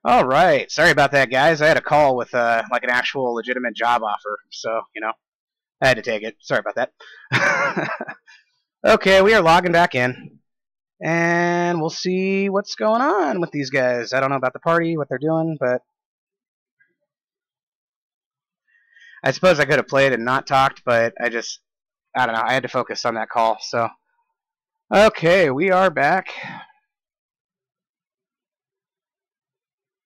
All right. Sorry about that, guys. I had a call with like an actual legitimate job offer, so I had to take it. Sorry about that. Okay, we are logging back in, and we'll see what's going on with these guys. I don't know about the party, what they're doing, but I suppose I could have played and not talked, but I don't know. I had to focus on that call. So, okay, we are back.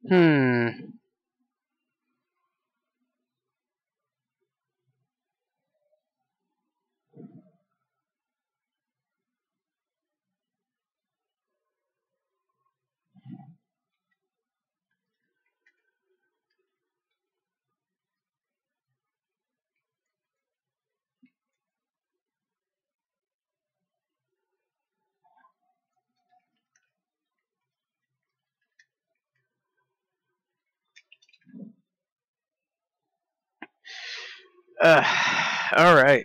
Hmm. All right.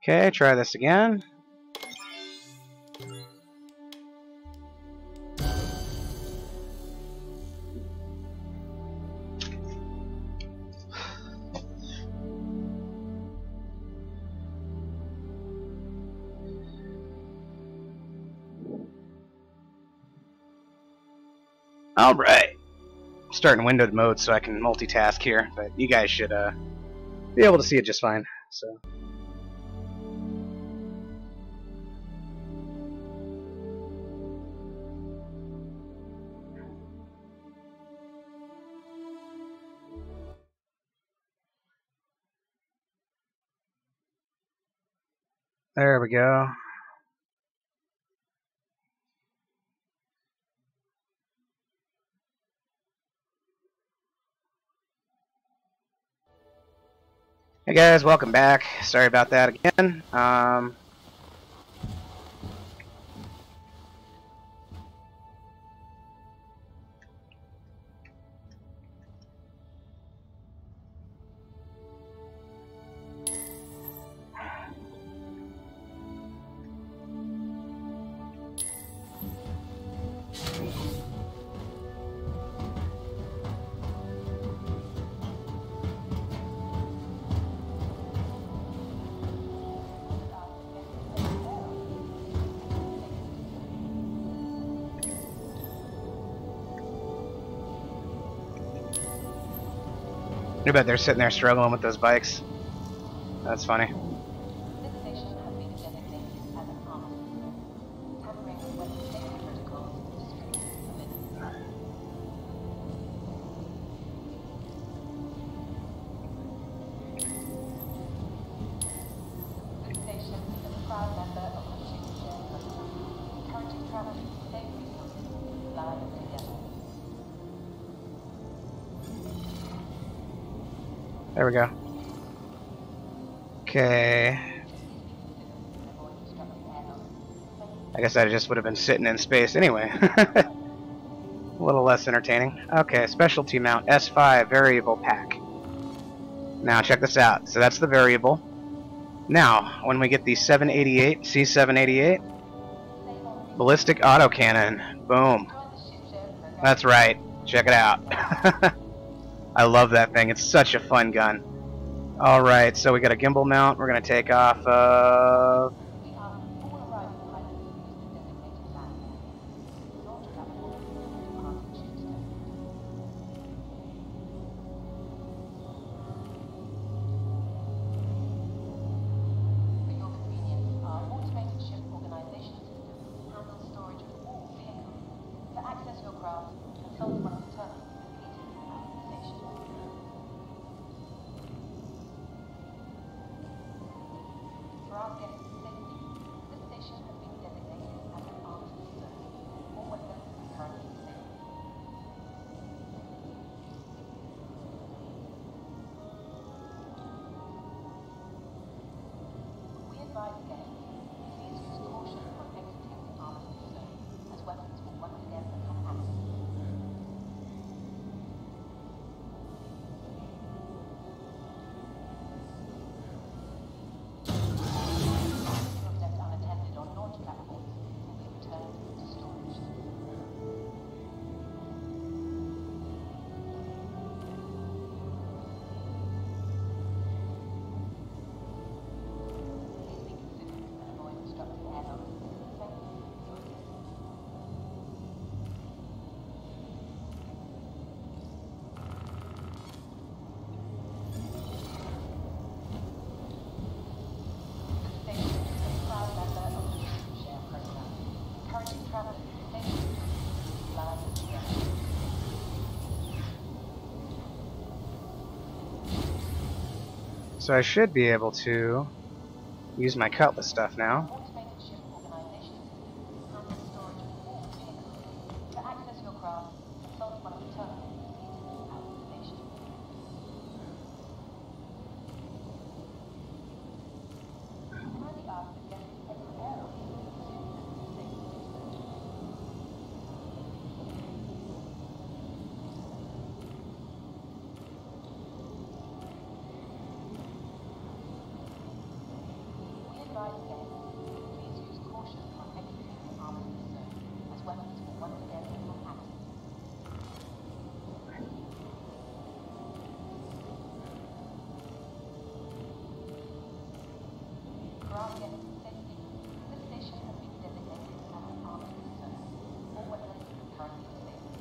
Okay, try this again. All right. Starting windowed mode so I can multitask here, but you guys should be able to see it just fine. So. There we go. Hey guys, welcome back. Sorry about that again. I bet they're sitting there struggling with those bikes. That's funny. There we go. Okay. I guess I just would have been sitting in space anyway. A little less entertaining. Okay, specialty mount S5 variable pack. Now check this out. So that's the variable. Now, when we get the 788, C788, ballistic autocannon. Boom. That's right. Check it out. I love that thing. It's such a fun gun. Alright, so we got a gimbal mount. We're going to take off of... So I should be able to use my cutlass stuff now. Automated ship organization system handles storage of all vehicles. To access your craft, consult one of the terminals located at the station. Kindly ask that guests exit airlock as soon as it is safe to do so. We advise guests, please use caution on exiting the armament zone, as weapons will once again become active. For our guests' safety, this station has been designated as an armament zone. All weapons are currently disabled.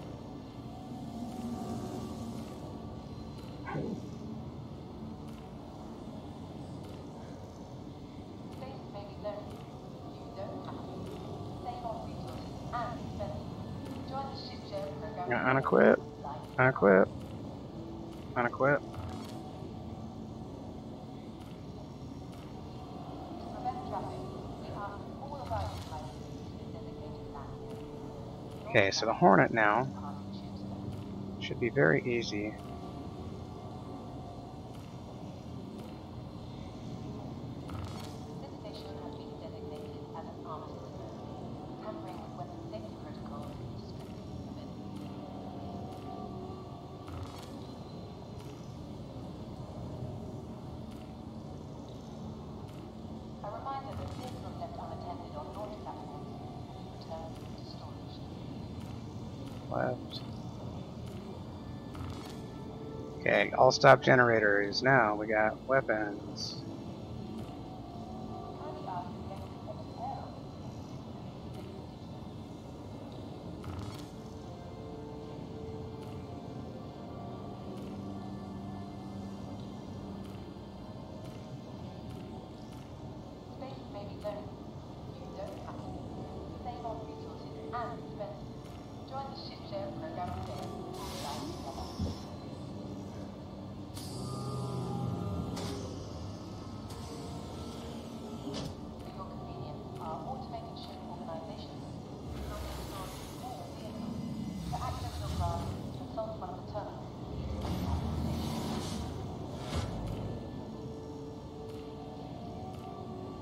Space may be lonely. You don't have to. Save on resources and expenses. Join the ship share program. Unequip. Unequip. Unequip. To prevent traffic, we ask all arrival pilots to the designated landing. Okay, so the Hornet now Departing ships left. should be very easy. This station has been designated as an armament zone. Tampering with weapon safety protocols is strictly forbidden. A reminder that vehicles left unattended on launch platforms will be returned to storage. Left. Okay, all stop generators. Now we got weapons. Kindly ask that guests exit airlock as soon as it is safe to do so. Space may be lonely. You don't have to. Save on resources and expenses. Join the ship share program today. Fly together. For your convenience, our automated ship organization currently stores all vehicles. To access your craft, consult one of the terminals located at the station.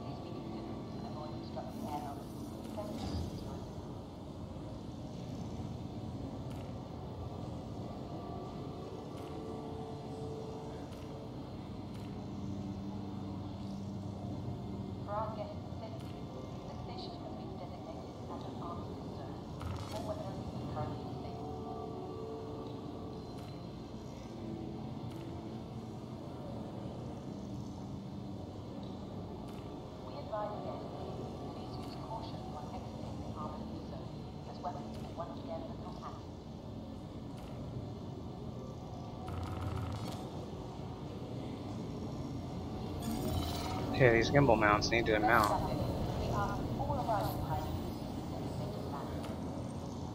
Please be considerate and avoid obstructing airlocks. Thank you for your time. For our guests' safety, this station has been designated as an armament zone. All weapons are currently disabled. We advise guests, please use caution when exiting the armament zone, as weapons will once again become active. Okay, these gimbal mounts need to mount. Traffic, we ask all arrival pilots to the designated landing.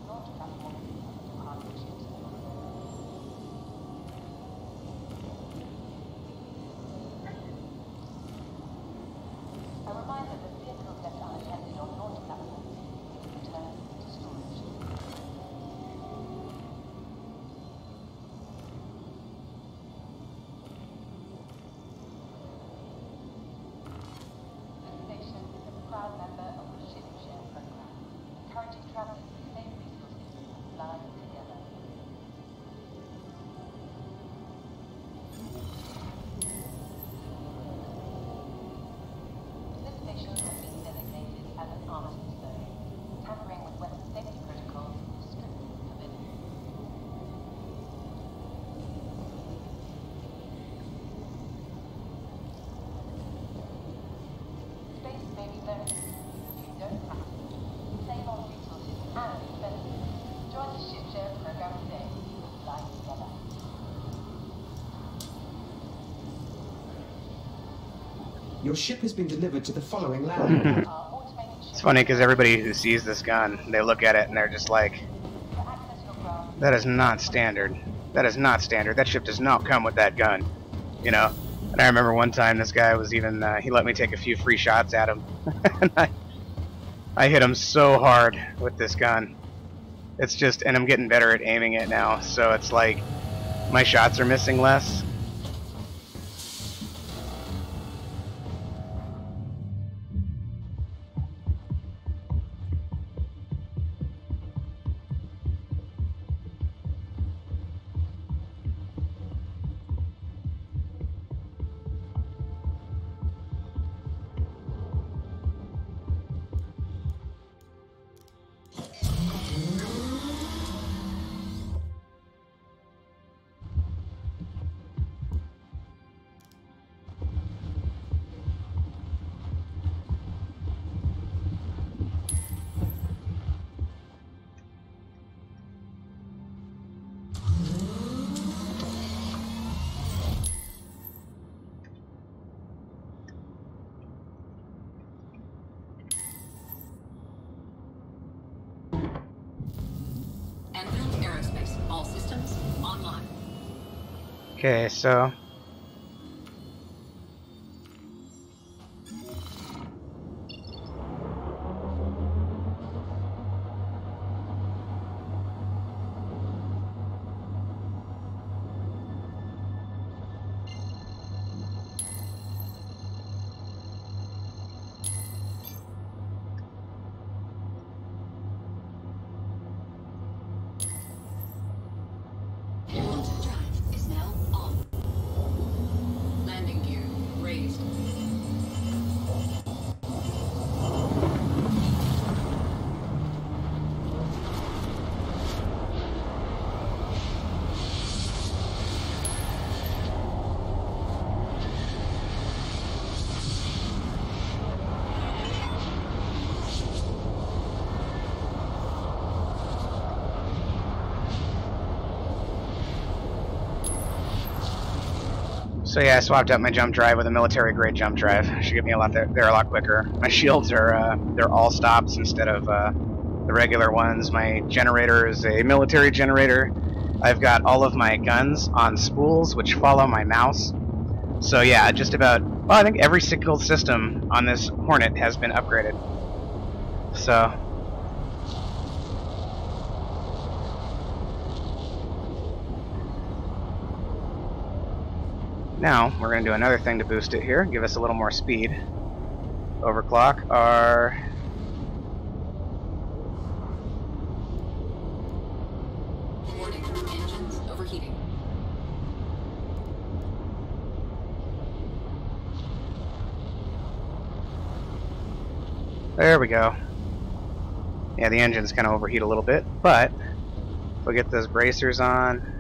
Launch platform for departing ships left. A reminder that vehicles left unattended on launch platforms will be returned to storage. This station is a proud member of the Ship Share program, encouraging travelers to save resources and fly together. This station has been designated as an armament zone. Tampering with weapon safety protocols is strictly forbidden. Space may be lonely. You don't have to. Save on resources and expenses. Join the ship share program today. Fly together. Your ship has been delivered to the following landing. Our automated ship It's funny because everybody who sees this gun, they look at it and they're just like, to access your craft. that is not standard. That is not standard. That ship does not come with that gun. You know? And I remember one time this guy was even, he let me take a few free shots at him. And I hit him so hard with this gun. It's just, and I'm getting better at aiming it now, so it's like my shots are missing less. Unscheduled aerospace. All systems online. Okay, so Launch drive is now on. Landing gear raised. So yeah, I swapped out my jump drive with a military grade jump drive. Should get me a lot there a lot quicker. My shields are they're all stops instead of the regular ones. My generator is a military generator. I've got all of my guns on spools which follow my mouse. So yeah, just about, well, I think every single system on this Hornet has been upgraded. So now, we're going to do another thing to boost it here, give us a little more speed. Overclock our... Warning, engines overheating. There we go. Yeah, the engines kind of overheat a little bit, but if we get those bracers on...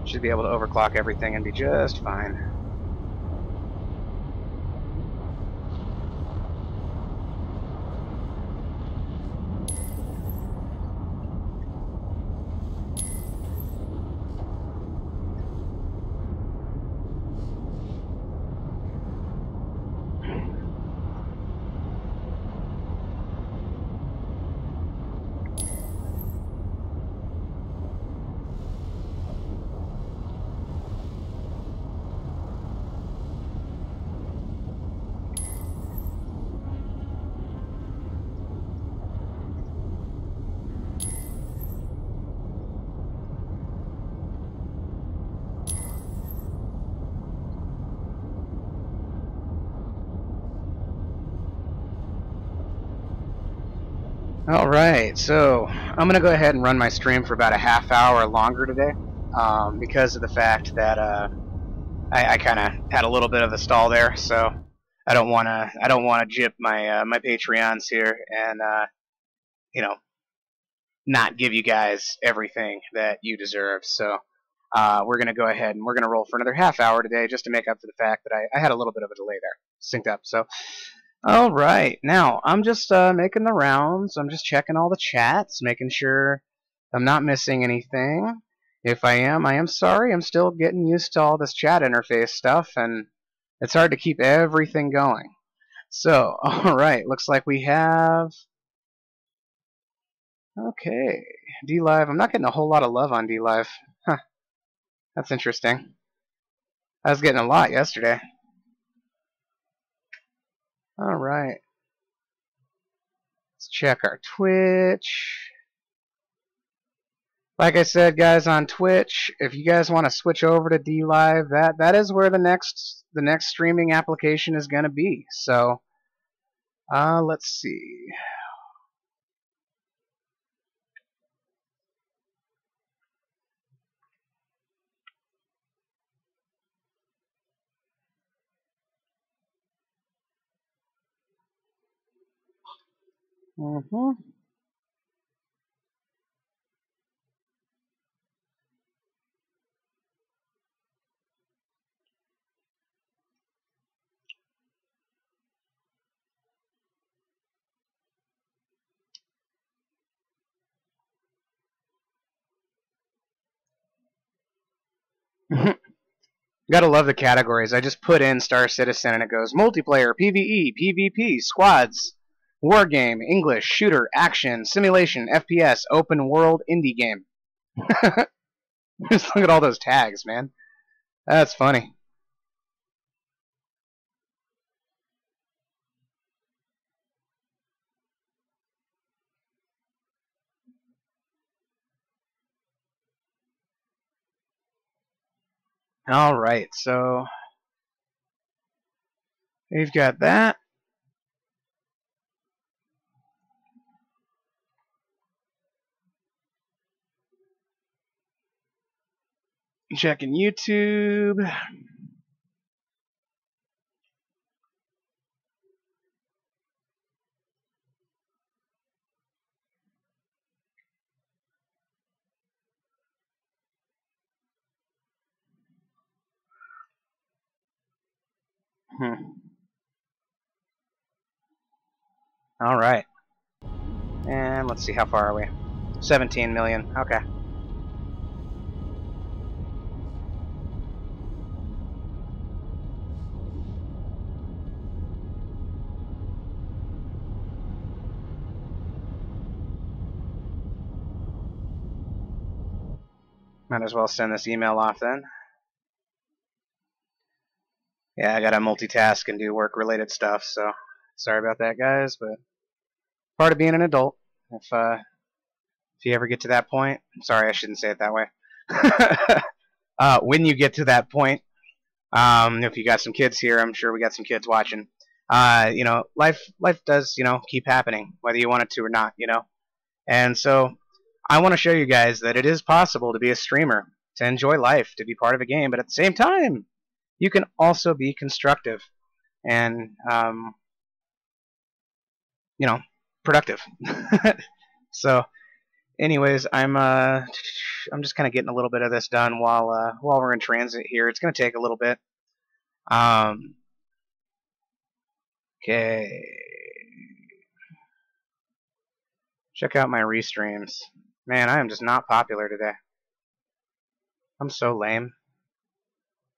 should be able to overclock everything and be just fine. Alright, so I'm going to go ahead and run my stream for about a half hour longer today, because of the fact that I kind of had a little bit of a stall there, so I don't want to jip my my Patreons here and you know, not give you guys everything that you deserve. So we're going to go ahead and we're going to roll for another half hour today just to make up for the fact that I had a little bit of a delay there, synced up. So all right, now I'm just making the rounds. I'm just checking all the chats, making sure I'm not missing anything. If I am sorry. I'm still getting used to all this chat interface stuff, and it's hard to keep everything going. So, all right, looks like we have Okay, D-Live. I'm not getting a whole lot of love on D-Live. Huh, that's interesting. I was getting a lot yesterday. Alright. Let's check our Twitch. Like I said, guys, on Twitch, if you guys want to switch over to D-Live, that is where the next streaming application is going to be. So, let's see. Mm-hmm. Gotta love the categories. I just put in Star Citizen and it goes multiplayer, PvE, PvP, squads, war game, English, shooter, action, simulation, FPS, open world, indie game. Just look at all those tags, man. That's funny. Alright, so we've got that. Checking YouTube. Alright. And let's see, how far are we? 17 million. Okay. Might as well send this email off then. Yeah, I gotta multitask and do work-related stuff, so sorry about that, guys, but part of being an adult. If you ever get to that point, sorry, I shouldn't say it that way. When you get to that point, if you got some kids here, I'm sure we got some kids watching. You know, life does, you know, keep happening, whether you want it to or not, you know. And so I want to show you guys that it is possible to be a streamer, to enjoy life, to be part of a game, but at the same time, you can also be constructive and, you know, productive. So, anyways, I'm just kind of getting a little bit of this done while we're in transit here. It's going to take a little bit. Okay. Check out my restreams. Man, I am just not popular today. I'm so lame.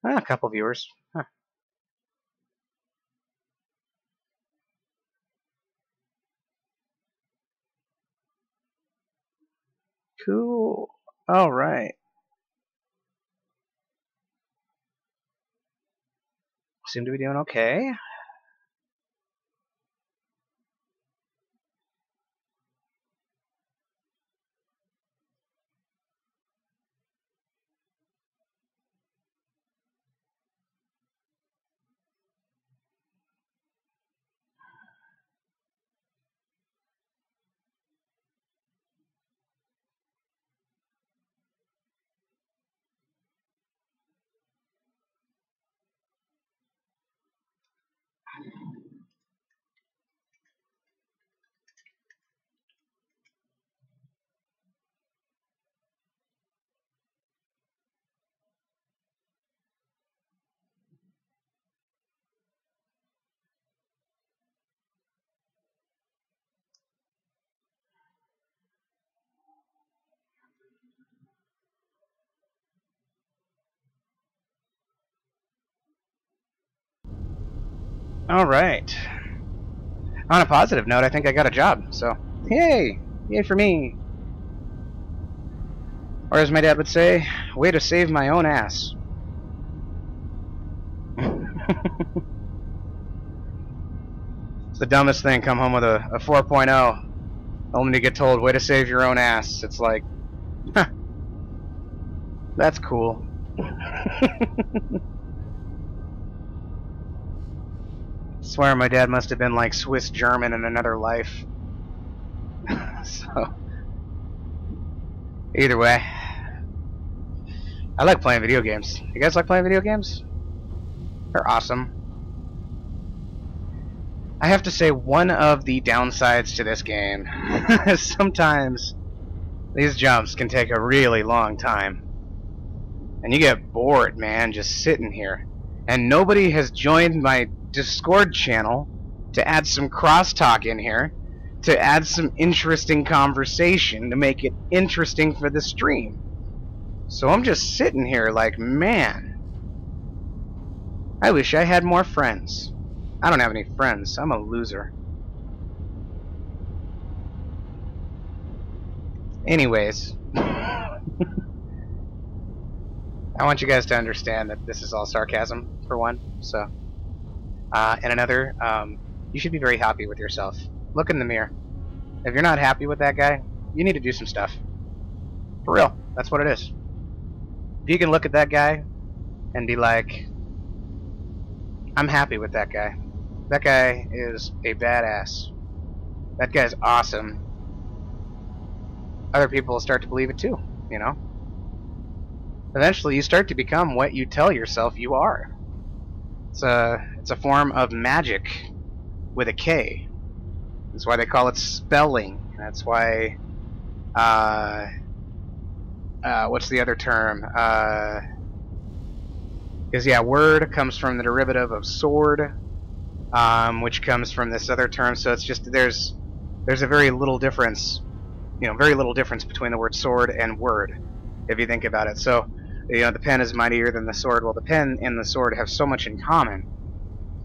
A couple viewers. Huh. Cool. Alright. Seem to be doing okay. Alright. On a positive note, I think I got a job, so yay! Yay for me! Or as my dad would say, way to save my own ass. It's the dumbest thing, come home with a 4.0, only to get told, way to save your own ass. It's like, huh, that's cool. Swear my dad must have been like Swiss German in another life. So, either way, I like playing video games. You guys like playing video games? They're awesome. I have to say, one of the downsides to this game is sometimes these jumps can take a really long time. And you get bored, man, just sitting here. And nobody has joined my Discord channel to add some crosstalk in here, to add some interesting conversation, to make it interesting for the stream. So I'm just sitting here like, man, I wish I had more friends. I don't have any friends. I'm a loser. Anyways, I want you guys to understand that this is all sarcasm, for one. So, and another, you should be very happy with yourself. Look in the mirror. If you're not happy with that guy, you need to do some stuff. For real, that's what it is. If you can look at that guy and be like, I'm happy with that guy. That guy is a badass. That guy's awesome. Other people will start to believe it too, you know? Eventually you start to become what you tell yourself you are. It's a form of magic with a K. That's why they call it spelling. That's why, what's the other term? Because yeah, word comes from the derivative of sword, which comes from this other term. So it's just there's a very little difference, you know, very little difference between the word sword and word, if you think about it. So, you know, the pen is mightier than the sword. Well, the pen and the sword have so much in common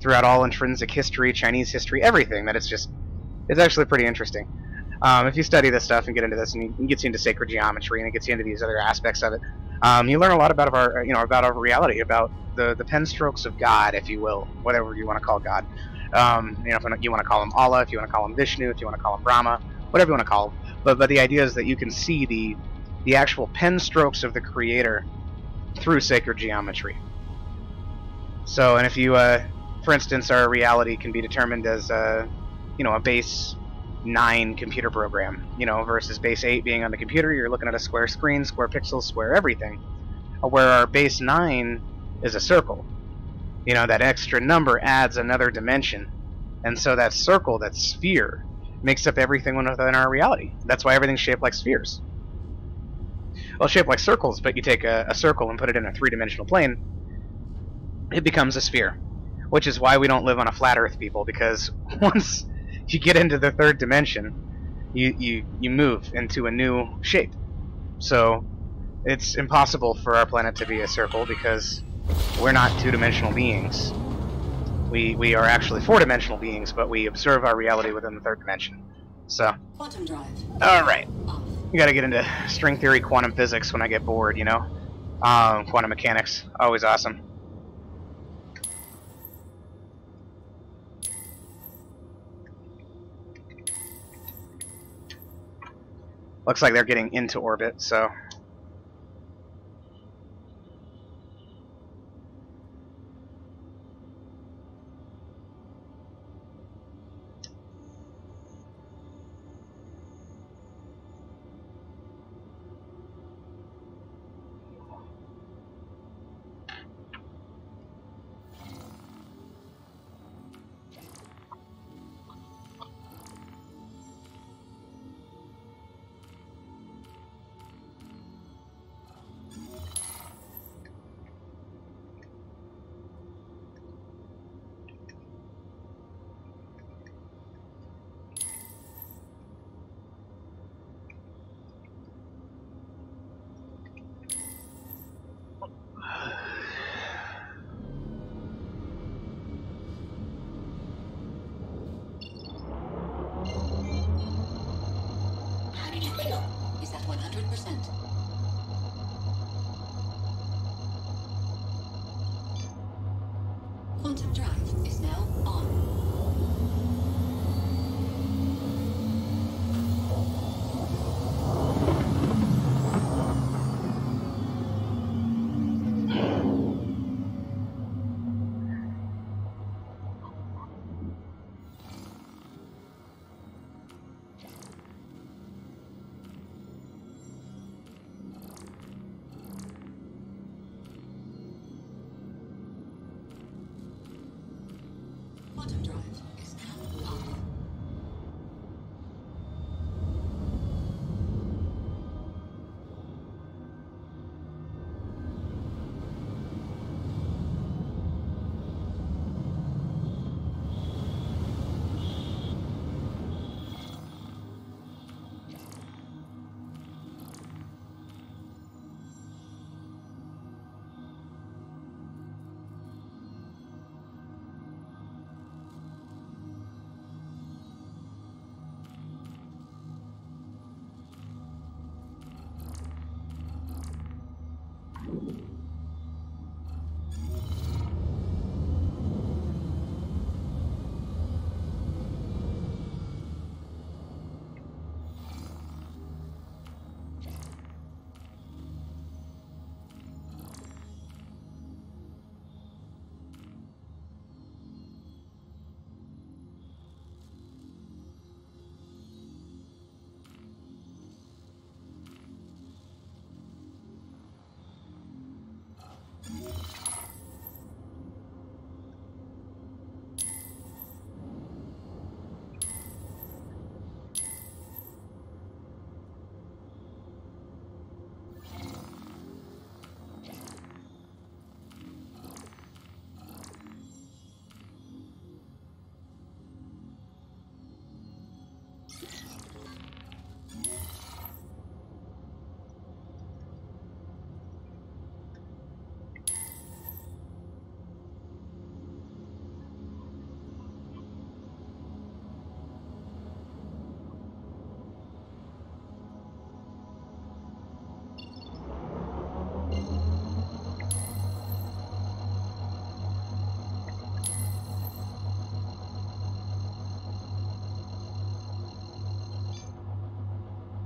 throughout all intrinsic history, Chinese history, everything, that it's actually pretty interesting. If you study this stuff and get into this, and it gets you into sacred geometry, and it gets you into these other aspects of it, you learn a lot about our, you know, about our reality, about the pen strokes of God, if you will, whatever you want to call God. You know, if you want to call him Allah, if you want to call him Vishnu, if you want to call him Brahma, whatever you want to call him. But the idea is that you can see the actual pen strokes of the Creator through sacred geometry. So, and if you, for instance, our reality can be determined as, you know, a base 9 computer program, you know, versus base 8 being on the computer. You're looking at a square screen, square pixels, square everything. Where our base 9 is a circle. You know, that extra number adds another dimension. And so that circle, that sphere, makes up everything within our reality. That's why everything's shaped like spheres. Well, shaped like circles, but you take a circle and put it in a 3-dimensional plane, it becomes a sphere. Which is why we don't live on a flat Earth, people, because once you get into the 3rd dimension, you move into a new shape. So it's impossible for our planet to be a circle because we're not 2-dimensional beings. We are actually 4-dimensional beings, but we observe our reality within the 3rd dimension. So, Quantum drive. alright. You gotta get into string theory, quantum physics when I get bored, you know? Quantum mechanics, always awesome. Looks like they're getting into orbit, so... How did you feel? Is that 100%?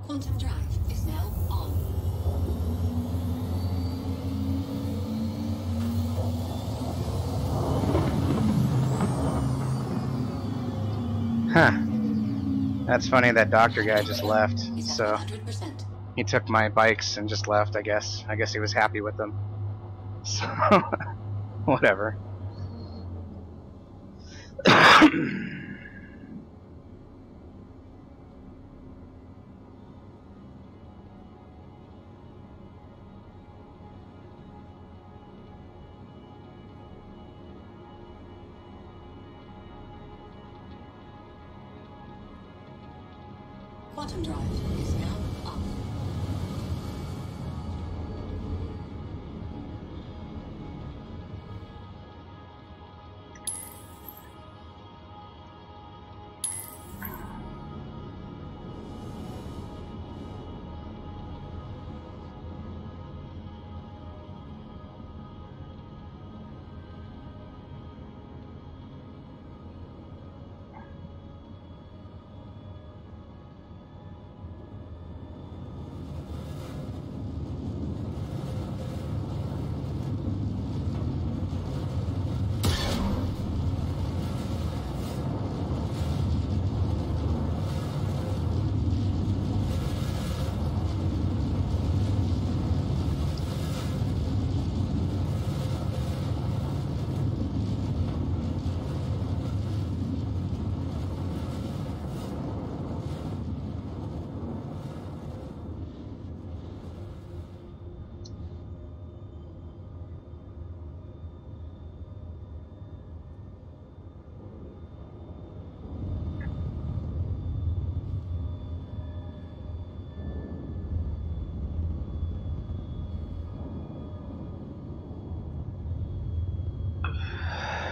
Quantum drive is now on. Huh. That's funny, that doctor guy just left, Is at so 100%. he took my bikes and just left, I guess. I guess he was happy with them. So, whatever. Quantum drive is now up.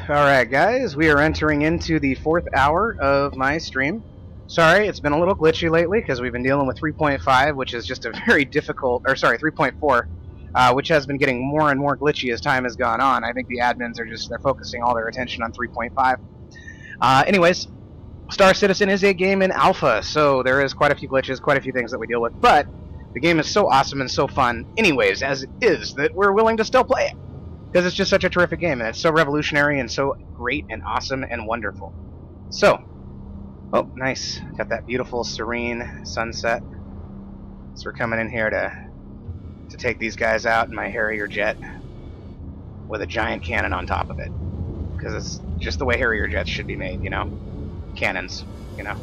Alright guys, we are entering into the 4th hour of my stream. Sorry, it's been a little glitchy lately because we've been dealing with 3.5, which is just a very difficult, or sorry, 3.4, which has been getting more and more glitchy as time has gone on. I think the admins are they're focusing all their attention on 3.5. Anyways, Star Citizen is a game in alpha, so there is quite a few glitches, quite a few things that we deal with, but the game is so awesome and so fun anyways, as it is, that we're willing to still play it. Because it's just such a terrific game, and it's so revolutionary and so great and awesome and wonderful. So, oh, nice. Got that beautiful, serene sunset. So we're coming in here to take these guys out in my Harrier jet with a giant cannon on top of it. Because it's just the way Harrier jets should be made, you know? Cannons, you know?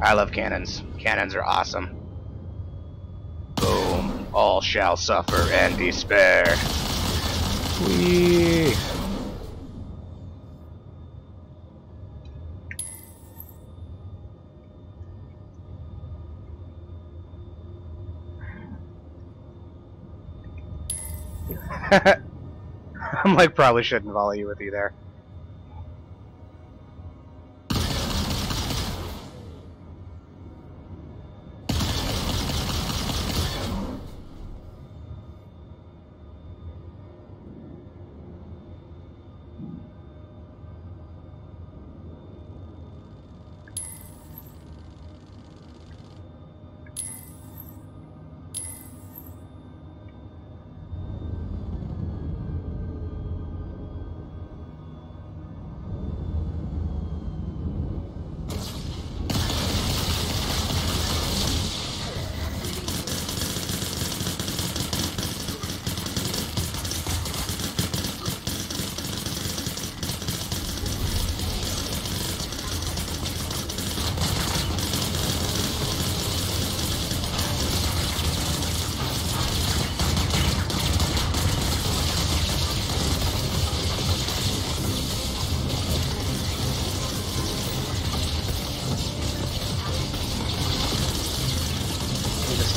I love cannons. Cannons are awesome. Boom. All shall suffer and despair. Whee! I'm like, probably shouldn't volley you with you there.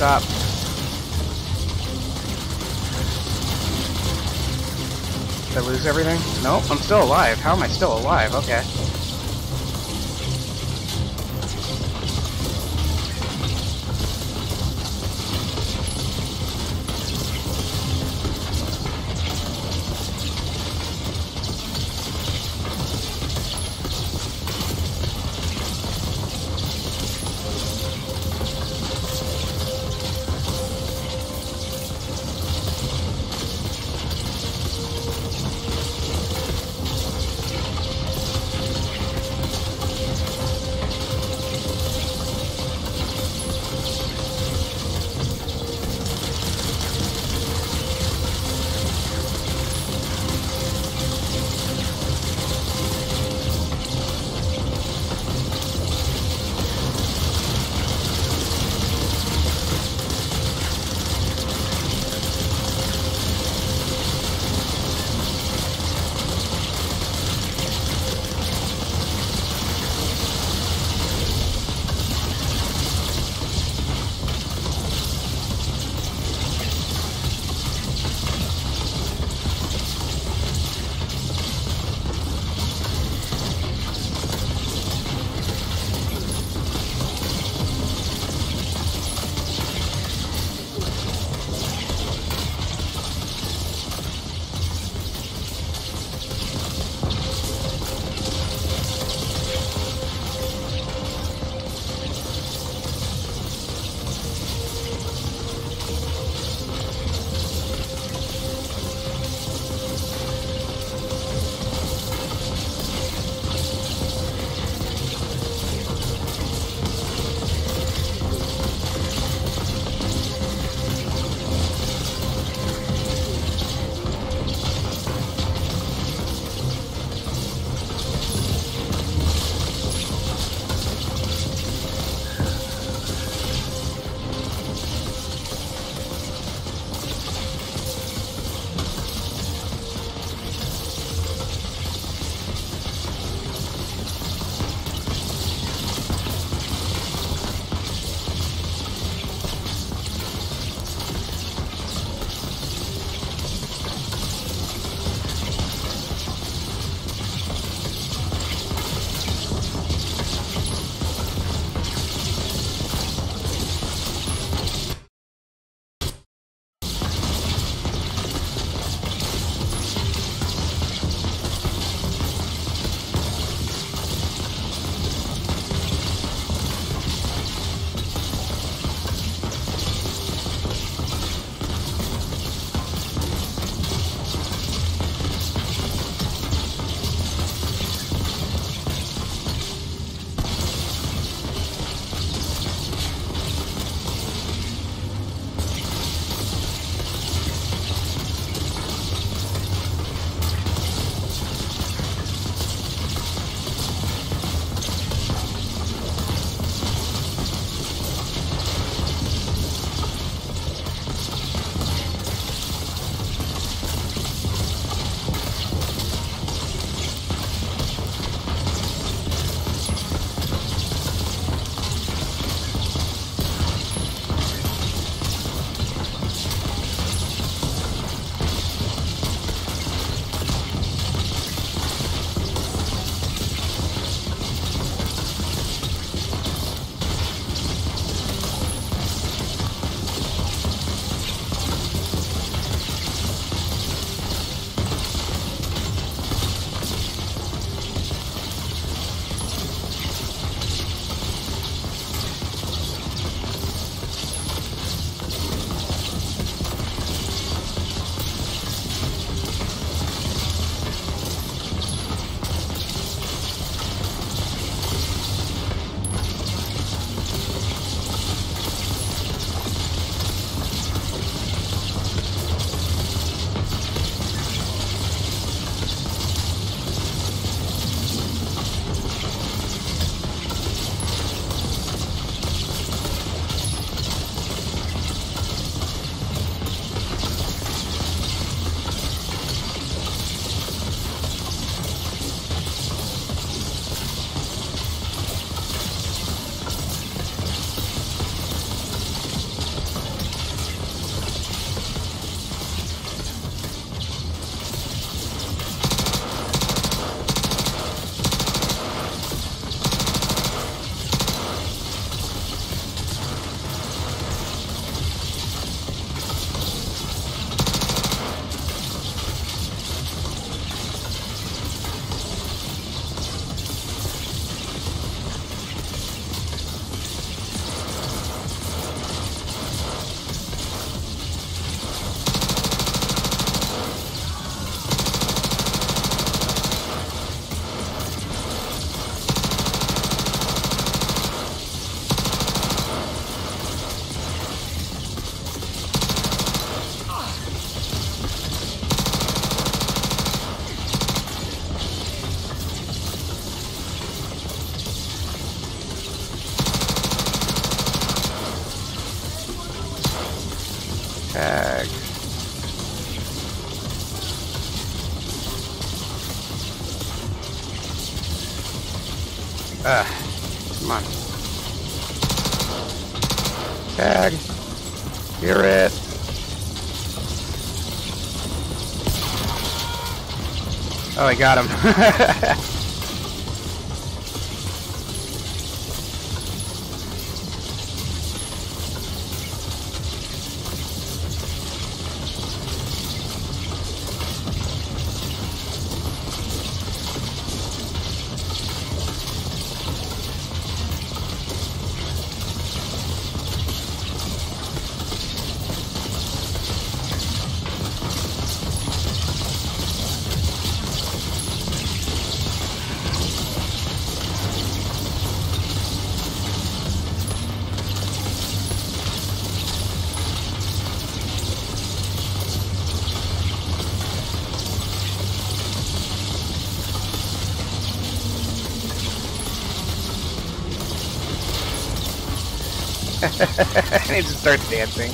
Stop. Did I lose everything? Nope, I'm still alive. How am I still alive? Okay. Come on. Tag. Hear it. Oh, I got him. And he just starts dancing.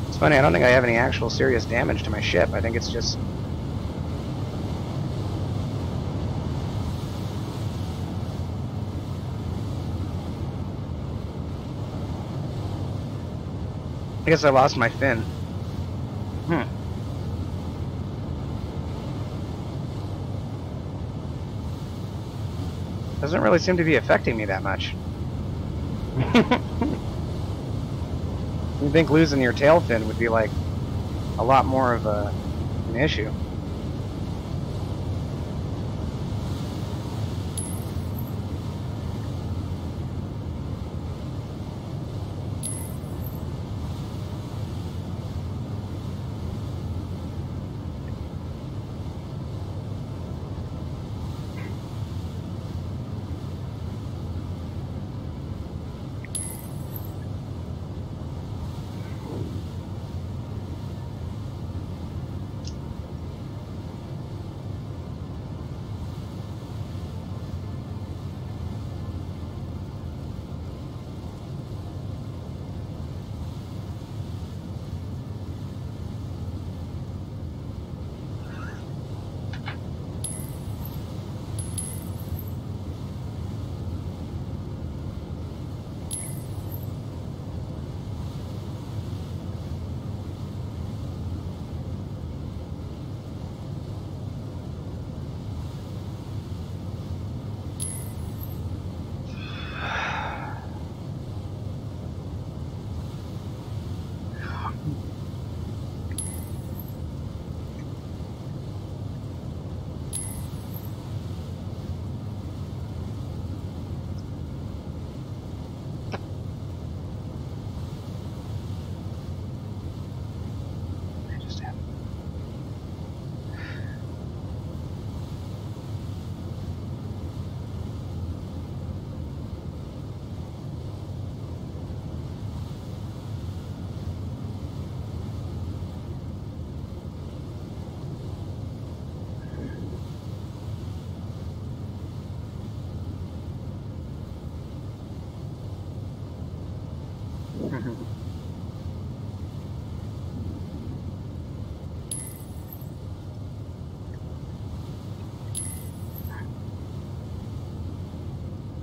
It's funny, I don't think I have any actual serious damage to my ship. I think it's just... I guess I lost my fin. Doesn't really seem to be affecting me that much. You'd think losing your tail fin would be like a lot more of an issue.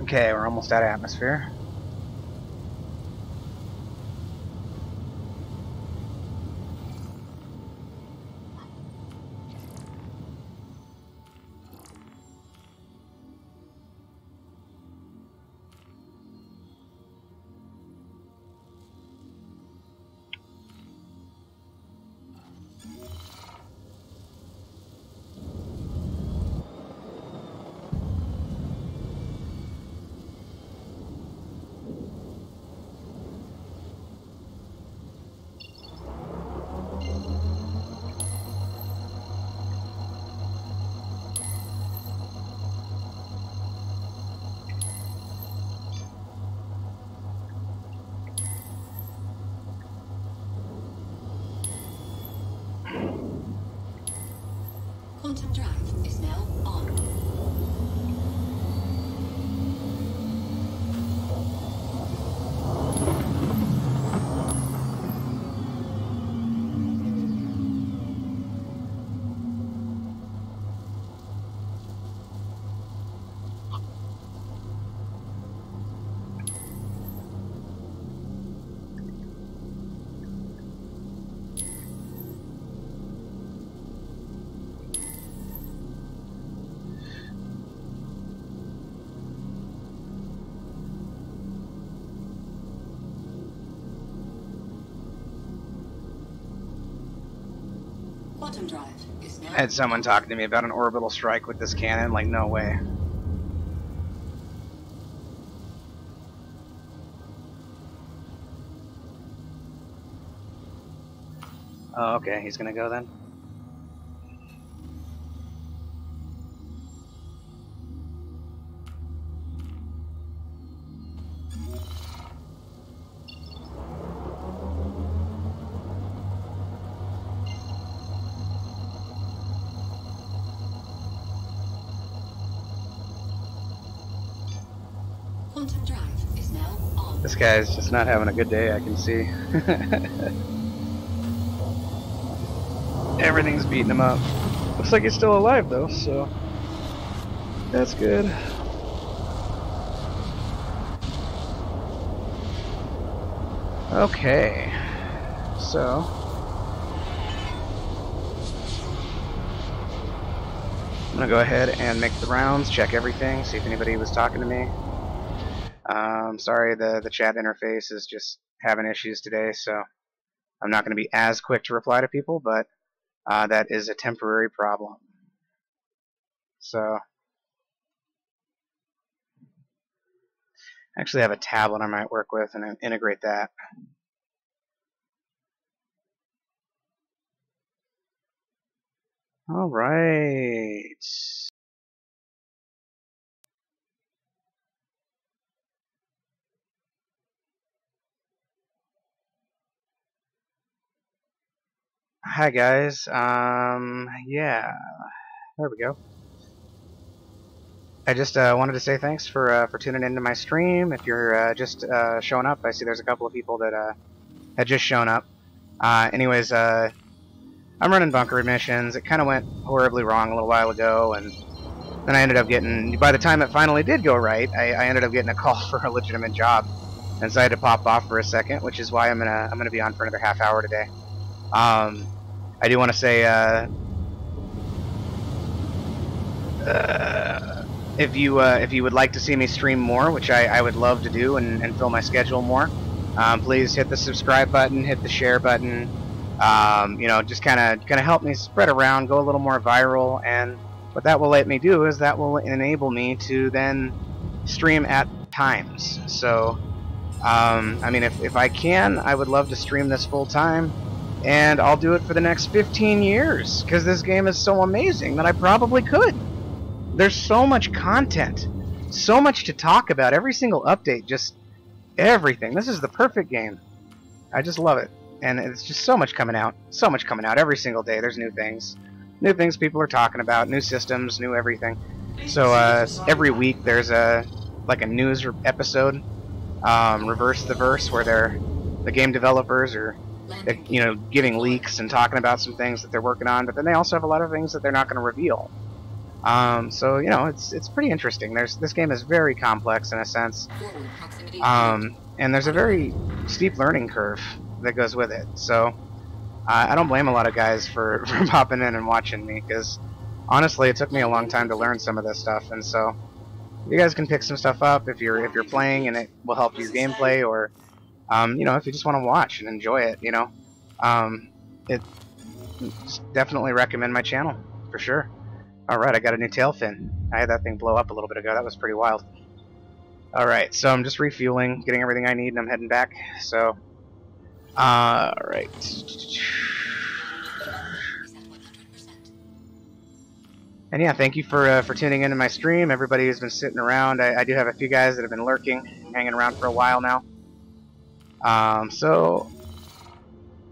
Okay, we're almost out of atmosphere. Quantum drive is now on. Quantum drive is now. I had someone talking to me about an orbital strike with this cannon, like, no way. Oh, okay, he's gonna go then. Quantum drive is now on. This guy's just not having a good day, I can see. Everything's beating him up. Looks like he's still alive though, so that's good. Okay, so I'm gonna go ahead and make the rounds, check everything, see if anybody was talking to me. Sorry, the chat interface is just having issues today, so I'm not going to be as quick to reply to people, but that is a temporary problem. So, I actually have a tablet I might work with and integrate that. All right. Hi guys. Yeah, there we go. I just wanted to say thanks for tuning into my stream. If you're just showing up, I see there's a couple of people that had just shown up. Anyways, I'm running bunker missions. It kind of went horribly wrong a little while ago, and then I ended up getting, by the time it finally did go right, I ended up getting a call for a legitimate job, and so I had to pop off for a second, which is why I'm gonna be on for another half hour today. I do want to say, if you would like to see me stream more, which I would love to do and fill my schedule more, please hit the subscribe button, hit the share button. You know, just kind of help me spread around, go a little more viral, and what that will let me do is that will enable me to then stream at times. So, I mean, if I can, I would love to stream this full time. And I'll do it for the next 15 years, because this game is so amazing that I probably could. There's so much content, so much to talk about, every single update, just everything. This is the perfect game. I just love it. And it's just so much coming out every single day. There's new things people are talking about, new systems, new everything. So every week there's like a news episode, Reverse the Verse, where they're the game developers are, Landing you know, giving leaks and talking about some things that they're working on, but then they also have a lot of things that they're not going to reveal. So you know, it's pretty interesting. This game is very complex in a sense, forward proximity field. and there's a very steep learning curve that goes with it. So I don't blame a lot of guys for, for popping in and watching me, because honestly, it took me a long time to learn some of this stuff, and so you guys can pick some stuff up if you're playing and it will help your gameplay, or you know, if you just want to watch and enjoy it, you know, it just definitely recommend my channel for sure. All right, I got a new tail fin. I had that thing blow up a little bit ago. That was pretty wild. All right, so I'm just refueling, getting everything I need, and I'm heading back. So, all right. Is at 100%. And yeah, thank you for tuning into my stream. Everybody who's been sitting around. I do have a few guys that have been lurking, hanging around for a while now. So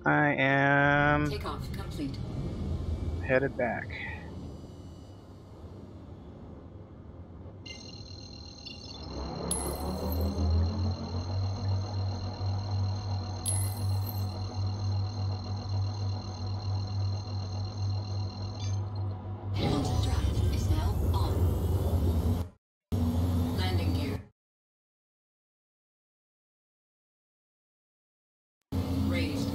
I am Takeoff complete. headed back. Quantum drive is now on. Landing gear. Raised.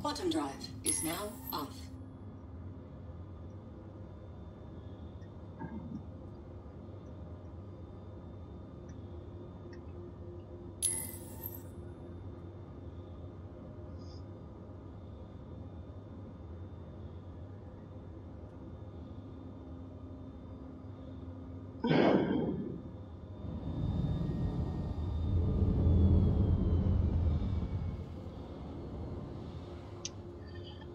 Quantum drive is now off.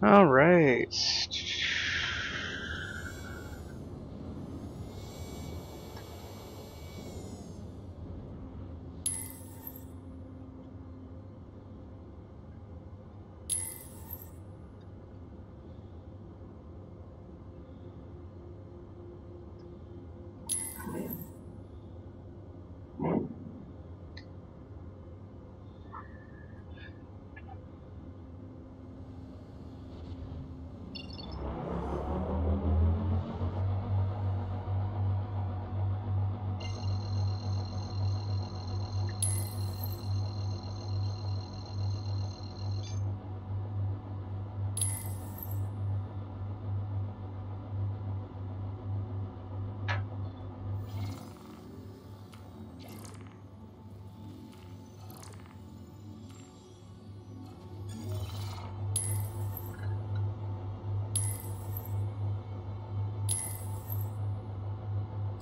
All right.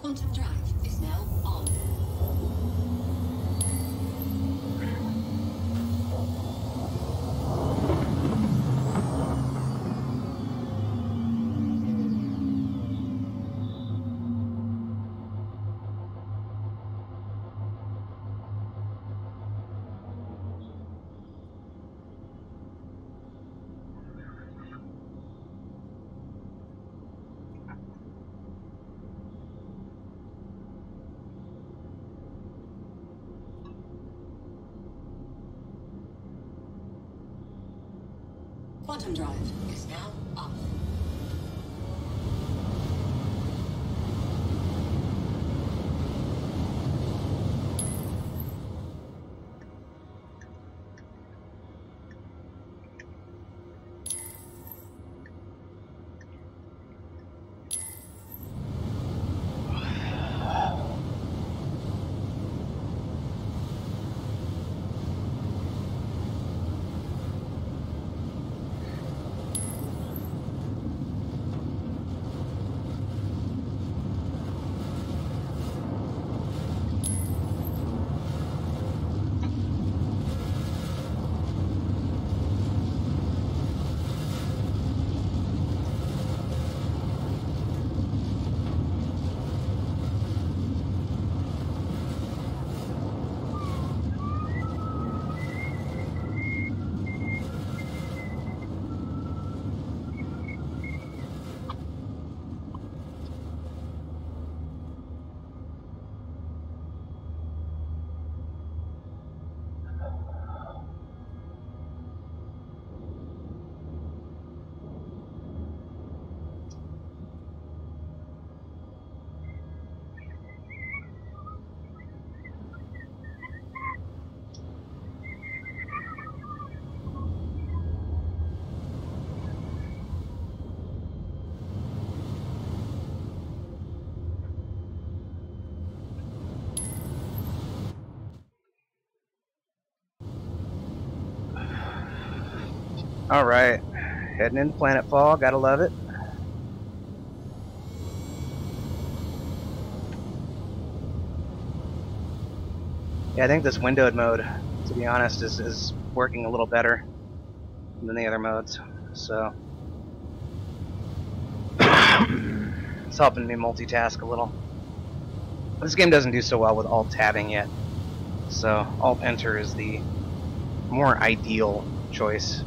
Quantum drive is now on. Quantum drive is now off. Alright, heading into planetfall, gotta love it. Yeah, I think this windowed mode, to be honest, is working a little better than the other modes, so it's helping me multitask a little. This game doesn't do so well with alt-tabbing yet, so alt-enter is the more ideal choice.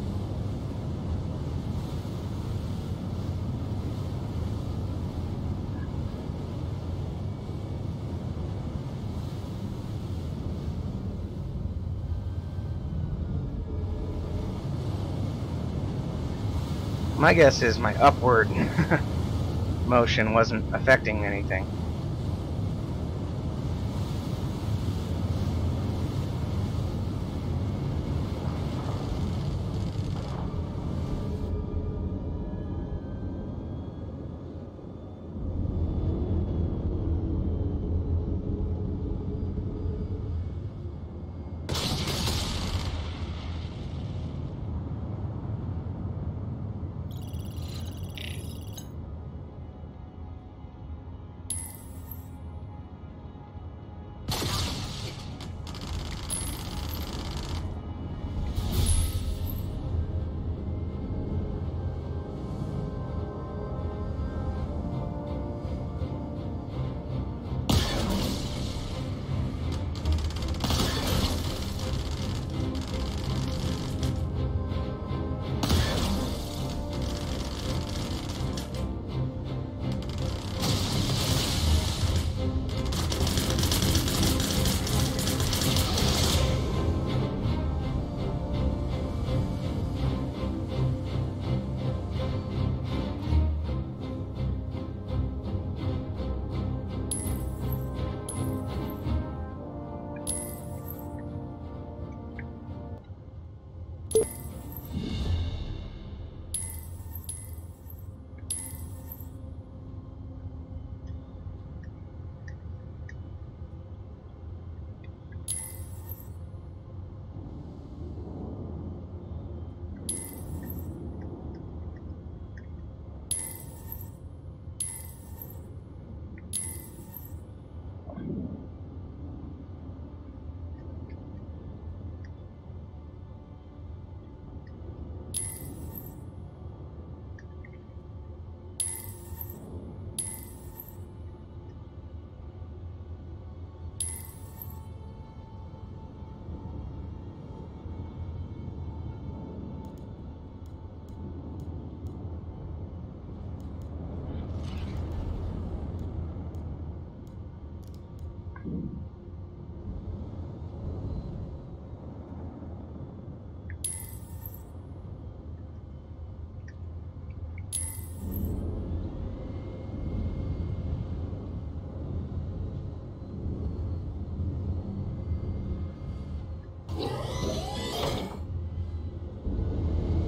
My guess is my upward motion wasn't affecting anything.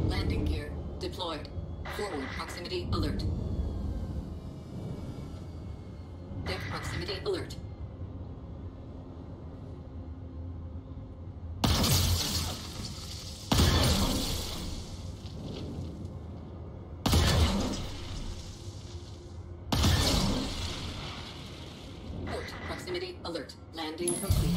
Landing gear deployed. Forward proximity alert. Deck proximity alert. Port proximity alert. Landing complete.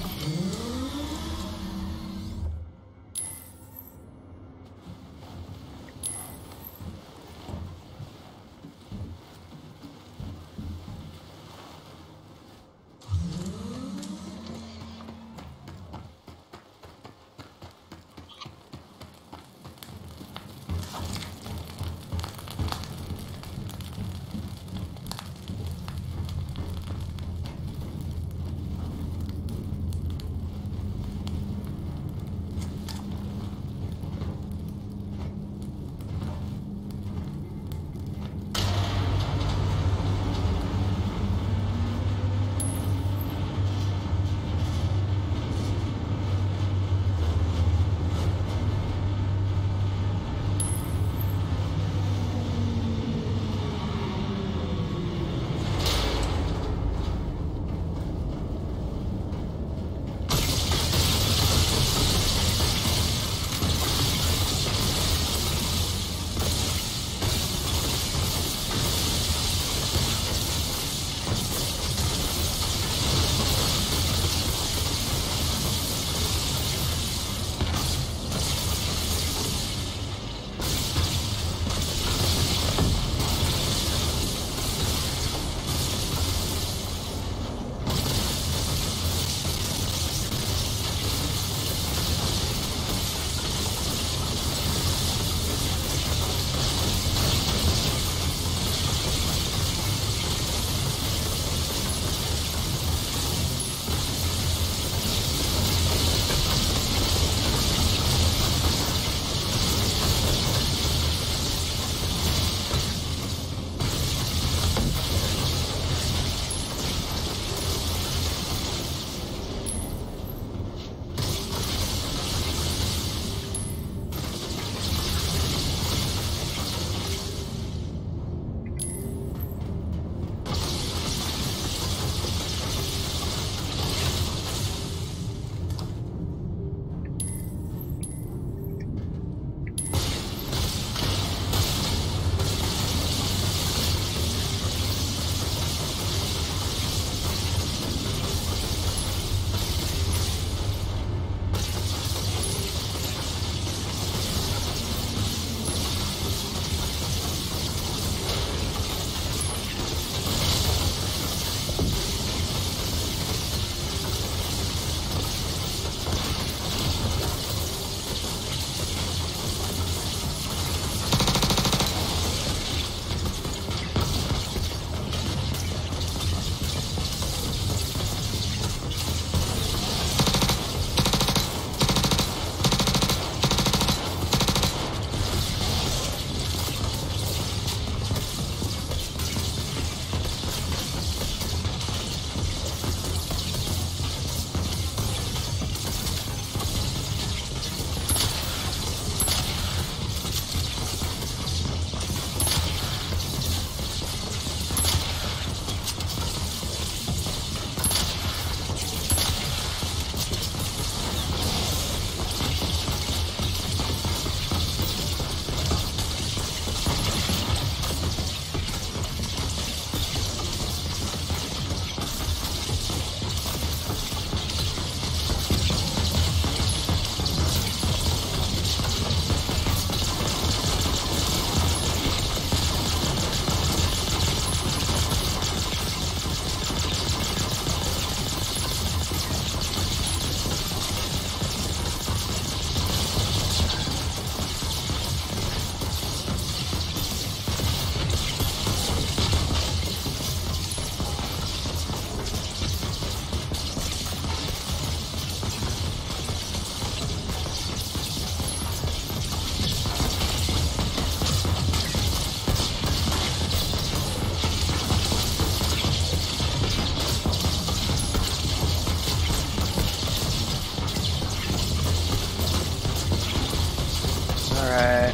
Alright.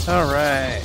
Alright.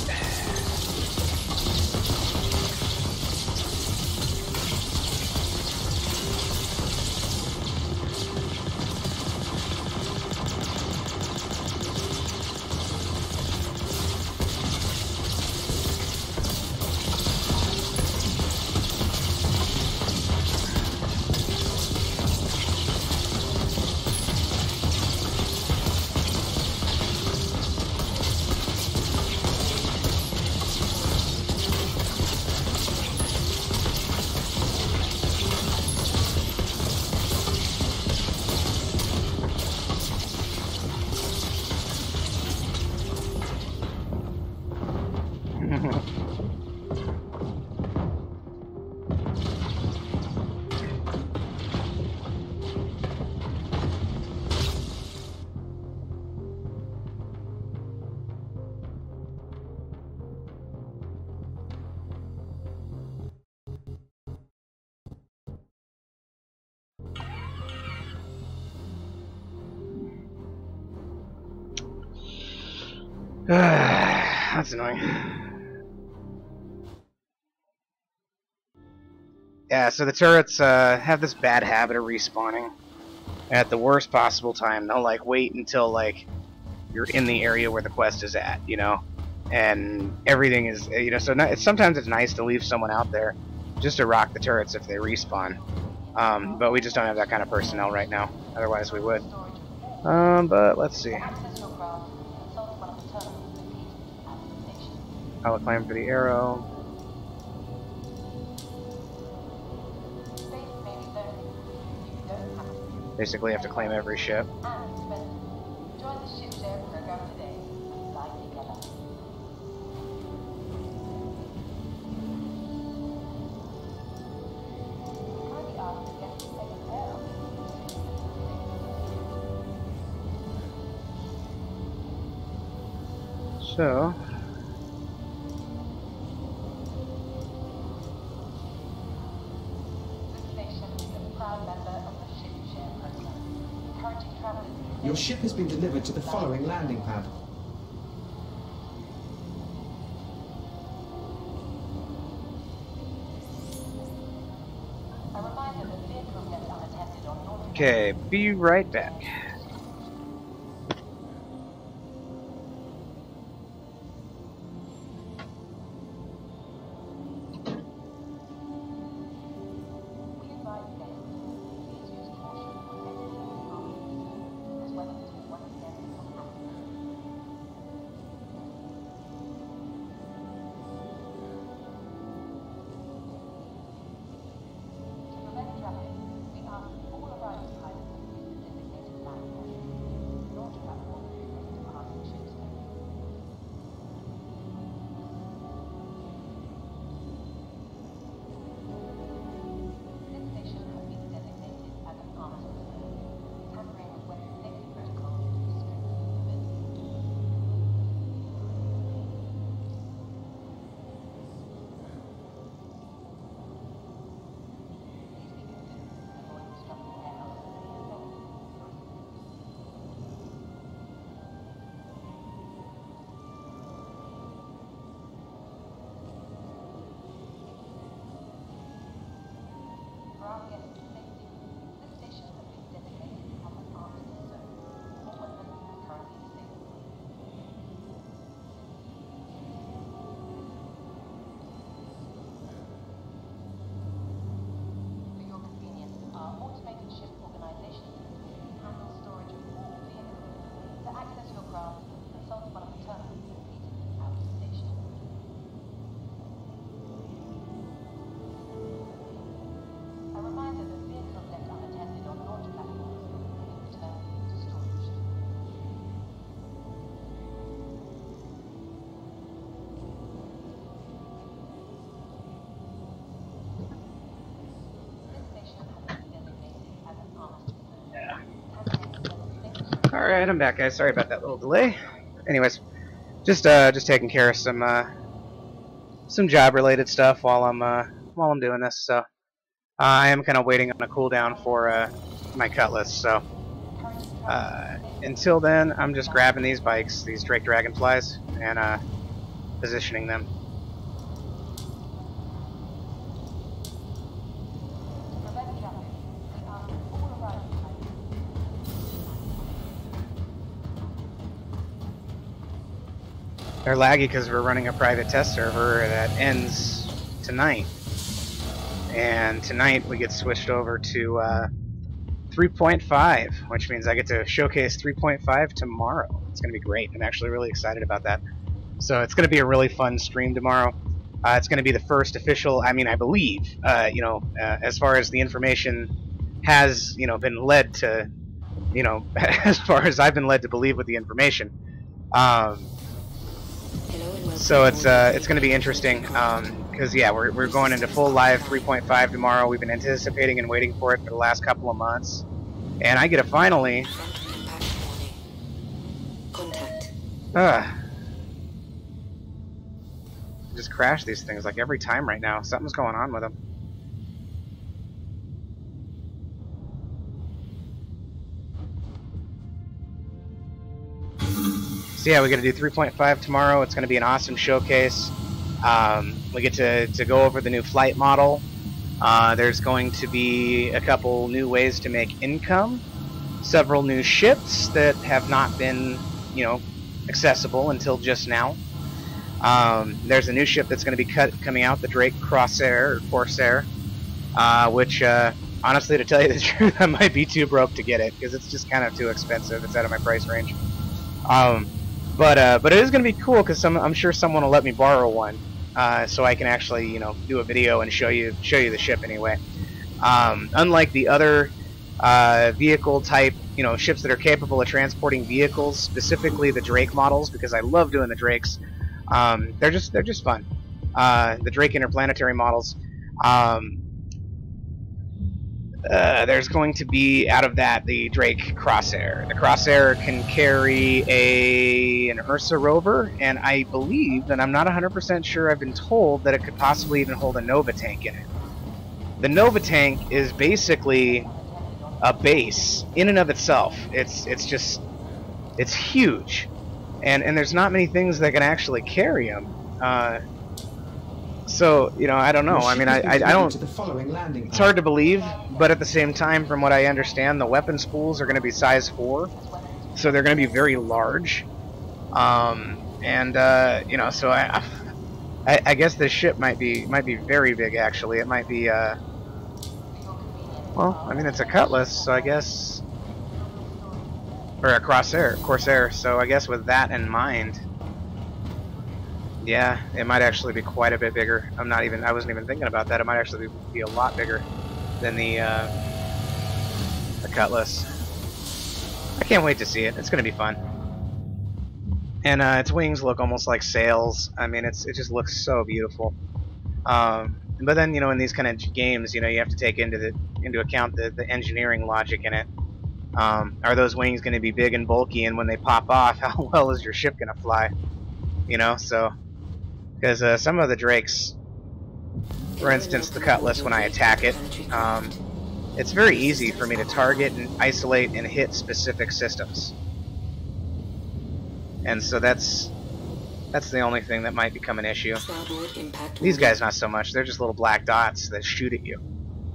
That's annoying. Yeah, so the turrets have this bad habit of respawning at the worst possible time. They'll like wait until like you're in the area where the quest is at, you know, and everything is, you know. So sometimes it's nice to leave someone out there just to rock the turrets if they respawn. But we just don't have that kind of personnel right now. Otherwise, we would. But let's see. Access your craft and solve one of the terminals located at the station. I'll climb for the arrow. Space may be lonely. You don't have to. Basically, have to claim every ship. And expensive. Join the ship share program today and fly together. Kindly ask to get to take care of. So, This station is a proud member of the ship share program, encouraging travelers to Your ship has been delivered to the following landing pad. A reminder that vehicles left unattended on North okay, be right back. We advise guests, please use caution when exiting the building, as weather has once again become rough. To prevent traffic, we ask that all arrival pilots use the designated line. Alright, I'm back, guys. Sorry about that little delay. Anyways, just taking care of some job-related stuff while I'm doing this. So I am kind of waiting on a cooldown for my Cutlass. So until then, I'm just grabbing these bikes, these Drake Dragonflies, and positioning them. They're laggy because we're running a private test server that ends tonight. And tonight we get switched over to 3.5, which means I get to showcase 3.5 tomorrow. It's going to be great. I'm actually really excited about that. So it's going to be a really fun stream tomorrow. It's going to be the first official, I believe, as far as the information has, been led to, as far as I've been led to believe with the information. So it's going to be interesting, because yeah, we're going into full live 3.5 tomorrow. We've been anticipating and waiting for it for the last couple of months, and I get to finally just crash these things like every time right now. Something's going on with them. So yeah, we get to do 3.5 tomorrow. It's going to be an awesome showcase. We get to go over the new flight model. There's going to be a couple new ways to make income, several new ships that have not been, accessible until just now. There's a new ship that's going to be coming out, the Drake Corsair, which, honestly, to tell you the truth, I might be too broke to get it because it's just kind of too expensive. It's out of my price range. But it is going to be cool because I'm sure someone will let me borrow one, so I can actually, do a video and show you the ship anyway. Unlike the other vehicle type, ships that are capable of transporting vehicles, specifically the Drake models, because I love doing the Drakes. They're just fun. The Drake interplanetary models. There's going to be, out of that, the Drake Corsair. The Corsair can carry an Ursa rover, and I believe, and I'm not 100% sure, I've been told that it could possibly even hold a Nova tank in it. The Nova tank is basically a base in and of itself. It's huge, and there's not many things that can actually carry them. So, I don't know. I don't... It's hard to believe, but at the same time, from what I understand, the weapon spools are going to be size 4, so they're going to be very large. So I guess this ship might be very big, actually. It might be, well, it's a Cutlass, so I guess... Or a Corsair, so I guess with that in mind... Yeah, it might actually be quite a bit bigger. I wasn't even thinking about that. It might actually be a lot bigger than the Cutlass. I can't wait to see it. It's going to be fun. And its wings look almost like sails. It just looks so beautiful. But then, in these kind of games, you have to take into account the engineering logic in it. Are those wings going to be big and bulky, and when they pop off, how well is your ship going to fly? So... Because some of the Drakes, for instance the Cutlass, when I attack it, it's very easy for me to target and isolate and hit specific systems. And so that's the only thing that might become an issue. These guys not so much. They're just little black dots that shoot at you.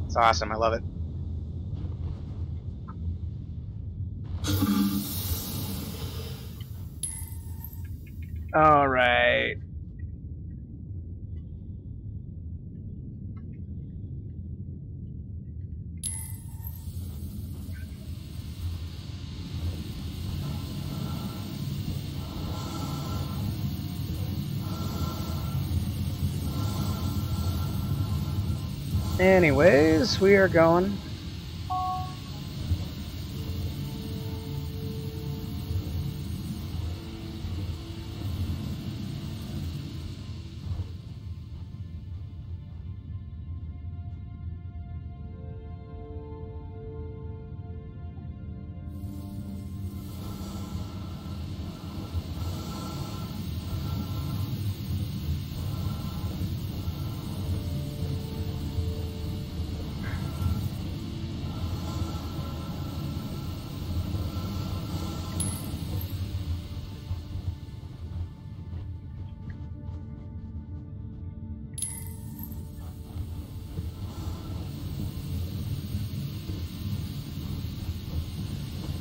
It's awesome. I love it. Alright. Anyways, we are going.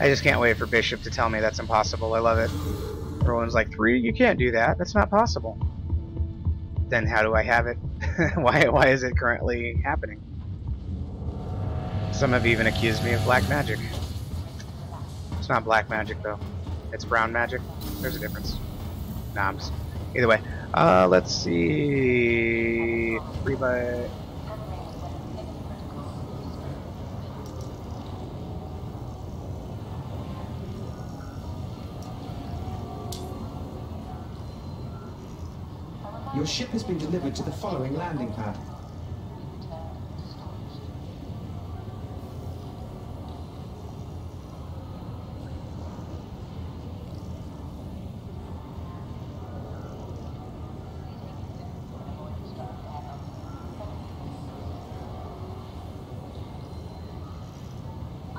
I just can't wait for Bishop to tell me that's impossible. I love it. Everyone's like, 3? You can't do that. That's not possible. Then how do I have it? Why is it currently happening? Some have even accused me of black magic. It's not black magic, though. It's brown magic. There's a difference. Nah, I'm just... Either way. Let's see... 3 by... Your ship has been delivered to the following landing pad.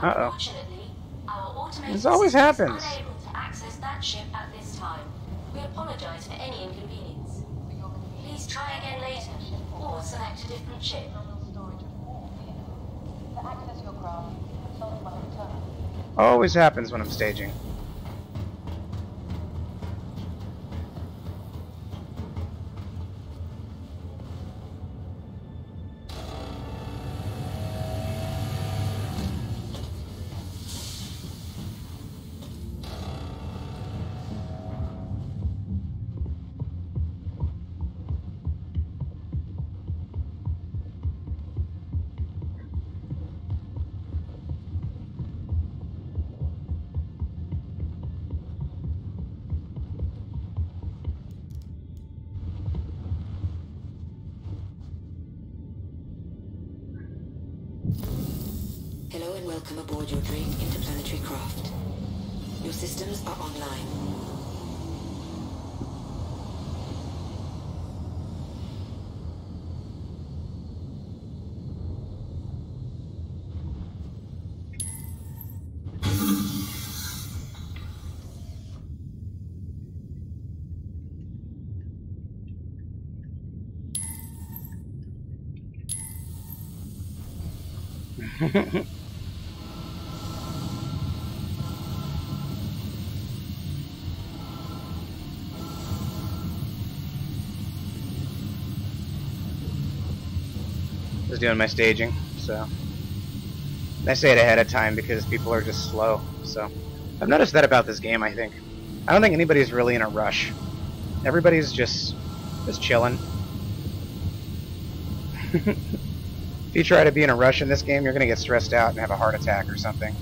Uh-oh. Unfortunately, our automated This always system is happens. unable to access that ship at this time. We apologize for any inconvenience. Please try again later, or select a different ship. Storage of all vehicles. To access your craft, consult one of the terminals. Always happens when I'm staging. Hello and welcome aboard your dream interplanetary craft. Your systems are online. Just doing my staging, so I say it ahead of time because people are just slow. So I've noticed that about this game. I don't think anybody's really in a rush. Everybody's just chilling. If you try to be in a rush in this game, you're gonna get stressed out and have a heart attack or something.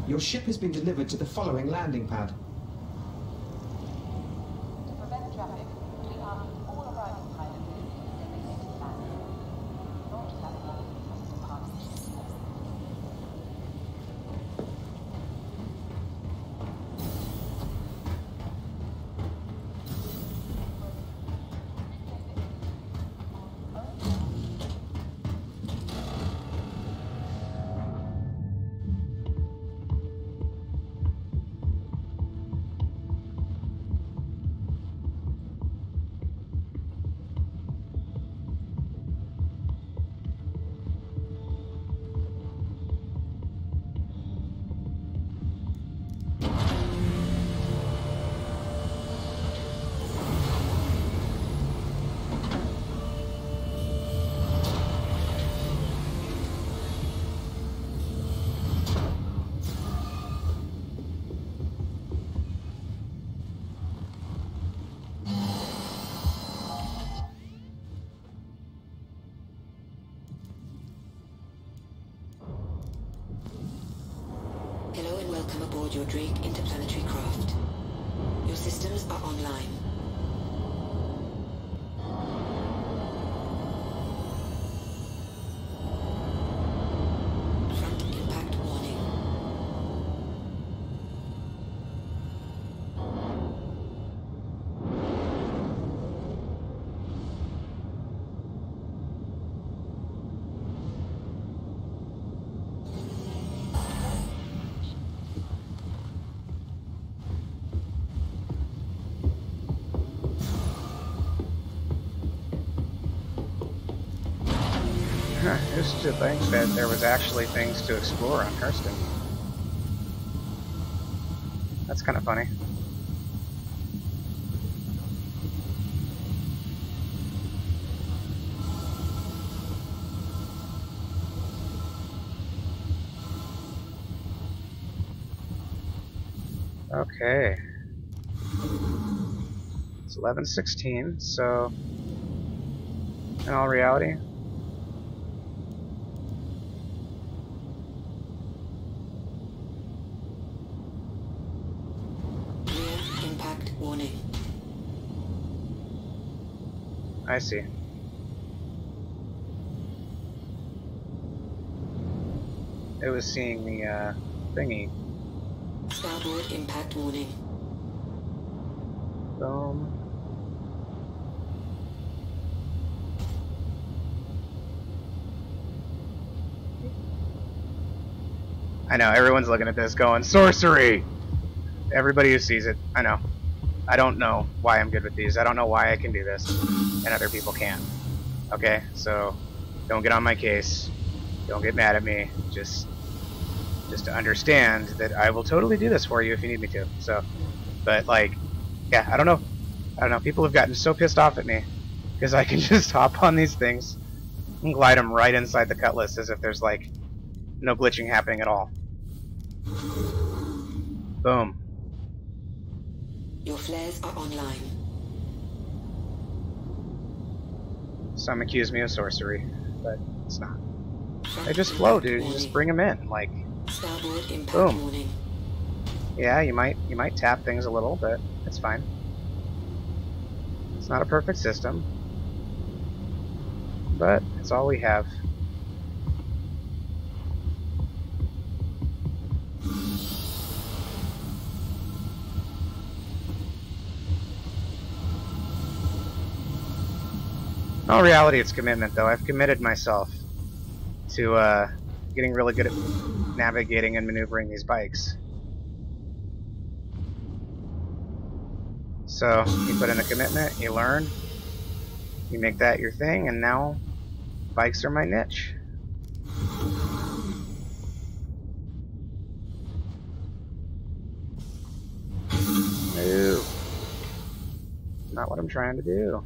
Your ship has been delivered to the following landing pad. To prevent traffic, we ask all arriving pilots to use designated landing. Launch platform has departed. aboard your Drake interplanetary craft. Your systems are online. Front impact warning. I used to think that there was actually things to explore on Hurston. That's kind of funny. Okay. It's 11:16, so in all reality, Impact warning. I see. It was seeing the thingy. Starboard impact warning. Boom. I know, everyone's looking at this going, sorcery! Everybody who sees it, I know. I don't know why I'm good with these. I don't know why I can do this, and other people can't. Okay, so don't get on my case. Don't get mad at me. Just to understand that I will totally do this for you if you need me to. So, but like, yeah, I don't know. People have gotten so pissed off at me because I can just hop on these things and glide them right inside the cutlass as if there's like no glitching happening at all. Boom. Your flares are online. Some accuse me of sorcery, but it's not. They just flow, dude. You just bring them in, like. Starboard impact Boom. warning. Yeah, you might tap things a little, but it's fine. It's not a perfect system, but it's all we have. In all reality, it's commitment, though. I've committed myself to getting really good at navigating and maneuvering these bikes. So, you put in a commitment, you learn, you make that your thing, and now bikes are my niche. No. Not what I'm trying to do.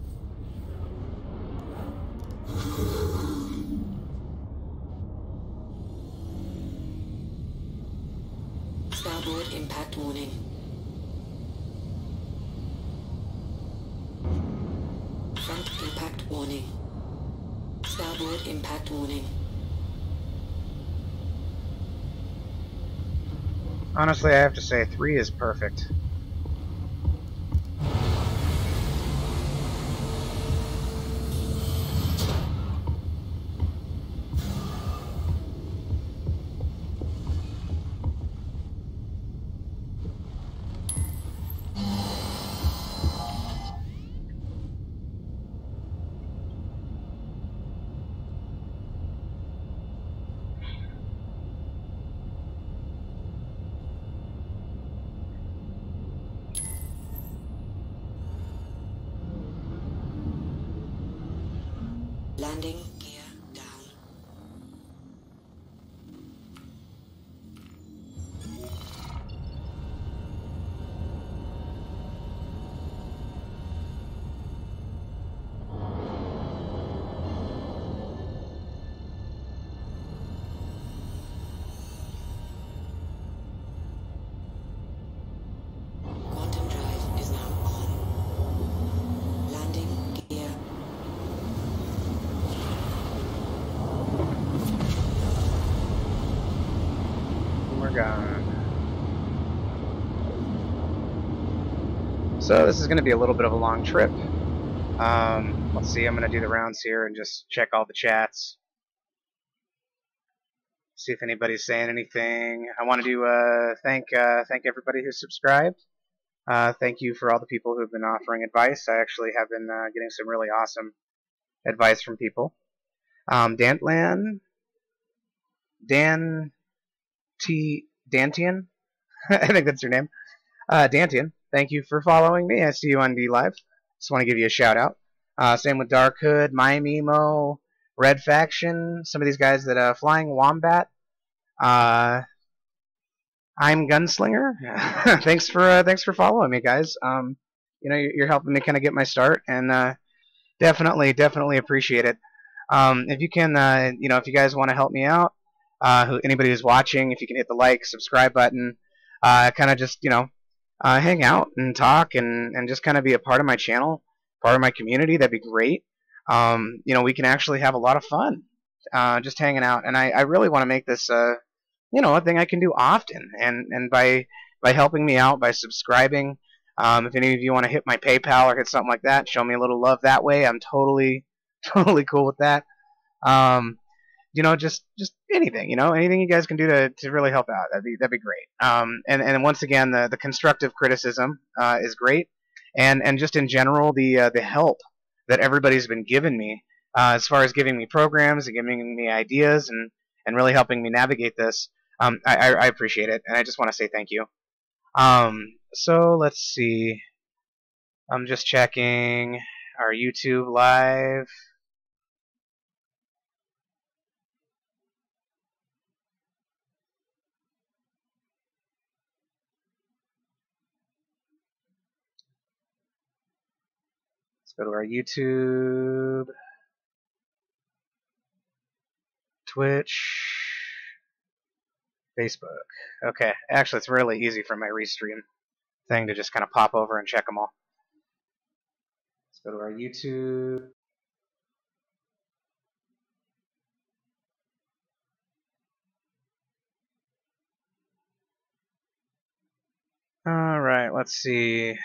Starboard impact warning. Front impact warning. Starboard impact warning. Honestly, I have to say 3 is perfect. Landing gear down. Quantum drive is now on. Landing gear. We're gone. So this is going to be a little bit of a long trip. Let's see, I'm going to do the rounds here and just check all the chats. See if anybody's saying anything. I wanted to thank everybody who subscribed. Thank you for all the people who have been offering advice. I actually have been getting some really awesome advice from people. Dantian, I think that's your name. Dantian, thank you for following me. I see you on DLive. Just want to give you a shout out. Same with Dark Hood, Emo, Red Faction, some of these guys that Flying Wombat. I'm Gunslinger. thanks for following me, guys. You know, you're helping me kind of get my start, and definitely appreciate it. If you can, you know, if you guys want to help me out, anybody who's watching, if you can hit the like, subscribe button, kind of just, you know, hang out and talk and just kind of be a part of my channel, part of my community, that'd be great. You know, we can actually have a lot of fun just hanging out, and I really want to make this, you know, a thing I can do often, and by helping me out, by subscribing, if any of you want to hit my PayPal or hit something like that, show me a little love that way, I'm totally cool with that. You know, just anything, you know, anything you guys can do to really help out, that'd be great. And once again, the constructive criticism is great, and just in general, the help that everybody's been giving me, as far as giving me programs and giving me ideas and really helping me navigate this. I appreciate it, and I just want to say thank you. So let's see. I'm just checking our YouTube live. Let's go to our YouTube, Twitch, Facebook. Okay, actually, it's really easy from my restream thing to just kind of pop over and check them all. Let's go to our YouTube. All right, let's see.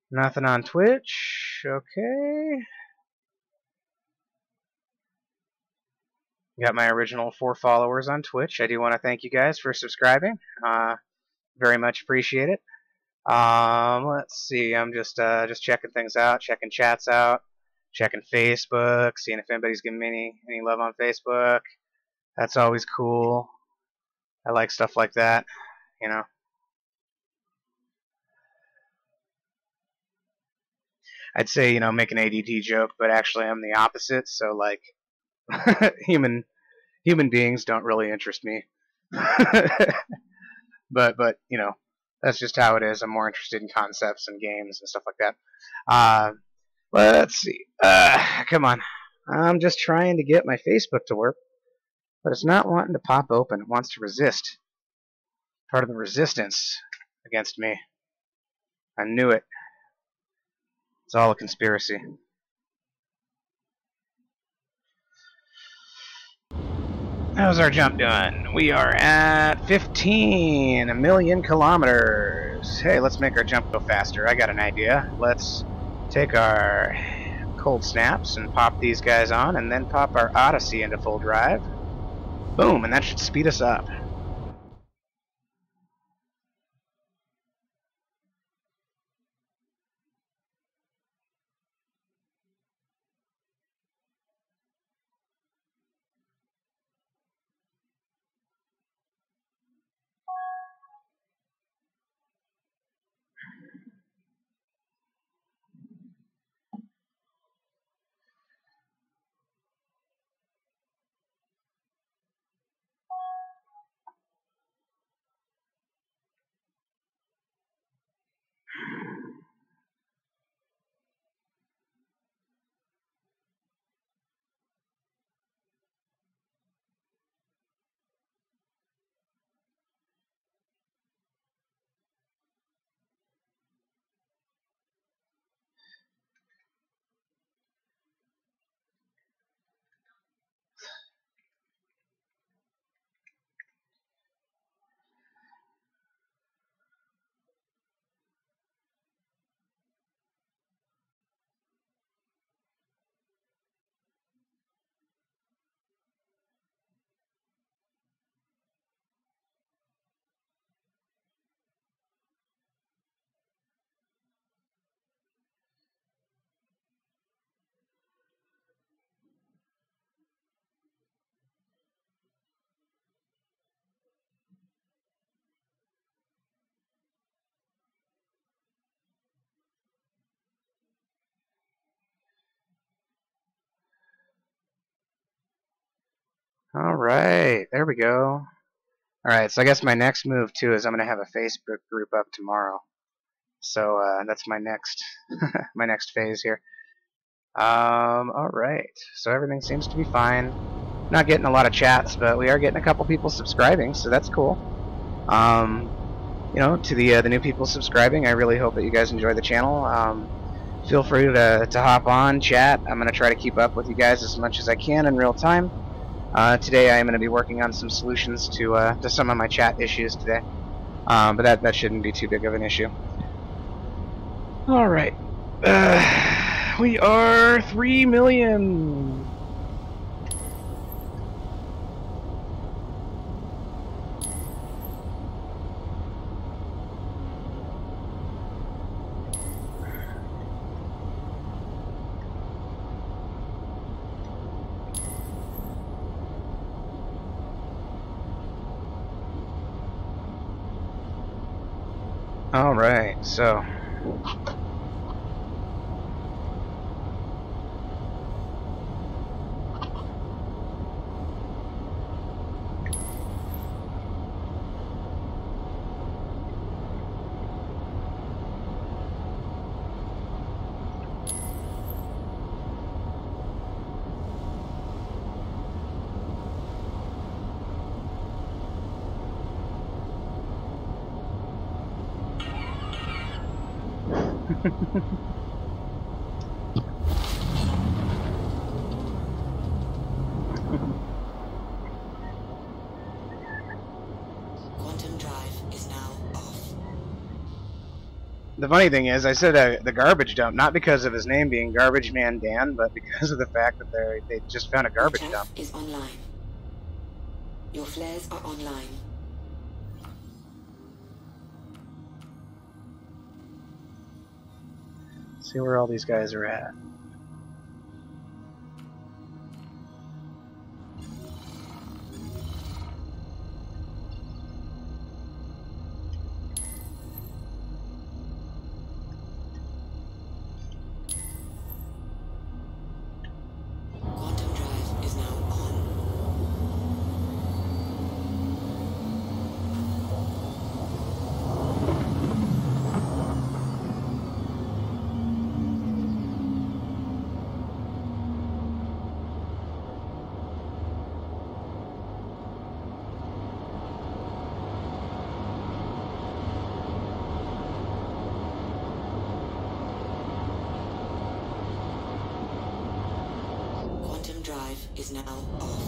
Nothing on Twitch. Okay. Got my original 4 followers on Twitch. I do want to thank you guys for subscribing. Very much appreciate it. Let's see. I'm just checking things out, checking chats out, checking Facebook, seeing if anybody's giving me any love on Facebook. That's always cool. I like stuff like that, you know. I'd say, you know, make an ADD joke, but actually I'm the opposite. So like, human beings don't really interest me. but you know, that's just how it is. I'm more interested in concepts and games and stuff like that. Let's see. Come on. I'm just trying to get my Facebook to work, but it's not wanting to pop open. It wants to resist. Part of the resistance against me. I knew it. It's all a conspiracy. How's our jump doing? We are at 15 million kilometers. Hey, let's make our jump go faster. I got an idea. Let's take our cold snaps and pop these guys on, and then pop our Odyssey into full drive. Boom, and that should speed us up. Alright, there we go. Alright, so I guess my next move too is I'm gonna have a Facebook group up tomorrow. So that's my next my next phase here. Alright. So everything seems to be fine. Not getting a lot of chats, but we are getting a couple people subscribing, so that's cool. You know, to the new people subscribing, I really hope that you guys enjoy the channel. Feel free to hop on, chat. I'm going to try to keep up with you guys as much as I can in real time. Today I am going to be working on some solutions to some of my chat issues today. But that shouldn't be too big of an issue. Alright. We are 3 million. Alright, so Quantum drive is now off. the funny thing is, I said the garbage dump, not because of his name being Garbage Man Dan, but because of the fact that they just found a garbage Your dump. chaff is online. Your flares are online. See where all these guys are at. Quantum drive is now on. Quantum drive is now off.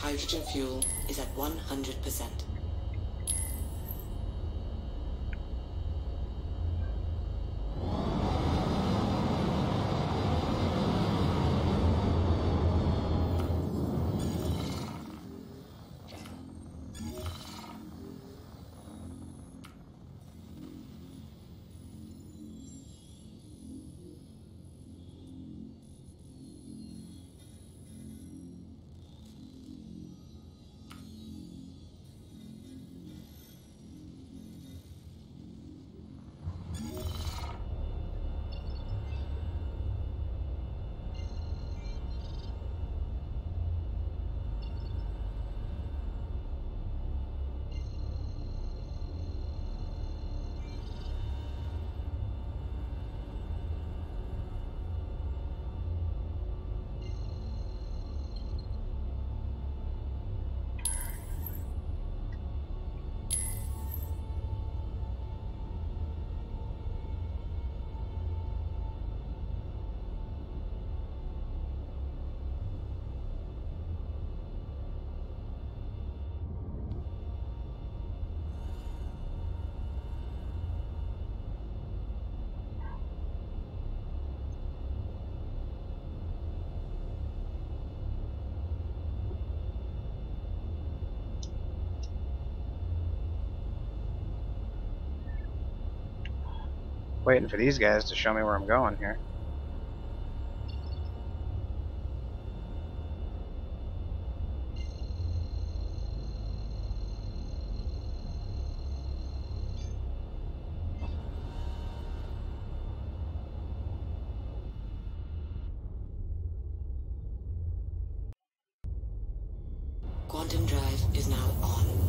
hydrogen fuel is at 100%. Waiting for these guys to show me where I'm going here. Quantum drive is now on.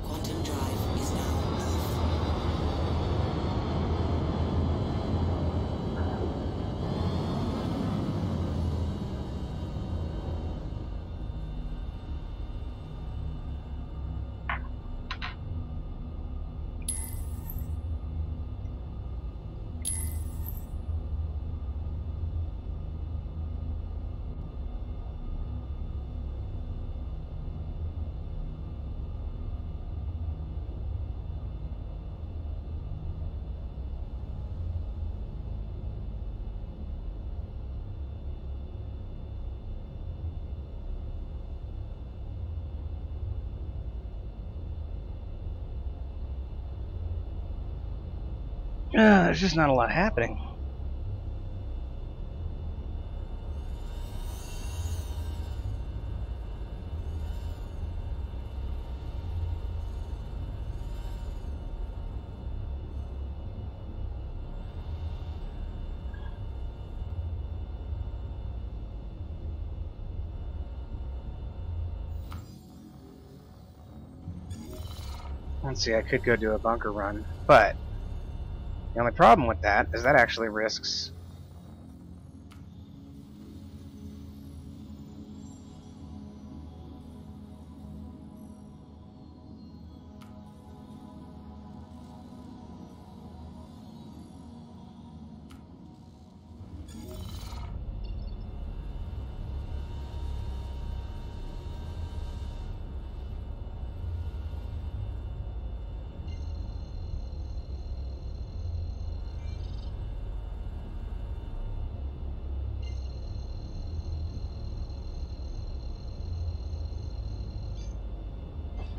Quantum drive is now off. There's just not a lot happening. Let's see, I could go do a bunker run, but the only problem with that is that actually risks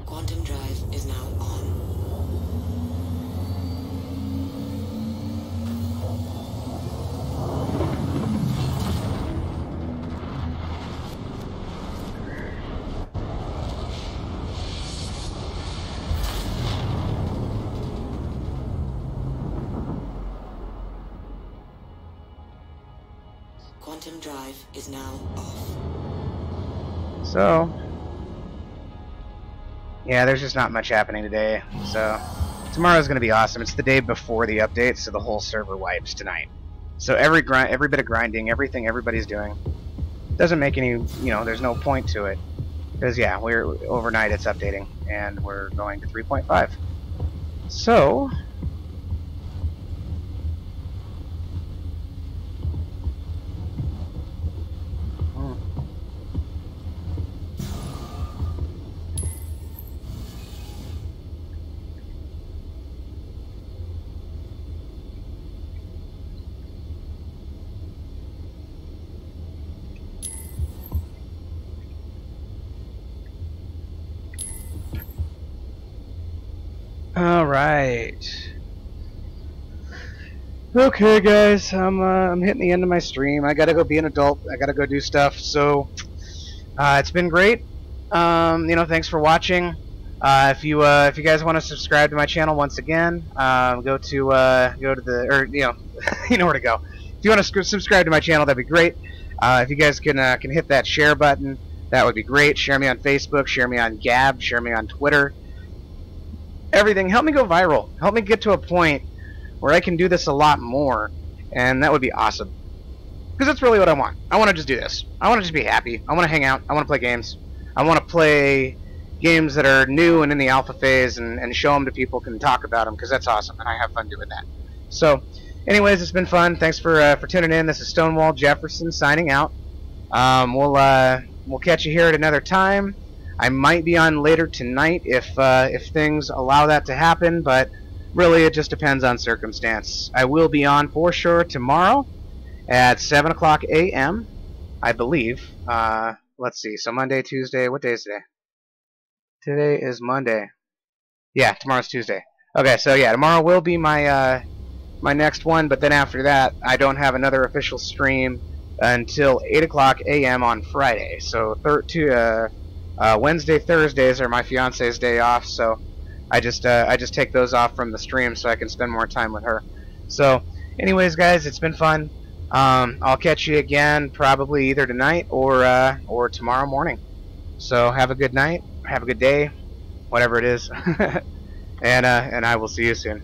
Quantum drive is now on. Quantum drive is now off. So, yeah, there's just not much happening today. So, tomorrow's going to be awesome. It's the day before the update, so the whole server wipes tonight. So every bit of grinding, everything everybody's doing, doesn't make any, there's no point to it. Because, yeah, overnight it's updating, and we're going to 3.5. So, alright. Okay, guys, I'm hitting the end of my stream. I gotta go be an adult. I gotta go do stuff. So, it's been great. Thanks for watching. If you guys want to subscribe to my channel once again, go to the, or you know where to go. If you want to subscribe to my channel, that'd be great. If you guys can hit that share button, that would be great. Share me on Facebook, share me on Gab, share me on Twitter. Everything. Help me go viral. Help me get to a point where I can do this a lot more, and that would be awesome. Because that's really what I want. I want to just do this. I want to just be happy. I want to hang out. I want to play games. I want to play games that are new and in the alpha phase and show them to people, can talk about them, because that's awesome, and I have fun doing that. So, anyways, it's been fun. Thanks for tuning in. This is Stonewall Jefferson signing out. We'll catch you here at another time. I might be on later tonight if things allow that to happen, but really it just depends on circumstance. I will be on for sure tomorrow at 7 o'clock a.m., I believe. Let's see. So Monday, Tuesday. What day is today? Today is Monday. Yeah, tomorrow's Tuesday. Okay, so yeah, tomorrow will be my my next one, but then after that, I don't have another official stream until 8 o'clock a.m. on Friday. So Wednesday, Thursdays are my fiance's day off, so I just take those off from the stream so I can spend more time with her. So, anyways, guys, it's been fun. I'll catch you again probably either tonight or tomorrow morning. So have a good night, have a good day, whatever it is, and I will see you soon.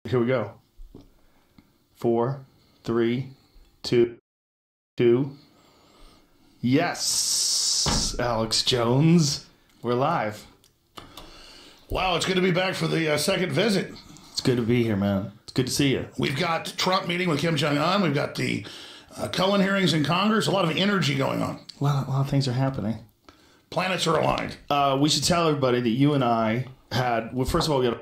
Here we go. 4, 3, 2, 2. Yes, Alex Jones. We're live. Wow, it's good to be back for the second visit. It's good to be here, man. It's good to see you. We've got Trump meeting with Kim Jong-un. We've got the Cohen hearings in Congress. A lot of energy going on. A lot of things are happening. Planets are aligned. We should tell everybody that you and I had, well, first of all, we had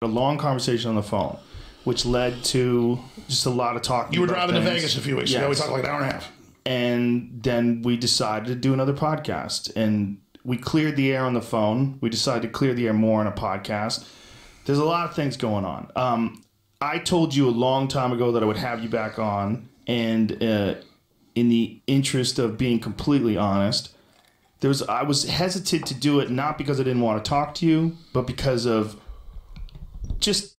a long conversation on the phone, which led to just a lot of talking. You were about driving to things. Vegas a few weeks ago. We talked like an hour and a half. And then we decided to do another podcast. And we cleared the air on the phone. We decided to clear the air more on a podcast. There's a lot of things going on. I told you a long time ago that I would have you back on. And in the interest of being completely honest, I was hesitant to do it, not because I didn't want to talk to you, but because of just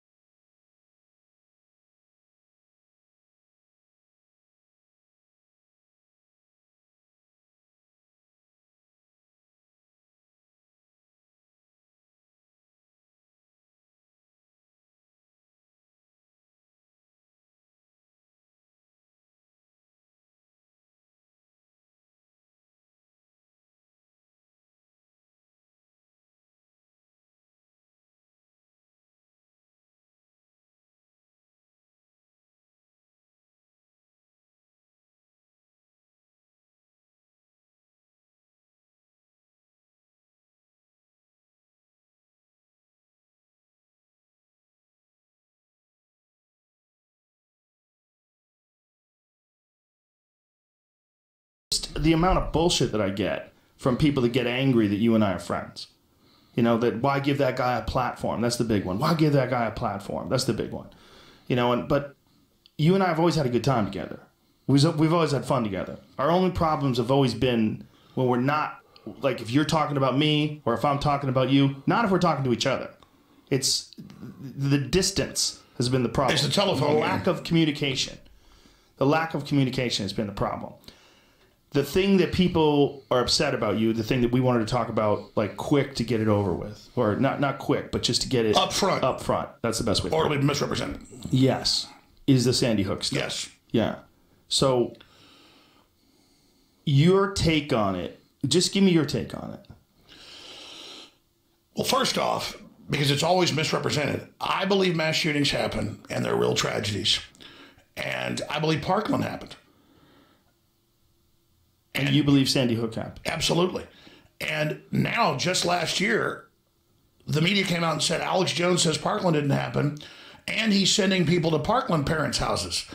the amount of bullshit that I get from people that get angry that you and I are friends. You know, that why give that guy a platform? That's the big one. Why give that guy a platform? That's the big one. You know, but you and I have always had a good time together. We've always had fun together. Our only problems have always been when we're not, like if you're talking about me or if I'm talking about you, not if we're talking to each other. It's the distance has been the problem. It's the telephone The lack of communication. The lack of communication has been the problem. The thing that people are upset about you, the thing that we wanted to talk about, like quick to get it over with, or not quick, but just to get it Up front. Up front. That's the best way. Or to be misrepresented. Yes, is the Sandy Hook stuff. Yes. Yeah. So your take on it. Just give me your take on it. Well, first off, because it's always misrepresented, I believe mass shootings happen and they're real tragedies. And I believe Parkland happened. And you believe Sandy Hook happened? Absolutely. And now, just last year, the media came out and said Alex Jones says Parkland didn't happen, and he's sending people to Parkland parents' houses.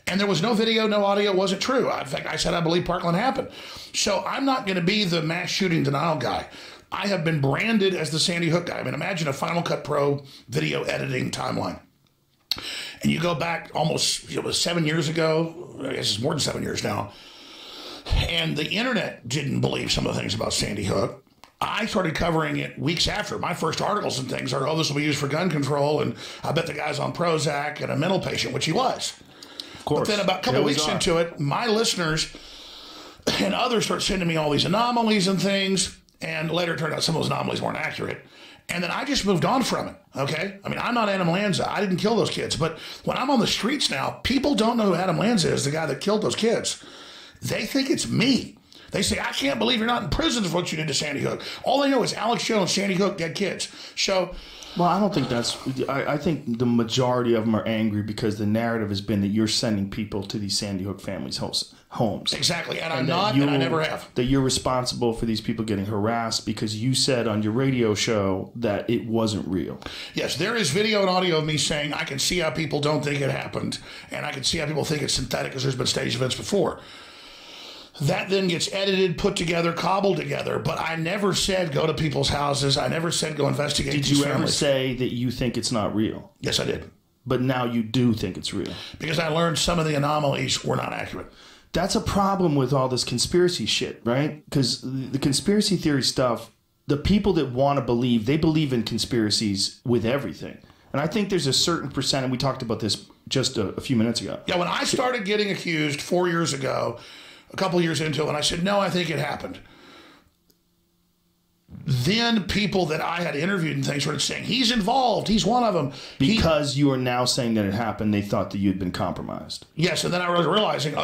And there was no video, no audio, wasn't true. In fact, I said I believe Parkland happened. So I'm not going to be the mass shooting denial guy. I have been branded as the Sandy Hook guy. I mean, imagine a Final Cut Pro video editing timeline. And you go back almost, it was 7 years ago, I guess it's more than 7 years now, and the internet didn't believe some of the things about Sandy Hook. I started covering it weeks after. My first articles and things are, oh, this will be used for gun control, and I bet the guy's on Prozac and a mental patient, which he was. Of course. But then about a couple weeks into it, my listeners and others start sending me all these anomalies and things, and later it turned out some of those anomalies weren't accurate. And then I just moved on from it, okay? I mean, I'm not Adam Lanza. I didn't kill those kids. But when I'm on the streets now, people don't know who Adam Lanza is, the guy that killed those kids. They think it's me. They say, I can't believe you're not in prison for what you did to Sandy Hook. All they know is Alex Jones, Sandy Hook, dead kids. So, well, I don't think that's... I think the majority of them are angry because the narrative has been that you're sending people to these Sandy Hook families' homes. Exactly, and I'm not, and I never have. That you're responsible for these people getting harassed because you said on your radio show that it wasn't real. Yes, there is video and audio of me saying I can see how people don't think it happened, and I can see how people think it's synthetic because there's been staged events before. That then gets edited, put together, cobbled together. But I never said go to people's houses. I never said go investigate these families. Did you ever say that you think it's not real? Yes, I did. But now you do think it's real. Because I learned some of the anomalies were not accurate. That's a problem with all this conspiracy shit, right? Because the conspiracy theory stuff, the people that want to believe, they believe in conspiracies with everything. And I think there's a certain percent, and we talked about this just a few minutes ago. Yeah, when I started getting accused 4 years ago, a couple years into it, and I said, no, I think it happened. then people that I had interviewed and things started saying, he's involved, he's one of them. Because you are now saying that it happened, they thought that you'd been compromised. Yes, and then I was realizing,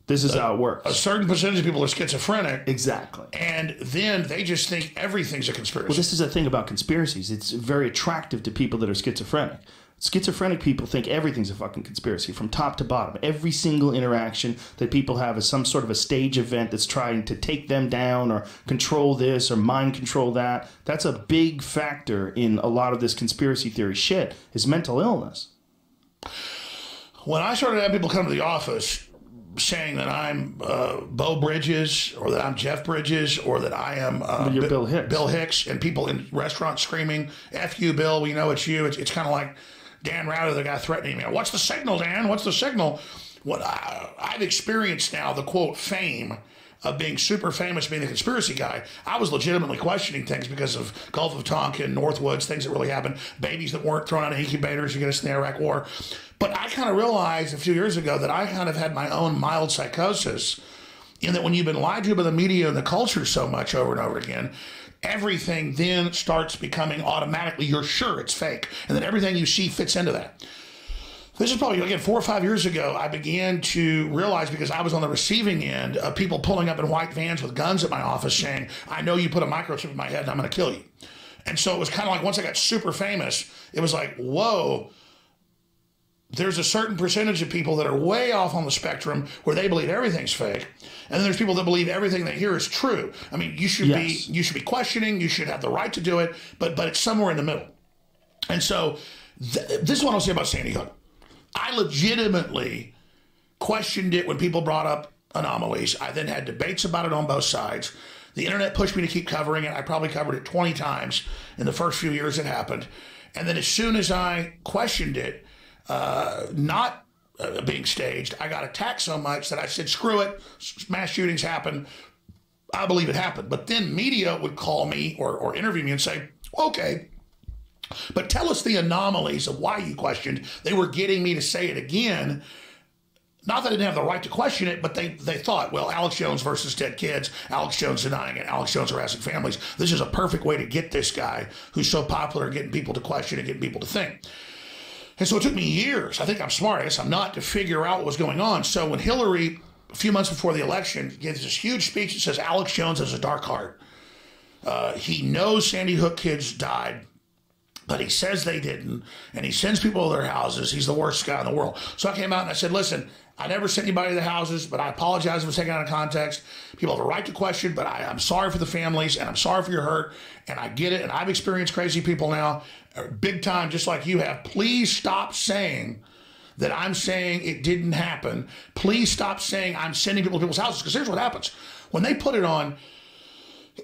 this is how it works. A certain percentage of people are schizophrenic. Exactly. And then they just think everything's a conspiracy. Well, this is the thing about conspiracies. It's very attractive to people that are schizophrenic. Schizophrenic people think everything's a fucking conspiracy from top to bottom. Every single interaction that people have is some sort of a stage event that's trying to take them down or control this or mind control that. That's a big factor in a lot of this conspiracy theory shit is mental illness. When I started having people come to the office saying that I'm Bo Bridges or that I'm Jeff Bridges or that I am you're Bill Hicks. Bill Hicks, and people in restaurants screaming, F you, Bill, we know it's you. It's kind of like Dan Rather, the guy threatening me. What's the signal, Dan? What's the signal? What I've experienced now, the quote fame of being super famous, being a conspiracy guy. I was legitimately questioning things because of Gulf of Tonkin, Northwoods, things that really happened, babies that weren't thrown out of incubators to get us in the Iraq War. But I kind of realized a few years ago that I kind of had my own mild psychosis in that when you've been lied to by the media and the culture so much over and over again, everything then starts becoming automatically, you're sure it's fake. And then everything you see fits into that. This is probably, again, 4 or 5 years ago, I began to realize, because I was on the receiving end of people pulling up in white vans with guns at my office saying, I know you put a microchip in my head and I'm going to kill you. And so it was kind of like, once I got super famous, it was like, whoa, there's a certain percentage of people that are way off on the spectrum where they believe everything's fake. And then there's people that believe everything they hear is true. I mean, you should be questioning, you should have the right to do it, but it's somewhere in the middle. And so this is what I'll say about Sandy Hook. I legitimately questioned it when people brought up anomalies. I then had debates about it on both sides. The internet pushed me to keep covering it. I probably covered it 20 times in the first few years it happened. And then as soon as I questioned it, not being staged, I got attacked so much that I said, screw it, mass shootings happen. I believe it happened. But then media would call me or interview me and say, okay, but tell us the anomalies of why you questioned. They were getting me to say it again. Not that I didn't have the right to question it, but they thought, well, Alex Jones versus dead kids, Alex Jones denying it, Alex Jones harassing families. This is a perfect way to get this guy who's so popular, getting people to question and getting people to think. And so it took me years. I think I'm smart. I guess I'm not, to figure out what was going on. So when Hillary, a few months before the election, gives this huge speech that says Alex Jones has a dark heart. He knows Sandy Hook kids died, but he says they didn't, and he sends people to their houses. He's the worst guy in the world. So I came out and I said, listen, I never sent anybody to the houses, but I apologize if it was taken out of context. People have a right to question, but I'm sorry for the families, and I'm sorry for your hurt, and I get it, and I've experienced crazy people now, big time, just like you have. Please stop saying that I'm saying it didn't happen. Please stop saying I'm sending people to people's houses, because here's what happens. When they put it on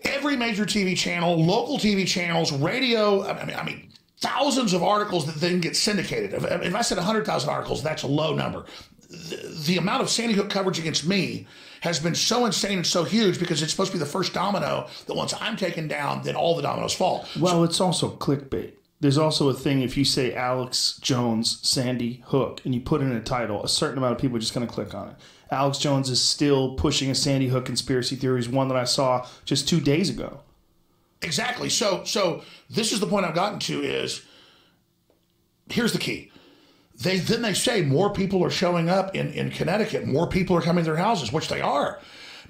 every major TV channel, local TV channels, radio, I mean, thousands of articles that then get syndicated. If I said 100,000 articles, that's a low number. The amount of Sandy Hook coverage against me has been so insane and so huge because it's supposed to be the first domino that once I'm taken down, then all the dominoes fall. Well, it's also clickbait. There's also a thing, if you say Alex Jones, Sandy Hook, and you put in a title, a certain amount of people are just going to click on it. Alex Jones is still pushing a Sandy Hook conspiracy theory, is one that I saw just 2 days ago. Exactly. So this is the point I've gotten to is, here's the key. Then they say more people are showing up in Connecticut. More people are coming to their houses, which they are.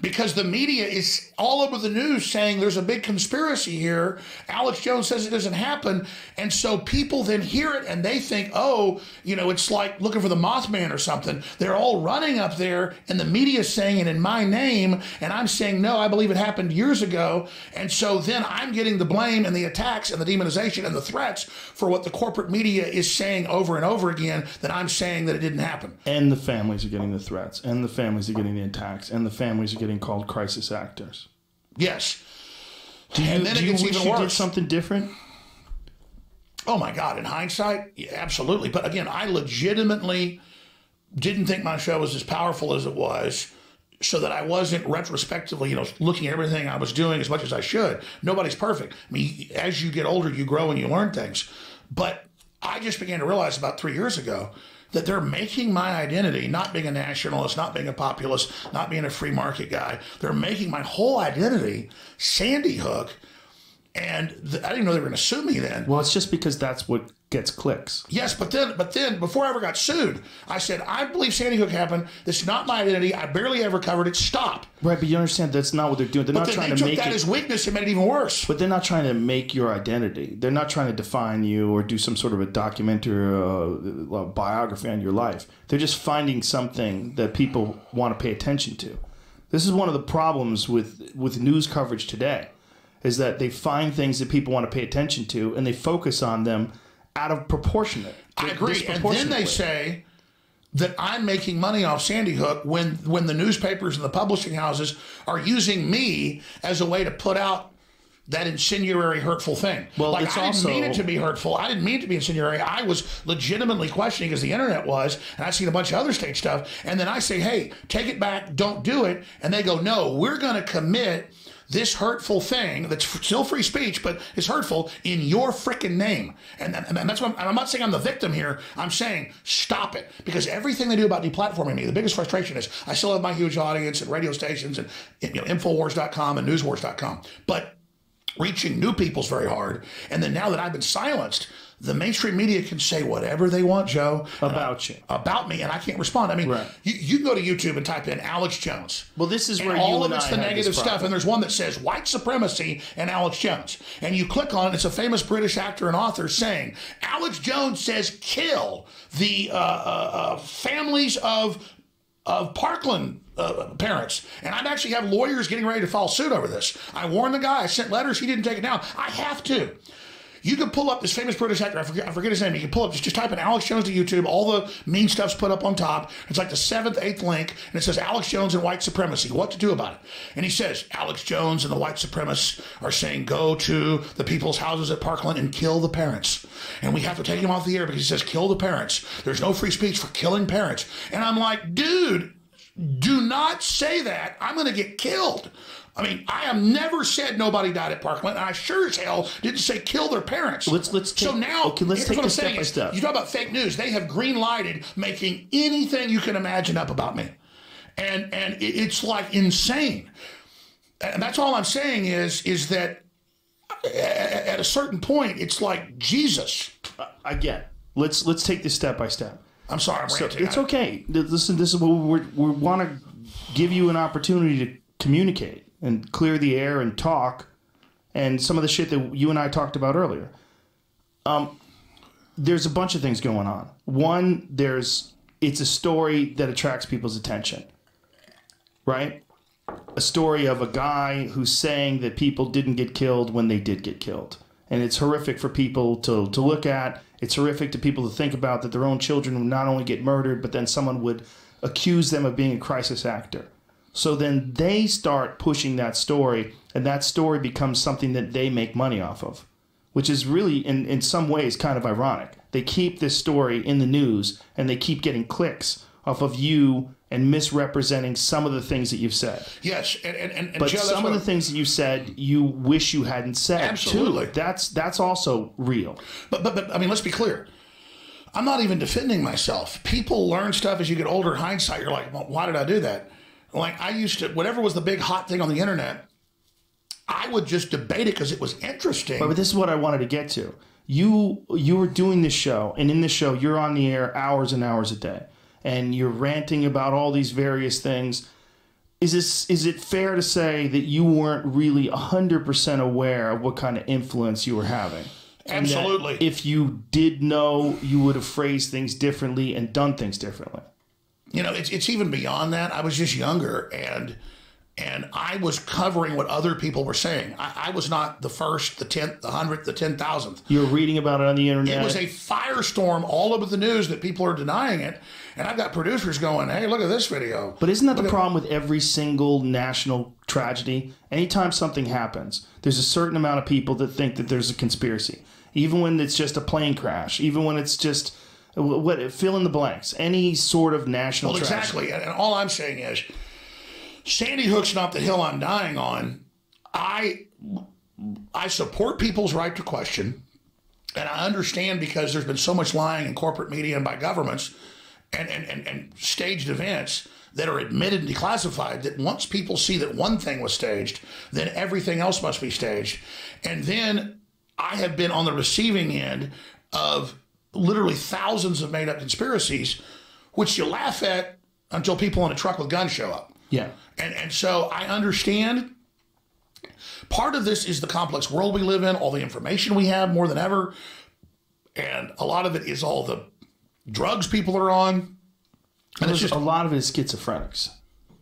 Because the media is all over the news saying there's a big conspiracy here. Alex Jones says it doesn't happen. And so people then hear it and they think, oh, you know, it's like looking for the Mothman or something. They're all running up there and the media is saying it in my name. And I'm saying, no, I believe it happened years ago. And so then I'm getting the blame and the attacks and the demonization and the threats for what the corporate media is saying over and over again, that I'm saying that it didn't happen. And the families are getting the threats, and the families are getting the attacks, and the families are getting called crisis actors. Yes. Do you wish you did something different? Oh my God, in hindsight, yeah, absolutely. But again, I legitimately didn't think my show was as powerful as it was, so that I wasn't retrospectively, you know, looking at everything I was doing as much as I should. Nobody's perfect. I mean, as you get older, you grow and you learn things. But I just began to realize about 3 years ago that they're making my identity, not being a nationalist, not being a populist, not being a free market guy, they're making my whole identity, Sandy Hook, And I didn't know they were going to sue me then. Well, it's just because that's what gets clicks. Yes, but then before I ever got sued, I said, I believe Sandy Hook happened. This is not my identity. I barely ever covered it. Stop. Right, but you understand that's not what they're doing. They're not trying to make that as weakness and made it even worse. But they're not trying to make your identity. They're not trying to define you or do some sort of a documentary or a biography on your life. They're just finding something that people want to pay attention to. This is one of the problems with news coverage today, is that they find things that people want to pay attention to and they focus on them out of proportionate. I agree. And then they say that I'm making money off Sandy Hook when the newspapers and the publishing houses are using me as a way to put out that incendiary, hurtful thing. Well, like, it's I also... didn't mean it to be hurtful. I didn't mean it to be incendiary. I was legitimately questioning, as the internet was, and I've seen a bunch of other state stuff. And then I say, hey, take it back, don't do it. And they go, no, we're going to commit this hurtful thing that's still free speech, but it's hurtful in your frickin' name. And that's what I'm not saying I'm the victim here. I'm saying stop it. Because everything they do about deplatforming me, the biggest frustration is I still have my huge audience at radio stations and Infowars.com and Newswars.com. But reaching new people's very hard. And then now that I've been silenced, the mainstream media can say whatever they want, Joe. About you. About me, and I can't respond. I mean, right. you can go to YouTube and type in Alex Jones. Well, this is where all you of and it's I the had negative this stuff, problem. and there's one that says white supremacy and Alex Jones. And you click on it, it's a famous British actor and author saying, Alex Jones says kill the families of Parkland parents. And I'd actually have lawyers getting ready to file suit over this. I warned the guy. I sent letters. He didn't take it down. I have to. You can pull up this famous British actor. I forget his name. You can pull up, just type in Alex Jones to YouTube. All the mean stuff's put up on top. It's like the 7th, 8th link, and it says Alex Jones and white supremacy. What to do about it? And he says, Alex Jones and the white supremacists are saying go to the people's houses at Parkland and kill the parents. And we have to take him off the air because he says kill the parents. There's no free speech for killing parents. And I'm like, dude, do not say that. I'm going to get killed. I mean, I have never said nobody died at Parkland, and I sure as hell didn't say kill their parents. Let's take, so now, let's take what I'm it step saying by is, step. you talk about fake news. They have green-lighted making anything you can imagine up about me. And it's like insane. And that's all I'm saying is that at a certain point, it's like Jesus. I get it. Let's take this step by step. I'm sorry, I'm ranting. It's okay. Listen, this is what we want to give you an opportunity to communicate and clear the air and talk, and some of the shit that you and I talked about earlier. There's a bunch of things going on. One, it's a story that attracts people's attention, right? A story of a guy who's saying that people didn't get killed when they did get killed. And it's horrific for people to look at. It's horrific to people to think about, that their own children would not only get murdered, but then someone would accuse them of being a crisis actor. So then they start pushing that story, and that story becomes something that they make money off of, which is really, in some ways, kind of ironic. They keep this story in the news, and they keep getting clicks off of you and misrepresenting some of the things that you've said. Yes, and but Joe, some of the things that you said, you wish you hadn't said. Absolutely. Too. That's also real. But I mean, let's be clear. I'm not even defending myself. People learn stuff as you get older. In hindsight, you're like, well, why did I do that? Like, I used to, whatever was the big hot thing on the internet, I would just debate it because it was interesting. But this is what I wanted to get to. You were doing this show, and in this show, you're on the air hours and hours a day, and you're ranting about all these various things. Is it fair to say that you weren't really 100% aware of what kind of influence you were having? Absolutely. If you did know, you would have phrased things differently and done things differently. You know, it's even beyond that. I was just younger, and I was covering what other people were saying. I was not the first, the 10th, the 100th, the 10,000th. You were reading about it on the internet. It was a firestorm all over the news that people are denying it. And I've got producers going, hey, look at this video. But isn't that the problem with every single national tragedy? Anytime something happens, there's a certain amount of people that think that there's a conspiracy. Even when it's just a plane crash, even when it's just... what, fill in the blanks. Any sort of national tragedy. Exactly. And all I'm saying is, Sandy Hook's not the hill I'm dying on. I support people's right to question, and I understand because there's been so much lying in corporate media and by governments and staged events that are admitted and declassified, that once people see that one thing was staged, then everything else must be staged. And then I have been on the receiving end of literally thousands of made-up conspiracies, which you laugh at until people in a truck with guns show up. Yeah. And so I understand part of this is the complex world we live in, all the information we have more than ever. And a lot of it is all the drugs people are on. And it's just a lot of it is schizophrenics.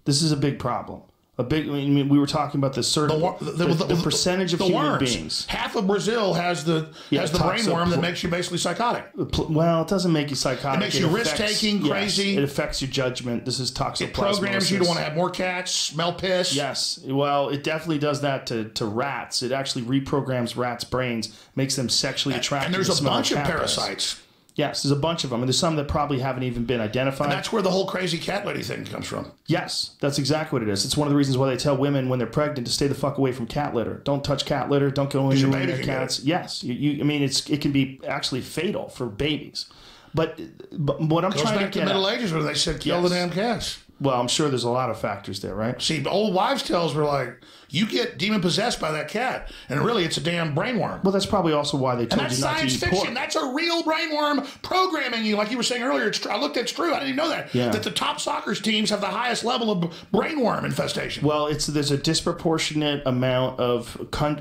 This is a big problem. I mean, we were talking about the certain the percentage of human worms. beings. Half of Brazil has the brainworm that makes you basically psychotic. Well, it doesn't make you psychotic. It makes you risk-taking, crazy. Yes, it affects your judgment. This is toxoplasmosis. It programs you to want to have more cats, smell piss. Yes. Well, it definitely does that to rats. It actually reprograms rats' brains, makes them sexually attracted. And there's to a bunch of cat parasites. piss. Yes, there's a bunch of them, and there's some that probably haven't even been identified. And that's where the whole crazy cat lady thing comes from. Yes, that's exactly what it is. It's one of the reasons why they tell women when they're pregnant to stay the fuck away from cat litter. Don't touch cat litter. Don't go into their cats. Yes, I mean it can be actually fatal for babies. But what I'm trying to get back to the Middle Ages where they said kill the damn cats. Well, I'm sure there's a lot of factors there, right? See, old wives' tales were like, you get demon possessed by that cat, and really it's a damn brainworm. Well, that's probably also why they told you not to eat pork. And that's science fiction. That's a real brainworm programming you, like you were saying earlier. I looked at it's true. I didn't even know that. Yeah. That the top soccer teams have the highest level of brainworm infestation. Well, there's a disproportionate amount of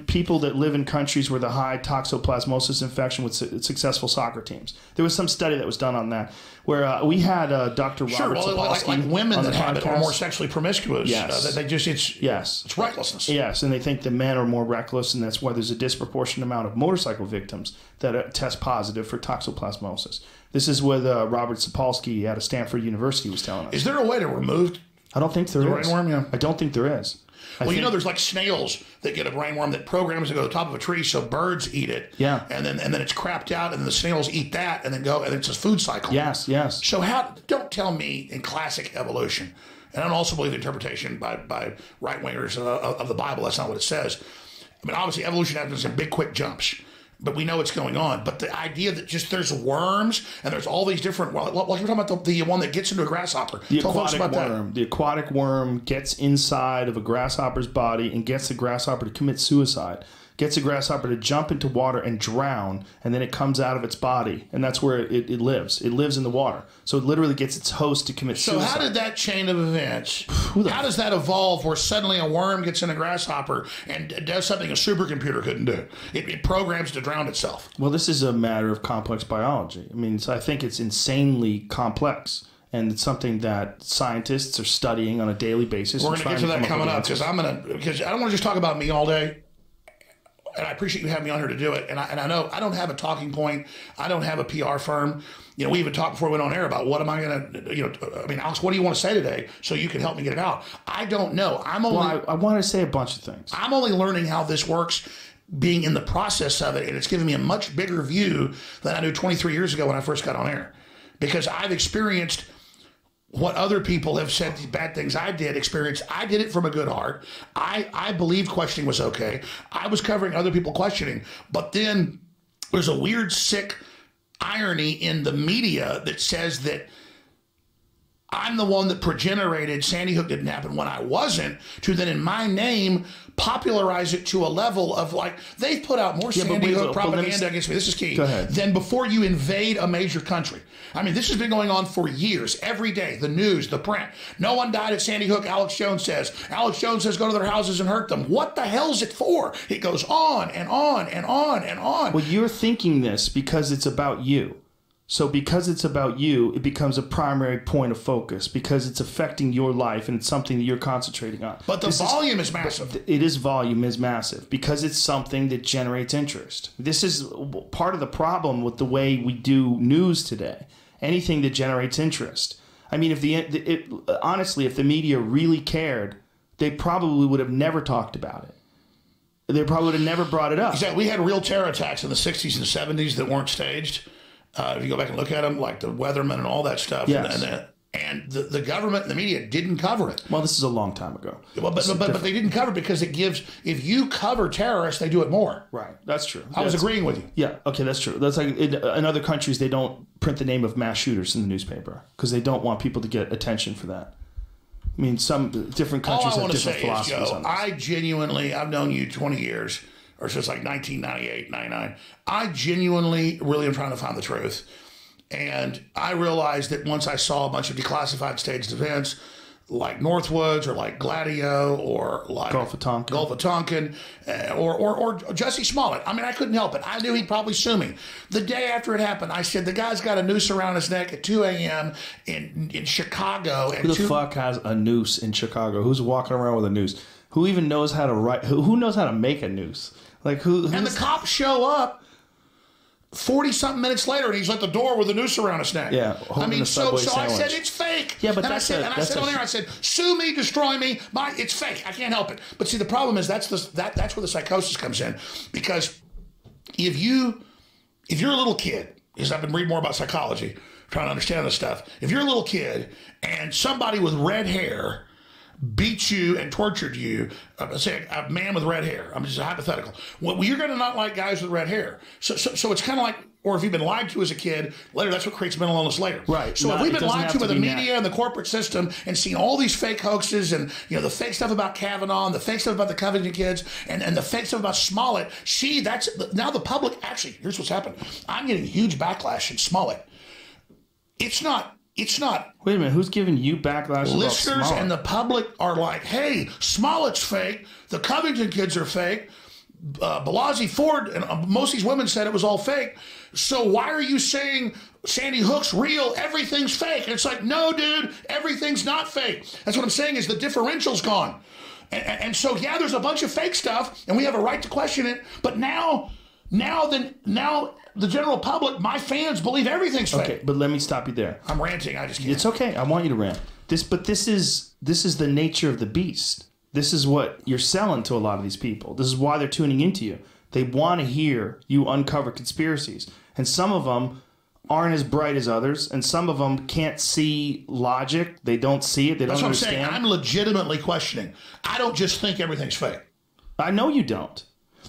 people that live in countries where the high toxoplasmosis infection with successful soccer teams. There was some study that was done on that where we had Dr. Robert Sapolsky like women that have it are more sexually promiscuous. Yes. It's recklessness. Yes, and they think the men are more reckless, and that's why there's a disproportionate amount of motorcycle victims that test positive for toxoplasmosis. This is what Robert Sapolsky at Stanford University was telling us. Is there a way to remove I don't think there is. Brainworm, yeah. I don't think there is. Well, there's like snails that get a brainworm that programs to go to the top of a tree so birds eat it. Yeah. And then it's crapped out, and then the snails eat that, and then it's a food cycle. Yes. So don't tell me in classic evolution, and I don't also believe the interpretation by right-wingers of the Bible. That's not what it says. I mean, obviously, evolution happens in big, quick jumps, but we know what's going on. But the idea that just there's worms and there's all these different, like we're talking about the one that gets into a grasshopper. The aquatic worm gets inside of a grasshopper's body and gets the grasshopper to commit suicide. Gets a grasshopper to jump into water and drown, and then it comes out of its body, and that's where it lives. It lives in the water. So it literally gets its host to commit suicide. So how did that chain of events, how does that evolve where suddenly a worm gets in a grasshopper and does something a supercomputer couldn't do? It programs to drown itself. Well, this is a matter of complex biology. I mean, I think it's insanely complex. And it's something that scientists are studying on a daily basis. We're going to get to that coming up because I don't want to just talk about me all day. And I appreciate you having me on here to do it. And I know I don't have a talking point. I don't have a PR firm. We even talked before we went on air about what am I going to, I mean, Alex, what do you want to say today so you can help me get it out? I don't know. I want to say a bunch of things. I'm only learning how this works, being in the process of it. And it's given me a much bigger view than I knew 23 years ago when I first got on air. Because I've experienced what other people have said, the bad things I did experience. I did it from a good heart. I believed questioning was okay. I was covering other people questioning. But then there's a weird, sick irony in the media that says that I'm the one that progenerated Sandy Hook didn't happen when I wasn't, to then in my name popularize it to a level of like, they've put out more Sandy Hook propaganda against me. This is key. Than before you invade a major country. I mean, this has been going on for years, every day, the news, the print. No one died at Sandy Hook, Alex Jones says. Alex Jones says go to their houses and hurt them. What the hell is it for? It goes on and on and on and on. Well, you're thinking this because it's about you. So because it's about you, it becomes a primary point of focus because it's affecting your life and it's something that you're concentrating on. But the volume is massive. Volume is massive because it's something that generates interest. This is part of the problem with the way we do news today. Anything that generates interest. I mean, honestly, if the media really cared, they probably would have never talked about it. They probably would have never brought it up. Exactly. We had real terror attacks in the 60s and 70s that weren't staged. If you go back and look at them, like the Weathermen and all that stuff, yes. and the government and the media didn't cover it. Well, this is a long time ago. Well, but they didn't cover it because it gives, if you cover terrorists, they do it more. Right, that's true. I was agreeing with you. Yeah, okay, that's true. That's like in other countries, they don't print the name of mass shooters in the newspaper because they don't want people to get attention for that. I mean, some different countries have different philosophies on this. I've known you 20 years, or since like 1998, 99. I genuinely really am trying to find the truth. And I realized that once I saw a bunch of declassified staged events, like Northwoods or like Gladio or like Gulf of Tonkin, or Jesse Smollett. I mean, I couldn't help it. I knew he'd probably sue me. The day after it happened, I said, the guy's got a noose around his neck at 2 a.m. in Chicago. Who the fuck has a noose in Chicago? Who's walking around with a noose? Who even knows how to write? Who knows how to make a noose? Like who? And the cops show up 40-something minutes later, and he's at the door with a noose around his neck. Yeah, I mean, so I sandwich. said it's fake. Yeah, but I said on air, I said, sue me, destroy me. It's fake. I can't help it. But see, the problem is that's where the psychosis comes in, because if you're a little kid, because I've been reading more about psychology, trying to understand this stuff. If you're a little kid and somebody with red hair beat you and tortured you, say a man with red hair, I'm just hypothetical. Well, you're going to not like guys with red hair. So it's kind of like, or if you've been lied to as a kid, later that's what creates mental illness later. Right. So if we've been lied to by the media and the corporate system and seen all these fake hoaxes and the fake stuff about Kavanaugh and the fake stuff about the Covington kids and the fake stuff about Smollett, now the public, actually, here's what's happened. I'm getting huge backlash in Smollett. It's not. Wait a minute, who's giving you backlash? Listeners and the public are like, hey, Smollett's fake. The Covington kids are fake. Blasey Ford and most of these women said it was all fake. So why are you saying Sandy Hook's real? Everything's fake. And it's like, no, dude, everything's not fake. That's what I'm saying is the differential's gone. And so, yeah, there's a bunch of fake stuff, and we have a right to question it. But now the general public, my fans, believe everything's fake. Okay, but let me stop you there. I'm ranting. I just can't. It's okay. I want you to rant. This is the nature of the beast. This is what you're selling to a lot of these people. This is why they're tuning into you. They want to hear you uncover conspiracies. And some of them aren't as bright as others, and some of them can't see logic. They don't see it. They don't understand. That's what I'm saying. I'm legitimately questioning. I don't just think everything's fake. I know you don't.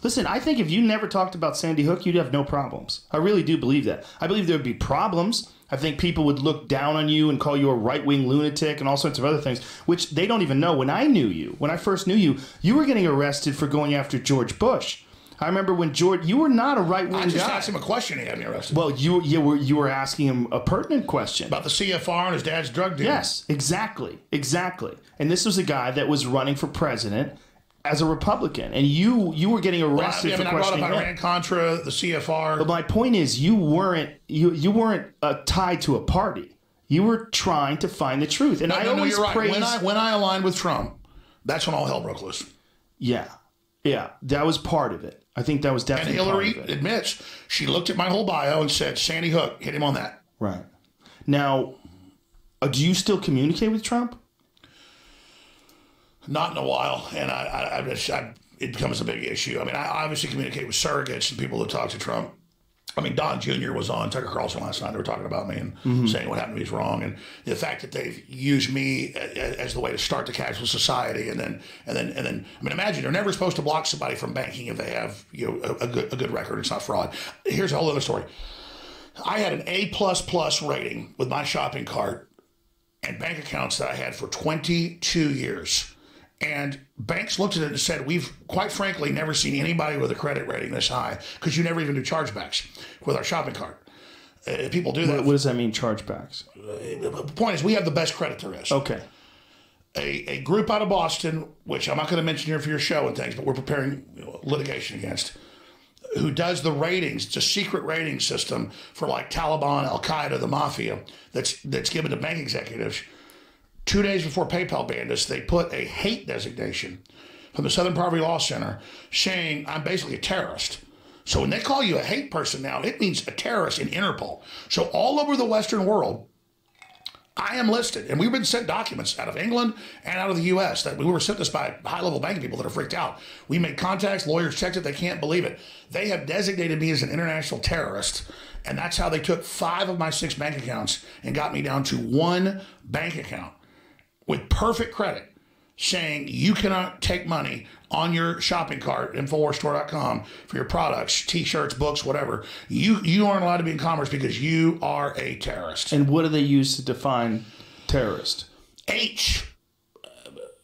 Listen, I think if you never talked about Sandy Hook, you'd have no problems. I really do believe that. I believe there would be problems. I think people would look down on you and call you a right-wing lunatic and all sorts of other things, which they don't even know. When I first knew you, you were getting arrested for going after George Bush. I remember when you were not a right-wing guy. I just asked him a question, he had me arrested. Well, you were asking him a pertinent question. About the CFR and his dad's drug deal. Yes, exactly. And this was a guy that was running for president as a Republican, and you were getting arrested for questioning him. I brought up Iran-Contra, the CFR. But my point is, you weren't tied to a party. You were trying to find the truth. And I always praise... When I aligned with Trump, that's when all hell broke loose. Yeah, that was part of it. I think that was definitely part of it. And Hillary admits, she looked at my whole bio and said, Sandy Hook, hit him on that. Right. Now, do you still communicate with Trump? Not in a while, and it becomes a big issue. I mean, I obviously communicate with surrogates and people that talk to Trump. I mean, Don Jr. was on Tucker Carlson last night. They were talking about me and saying what happened to me is wrong, and the fact that they've used me as the way to start the cashless society, and then. I mean, imagine you're never supposed to block somebody from banking if they have a good record. It's not fraud. Here's a whole other story. I had an A++ rating with my shopping cart and bank accounts that I had for 22 years. And banks looked at it and said, we've, quite frankly, never seen anybody with a credit rating this high because you never even do chargebacks with our shopping cart. People do that. What does that mean, chargebacks? The point is, we have the best credit there is. Okay. A group out of Boston, which I'm not going to mention here for your show and things, but we're preparing litigation against, who does the ratings. It's a secret rating system for like Taliban, Al-Qaeda, the mafia, that's given to bank executives. 2 days before PayPal banned us, they put a hate designation from the Southern Poverty Law Center saying I'm basically a terrorist. So when they call you a hate person now, it means a terrorist in Interpol. So all over the Western world, I am listed. And we've been sent documents out of England and out of the U.S. that we were sent this by high-level banking people that are freaked out. We made contacts, lawyers checked it, they can't believe it. They have designated me as an international terrorist, and that's how they took 5 of my 6 bank accounts and got me down to 1 bank account with perfect credit, saying you cannot take money on your shopping cart, InfoWarsStore.com, for your products, T-shirts, books, whatever. You aren't allowed to be in commerce because you are a terrorist. And what do they use to define terrorist? H,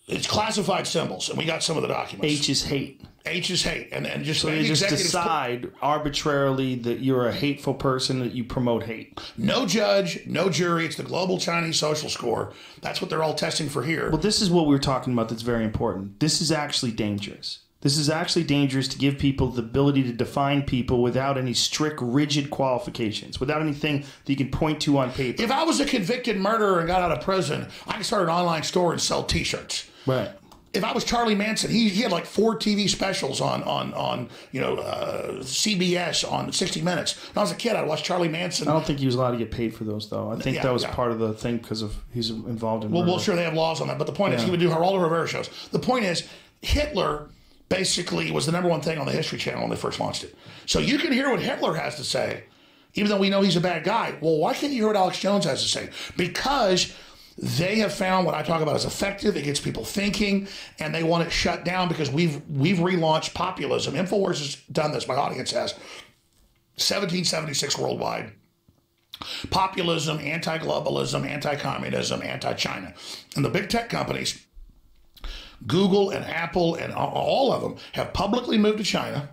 It's classified symbols, and we got some of the documents. H is hate. H is hate, and just So they just decide arbitrarily that you're a hateful person, that you promote hate. No judge, no jury. It's the global Chinese social score. That's what they're all testing for here. Well, this is what we were talking about that's very important. This is actually dangerous. This is actually dangerous to give people the ability to define people without any strict, rigid qualifications, without anything that you can point to on paper. If I was a convicted murderer and got out of prison, I could start an online store and sell T-shirts. Right. If I was Charlie Manson, he had like 4 TV specials on CBS on 60 Minutes. When I was a kid, I'd watch Charlie Manson. I don't think he was allowed to get paid for those, though. I think that was part of the thing because of he's involved in murder. Well, sure, they have laws on that. But the point is, he would do all the Rivera shows. The point is, Hitler basically was the #1 thing on the History Channel when they first launched it. So you can hear what Hitler has to say, even though we know he's a bad guy. Well, why can't you hear what Alex Jones has to say? Because they have found what I talk about is effective. It gets people thinking, and they want it shut down because we've relaunched populism. InfoWars has done this. My audience has. 1776 worldwide. Populism, anti-globalism, anti-communism, anti-China. And the big tech companies, Google and Apple and all of them, have publicly moved to China,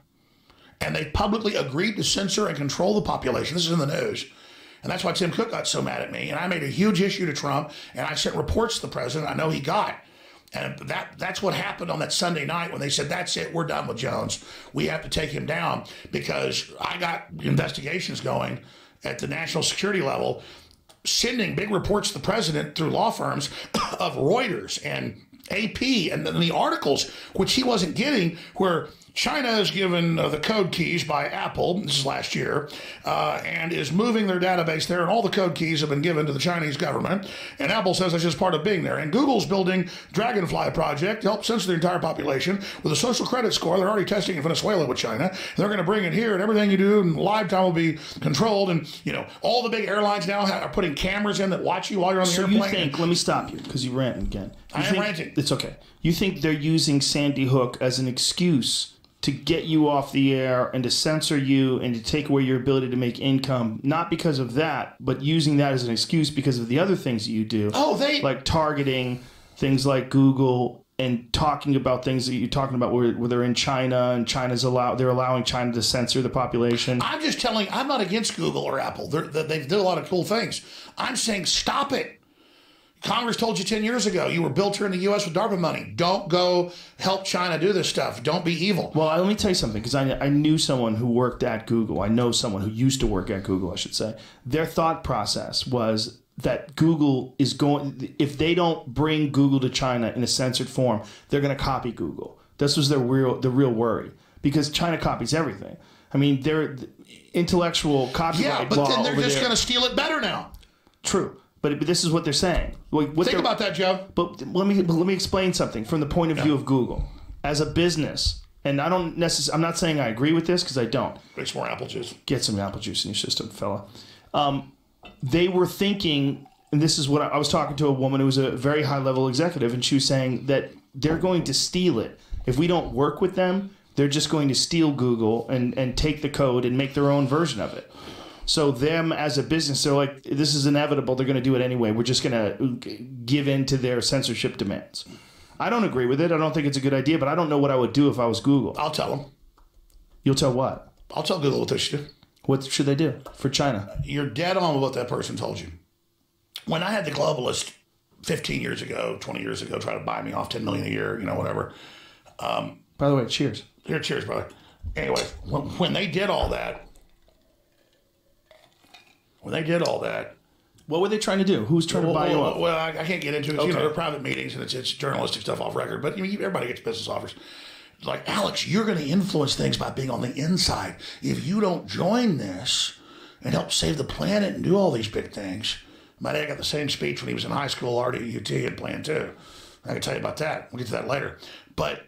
and they publicly agreed to censor and control the population. This is in the news. And that's why Tim Cook got so mad at me. And I made a huge issue to Trump, and I sent reports to the president I know he got. And that's what happened on that Sunday night when they said, that's it, we're done with Jones. We have to take him down, because I got investigations going at the national security level, sending big reports to the president through law firms of Reuters and AP and the articles, which he wasn't getting, where China is given the code keys by Apple, this is last year, and is moving their database there, and all the code keys have been given to the Chinese government, and Apple says that's just part of being there. And Google's building Dragonfly project to help censor the entire population with a social credit score. They're already testing in Venezuela with China. They're going to bring it here, and everything you do in live time will be controlled. And, all the big airlines now are putting cameras in that watch you while you're on the airplane. So you think, let me stop you, because you're ranting again. I am ranting. It's okay. You think they're using Sandy Hook as an excuse to get you off the air and to censor you and to take away your ability to make income, not because of that, but using that as an excuse because of the other things that you do. Like targeting things like Google and talking about things that you're talking about where they're in China and they're allowing China to censor the population. I'm just telling, I'm not against Google or Apple. They do a lot of cool things. I'm saying stop it. Congress told you 10 years ago, you were built here in the U.S. with DARPA money. Don't go help China do this stuff. Don't be evil. Well, let me tell you something, because I knew someone who worked at Google. I know someone who used to work at Google, I should say. Their thought process was that Google is if they don't bring Google to China in a censored form, they're going to copy Google. This was the real worry, because China copies everything. I mean, their intellectual copyright law. Yeah, but then they're just going to steal it better now. True. But this is what they're saying. Think about that, Joe. But let me explain something from the point of view of Google as a business. And I'm not saying I agree with this, because I don't. Drink some more apple juice. Get some apple juice in your system, fella. They were thinking, and this is what I was talking to a woman who was a very high level executive, and she was saying that they're going to steal it. If we don't work with them, they're just going to steal Google and take the code and make their own version of it. So them as a business, they're like, this is inevitable. They're going to do it anyway. We're just going to give in to their censorship demands. I don't agree with it. I don't think it's a good idea, but I don't know what I would do if I was Google. I'll tell them. You'll tell what? I'll tell Google what they should do. What should they do for China? You're dead on with what that person told you. When I had the globalist 15 years ago, 20 years ago, try to buy me off $10 million a year, whatever. By the way, cheers. Here, cheers, brother. Anyway, when they did all that, what were they trying to do? Who's trying to buy you off? Well, I can't get into it. Okay. They're private meetings, and it's journalistic stuff off record. But everybody gets business offers. Like, Alex, you're going to influence things by being on the inside. If you don't join this and help save the planet and do all these big things. My dad got the same speech when he was in high school, already at UT and planned too. I can tell you about that. We'll get to that later. But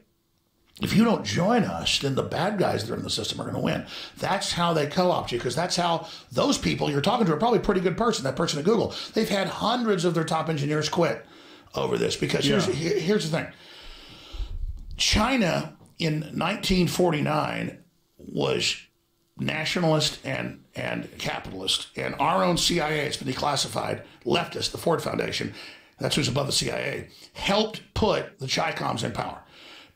if you don't join us, then the bad guys that are in the system are going to win. That's how they co-opt you, because that's how those people you're talking to are probably a pretty good person, that person at Google. They've had hundreds of their top engineers quit over this, because here's the thing. China in 1949 was nationalist and capitalist, and our own CIA, it's been declassified, leftist, the Ford Foundation, that's who's above the CIA, helped put the Chi-Coms in power.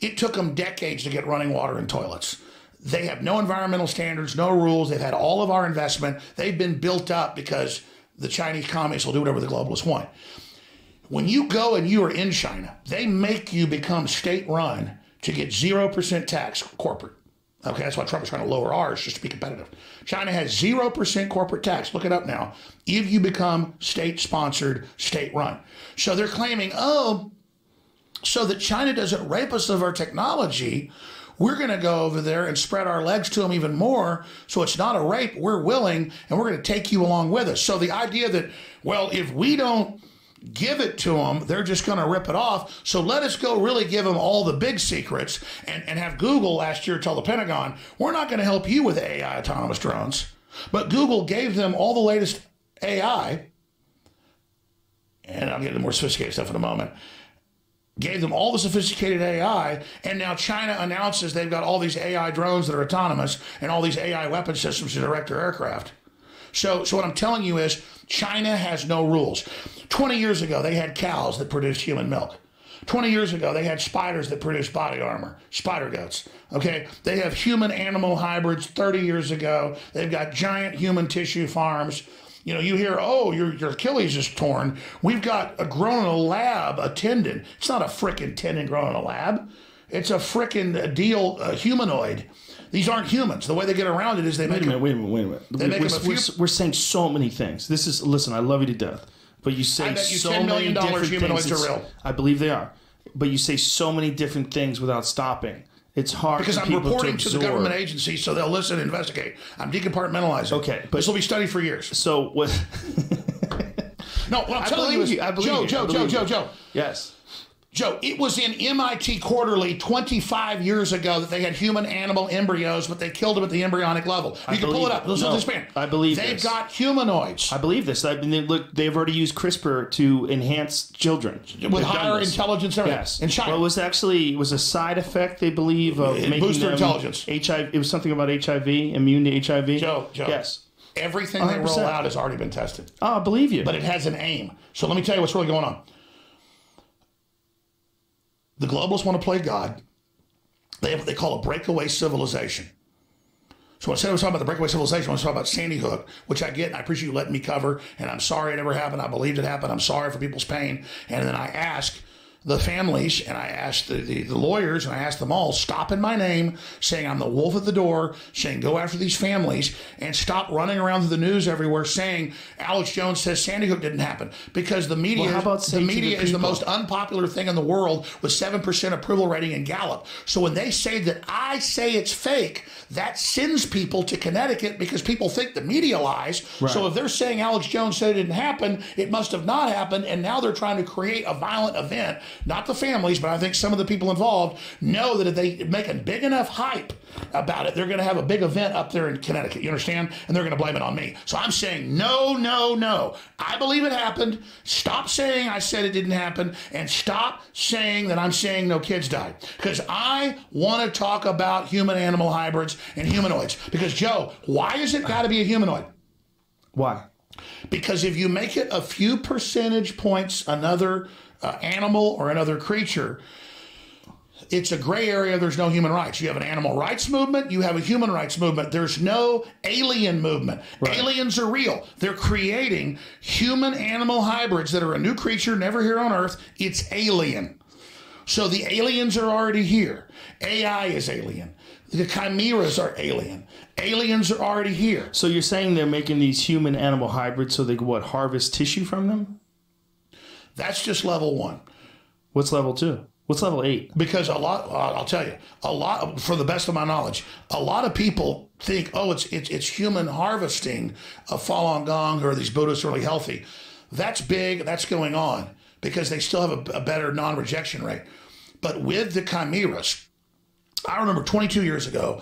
It took them decades to get running water and toilets. They have no environmental standards, no rules. They've had all of our investment. They've been built up because the Chinese communists will do whatever the globalists want. When you go and you are in China, they make you become state-run to get 0% tax corporate. Okay, that's why Trump is trying to lower ours just to be competitive. China has 0% corporate tax. Look it up now. If you become state-sponsored, state-run. So they're claiming, oh, so that China doesn't rape us of our technology, we're going to go over there and spread our legs to them even more. So it's not a rape. We're willing, and we're going to take you along with us. So the idea that, well, if we don't give it to them, they're just going to rip it off. So let us go really give them all the big secrets and have Google last year tell the Pentagon, we're not going to help you with AI autonomous drones. But Google gave them all the latest AI, and I'll get into more sophisticated stuff in a moment, gave them all the sophisticated AI, and now China announces they've got all these AI drones that are autonomous and all these AI weapon systems to direct their aircraft. So what I'm telling you is China has no rules. 20 years ago, they had cows that produced human milk. 20 years ago, they had spiders that produced body armor, spider guts. Okay, they have human-animal hybrids 30 years ago. They've got giant human tissue farms. You know, you hear, oh, your Achilles is torn. We've got a grown in a lab, a tendon. It's not a frickin' tendon grown in a lab. It's a frickin' deal, humanoid. These aren't humans. The way they get around it is they make them. Wait a minute. We're saying so many things. This is, listen, I love you to death. But you say so $10 many million different humanoids things. are real. I believe they are. But you say so many different things without stopping. It's hard because for I'm people reporting to to the absorb. government agency so they'll listen and investigate. I'm decompartmentalizing. Okay. But this will be studied for years. So what? No, what I'm telling you is, Joe. Yes. Joe, it was in MIT Quarterly 25 years ago that they had human-animal embryos, but they killed them at the embryonic level. You can pull it up. Listen to this man. I believe They've this. got humanoids. I believe this. I mean, look, they've already used CRISPR to enhance children. With higher intelligence and everything. Yes. In China. Well, it was a side effect, they believe, of making boost their them intelligence. HIV. It was something about HIV, immune to HIV. Joe. Yes. Everything they roll out has already been tested. Oh, I believe you. But it has an aim. So let me tell you what's really going on. The globalists want to play God. They have what they call a breakaway civilization. So instead of talking about the breakaway civilization, I want to talk about Sandy Hook, which I get, and I appreciate you letting me cover, and I'm sorry it ever happened. I believed it happened. I'm sorry for people's pain. And then I ask the families, and I asked the lawyers, and I asked them all, stop in my name, saying I'm the wolf at the door, saying go after these families, and stop running around to the news everywhere saying Alex Jones says Sandy Hook didn't happen. Because the media, is the most unpopular thing in the world with 7% approval rating in Gallup. So when they say that I say it's fake, that sends people to Connecticut because people think the media lies. Right. So if they're saying Alex Jones said it didn't happen, it must have not happened, and now they're trying to create a violent event. Not the families, but I think some of the people involved know that if they make a big enough hype about it, they're going to have a big event up there in Connecticut. You understand? And they're going to blame it on me. So I'm saying, no. I believe it happened. Stop saying I said it didn't happen. And stop saying that I'm saying no kids died. Because I want to talk about human-animal hybrids and humanoids. Because, Joe, why has it got to be a humanoid? Why? Because if you make it a few percentage points another animal or another creature, it's a gray area. There's no human rights. You have an animal rights movement. You have a human rights movement. There's no alien movement. Right. Aliens are real. They're creating human-animal hybrids that are a new creature never here on Earth. It's alien. So the aliens are already here. AI is alien. The chimeras are alien. Aliens are already here. So you're saying they're making these human-animal hybrids so they can, harvest tissue from them? That's just level 1. What's level 2? What's level 8? Because I'll tell you, for the best of my knowledge, a lot of people think, oh, it's human harvesting of Falun Gong or these Buddhists really healthy. That's big. That's going on because they still have a better non-rejection rate. But with the chimeras, I remember 22 years ago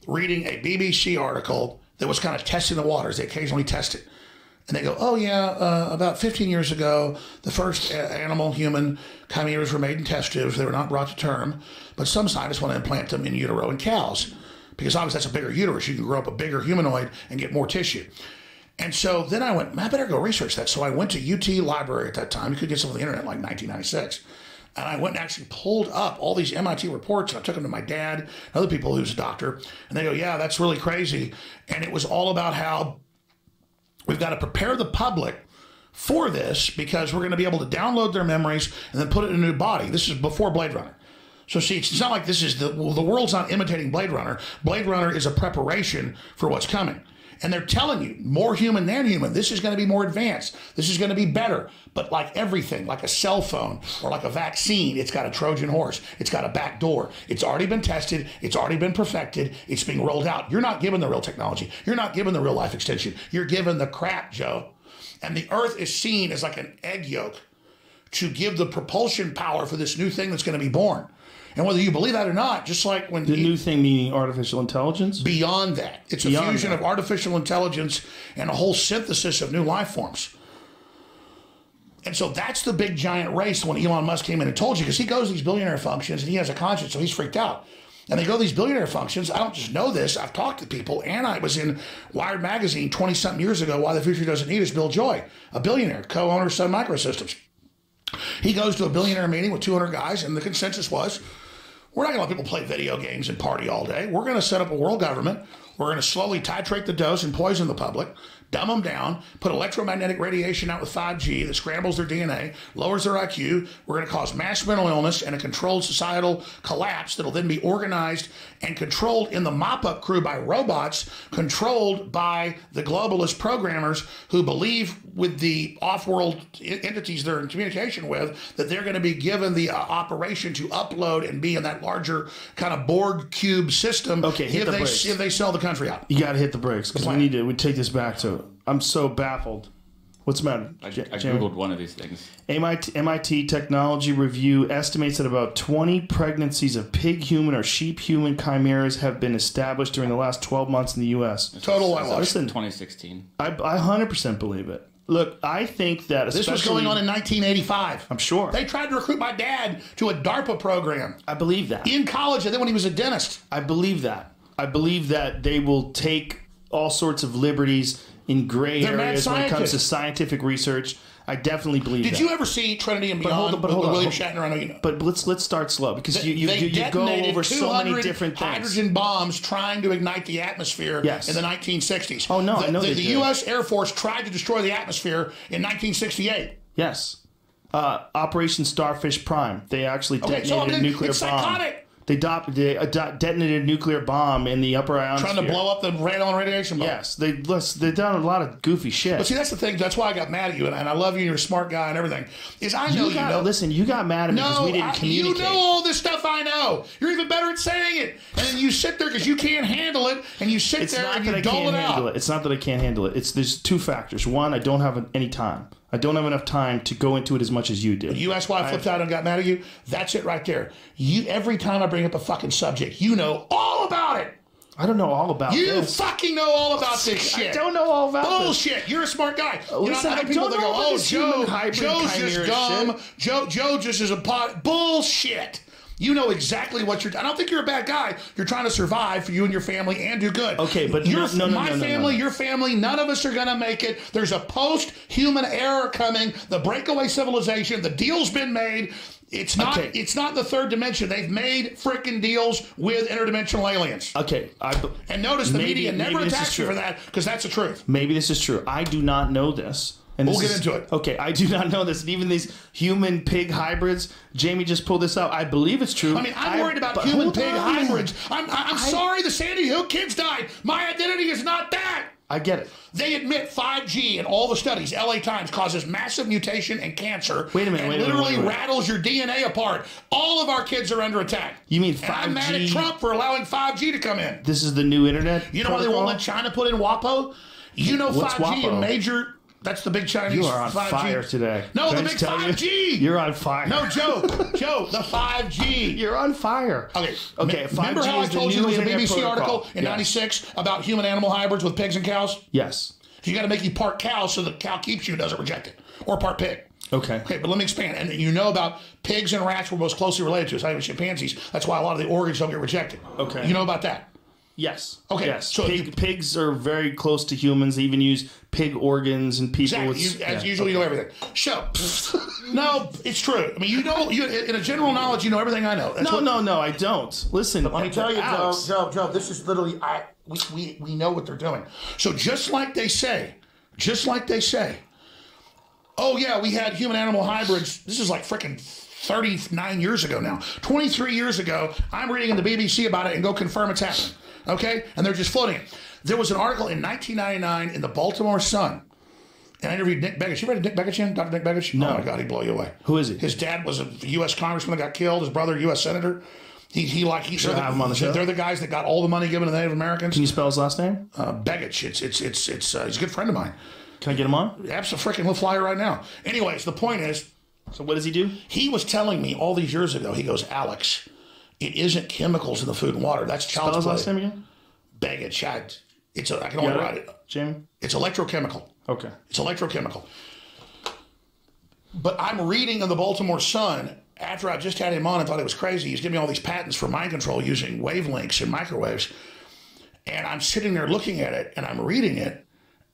reading a BBC article that was kind of testing the waters. They occasionally test it. And they go, oh, yeah, about 15 years ago, the first animal-human chimeras were made in test tubes. They were not brought to term. But some scientists want to implant them in utero in cows because obviously that's a bigger uterus. You can grow up a bigger humanoid and get more tissue. And so then I went, I better go research that. So I went to UT library at that time. You could get some on the internet like 1996. And I went and actually pulled up all these MIT reports. And I took them to my dad and other people who's a doctor. And they go, yeah, that's really crazy. And it was all about how we've got to prepare the public for this because we're going to be able to download their memories and then put it in a new body. This is before Blade Runner. So see, it's not like this is the world's not imitating Blade Runner. Blade Runner is a preparation for what's coming. And they're telling you, more human than human. This is going to be more advanced. This is going to be better. But like everything, like a cell phone or like a vaccine, it's got a Trojan horse. It's got a back door. It's already been tested. It's already been perfected. It's being rolled out. You're not given the real technology. You're not given the real life extension. You're given the crap, Joe. And the Earth is seen as like an egg yolk to give the propulsion power for this new thing that's going to be born. And whether you believe that or not, just like when... The new thing meaning artificial intelligence? Beyond that. It's a fusion of artificial intelligence and a whole synthesis of new life forms. And so that's the big giant race when Elon Musk came in and told you, because he goes to these billionaire functions and he has a conscience, so he's freaked out. And they go to these billionaire functions. I don't just know this. I've talked to people, and I was in Wired magazine 20-something years ago, Why the Future Doesn't Need Us, Bill Joy, a billionaire, co-owner of Sun Microsystems. He goes to a billionaire meeting with 200 guys, and the consensus was, we're not going to let people play video games and party all day. We're going to set up a world government. We're going to slowly titrate the dose and poison the public, dumb them down, put electromagnetic radiation out with 5G that scrambles their DNA, lowers their IQ. We're going to cause mass mental illness and a controlled societal collapse that'll then be organized and controlled in the mop-up crew by robots, controlled by the globalist programmers who believe with the off-world entities they're in communication with that they're going to be given the operation to upload and be in that larger kind of Borg cube system. Okay, if they sell the country out. You got to hit the brakes because we take this back to. I'm so baffled. What's the matter? I Googled one of these things. MIT Technology Review estimates that about 20 pregnancies of pig-human or sheep-human chimeras have been established during the last 12 months in the U.S. Total whitewash. Listen, 2016. I 100% believe it. Look, I think that this was going on in 1985. I'm sure. They tried to recruit my dad to a DARPA program. I believe that. In college, and then when he was a dentist. I believe that. I believe that they will take all sorts of liberties in gray areas when it comes to scientific research. I definitely believe that. Did you ever see Trinity and Beyond with William Shatner? I know you know. But let's start slow because you go over so many different things. Hydrogen bombs trying to ignite the atmosphere in the 1960s. Oh, no, I know the U.S. Air Force tried to destroy the atmosphere in 1968. Yes. Operation Starfish Prime. They actually detonated a nuclear bomb. Psychotic. They detonated a nuclear bomb in the upper ionosphere. Trying to blow up the radon radiation bomb. Yes, they've done a lot of goofy shit. But see, that's the thing. That's why I got mad at you, and I love you. You're a smart guy and everything. Is I know you know. Listen, you got mad at me because we didn't communicate. You know all this stuff I know. You're even better at saying it, and then you sit there because you can't handle it, and you sit there and you dole it out. It's not that I can't handle it. There's two factors. One, I don't have any time. I don't have enough time to go into it as much as you do. You asked why I flipped out and got mad at you? That's it right there. Every time I bring up a fucking subject, you know all about it. I don't know all about this. You fucking know all about this shit. I don't know all about Bullshit. You're a smart guy. Listen, I don't know about this Joe's just dumb. Shit. Joe just is a pot. Bullshit. You know exactly what you're... I don't think you're a bad guy. You're trying to survive for you and your family and do good. Okay, but your family, none of us are going to make it. There's a post-human era coming. The breakaway civilization. The deal's been made. It's not the third dimension. They've made frickin' deals with interdimensional aliens. Okay. And notice the media never attacks you for that because that's the truth. Maybe this is true. I do not know this. And we'll get into it. Okay, I do not know this. And even these human-pig hybrids, Jamie just pulled this out. I believe it's true. I mean, I'm worried about human-pig hybrids. I'm sorry the Sandy Hook kids died. My identity is not that. I get it. They admit 5G in all the studies, LA Times, causes massive mutation and cancer. Wait a minute. And literally rattles your DNA apart. All of our kids are under attack. You mean 5G? And I'm mad at Trump for allowing 5G to come in. This is the new internet? You know why they won't let China put in WAPO? You know what's 5G WAPO? in major... That's the big Chinese 5G. You are on fire today. No, the big 5G. You're on fire. No, Joe, the 5G. You're on fire. Okay. 5G remember how I told you there was a BBC article in '96 about human-animal hybrids with pigs and cows? Yes. So you got to make you part cow so the cow keeps you and doesn't reject it, or part pig. Okay. Okay, but let me expand. And you know about pigs and rats were most closely related to us, not even chimpanzees. That's why a lot of the organs don't get rejected. Okay. You know about that. Yes. Okay, Yes. so Pigs are very close to humans. They even use pig organs and people. Exactly. As usual, you know everything. No, it's true. I mean, you know, in a general knowledge, you know everything I know. No, I don't. Listen, Let me tell you, Alex. Joe, this is literally, we know what they're doing. So just like they say, oh yeah, we had human-animal hybrids. This is like freaking 39 years ago now. 23 years ago, I'm reading in the BBC about it and go confirm it's happening. Okay? And they're just floating it. There was an article in 1999 in the Baltimore Sun. And I interviewed Nick Begich. You read Nick Begich in? Dr. Nick Begich? No. Oh my God, he'd blow you away. Who is he? His dad was a U.S. congressman that got killed. His brother, a U.S. senator. Should have him on the show? They're the guys that got all the money given to the Native Americans. Can you spell his last name? Begich. He's a good friend of mine. Can I get him on? Absolutely, we'll fly right now. Anyways, the point is, so what does he do? he was telling me all these years ago. He goes, Alex, it isn't chemicals in the food and water. That's Spell child's his play. last name again? Begich. I can only write it. Jamie? It's electrochemical. Okay. It's electrochemical. But I'm reading in the Baltimore Sun after I just had him on and thought it was crazy. He's giving me all these patents for mind control using wavelengths and microwaves. And I'm sitting there looking at it and I'm reading it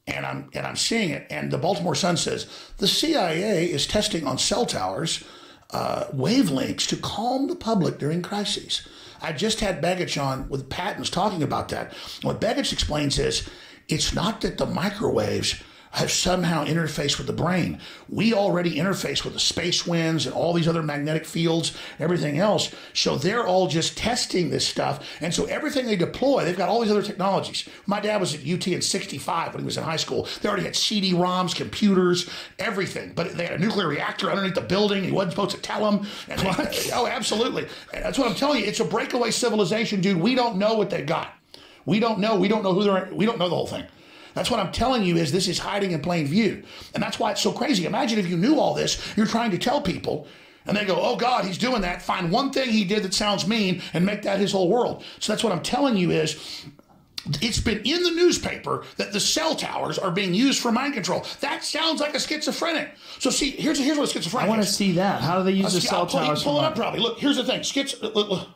and I'm seeing it. And the Baltimore Sun says the CIA is testing on cell towers wavelengths to calm the public during crises. I just had Begich on with patents talking about that. What Begich explains is it's not that the microwaves have somehow interfaced with the brain. We already interface with the space winds and all these other magnetic fields, everything else. So they're all just testing this stuff. And so everything they deploy, they've got all these other technologies. My dad was at UT in '65 when he was in high school. They already had CD-ROMs, computers, everything. But they had a nuclear reactor underneath the building. He wasn't supposed to tell them. And oh, absolutely. And that's what I'm telling you. It's a breakaway civilization, dude. We don't know what they got. We don't know. We don't know who they're. We don't know the whole thing. That's what I'm telling you is this is hiding in plain view. And that's why it's so crazy. Imagine if you knew all this, you're trying to tell people, and they go, oh God, he's doing that. Find one thing he did that sounds mean and make that his whole world. So that's what I'm telling you is it's been in the newspaper that the cell towers are being used for mind control. That sounds like a schizophrenic. So see, here's what a schizophrenic is. I want to see that. How do they use the cell towers? Pull it up probably. Look, here's the thing.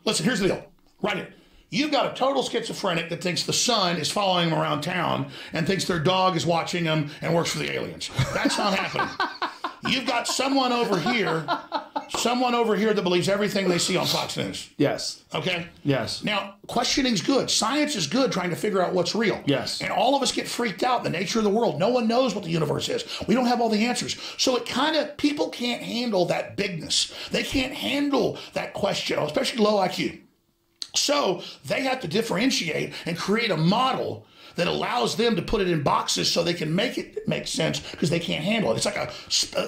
Listen, here's the deal. Right here. You've got a total schizophrenic that thinks the sun is following him around town and thinks their dog is watching him and works for the aliens. That's not happening. You've got someone over here that believes everything they see on Fox News. Yes. Okay? Yes. Now, questioning's good. Science is good trying to figure out what's real. Yes. And all of us get freaked out, the nature of the world. No one knows what the universe is. We don't have all the answers. So it kind of, people can't handle that bigness. They can't handle that question, especially low IQ. So they have to differentiate and create a model that allows them to put it in boxes so they can make it make sense because they can't handle it. It's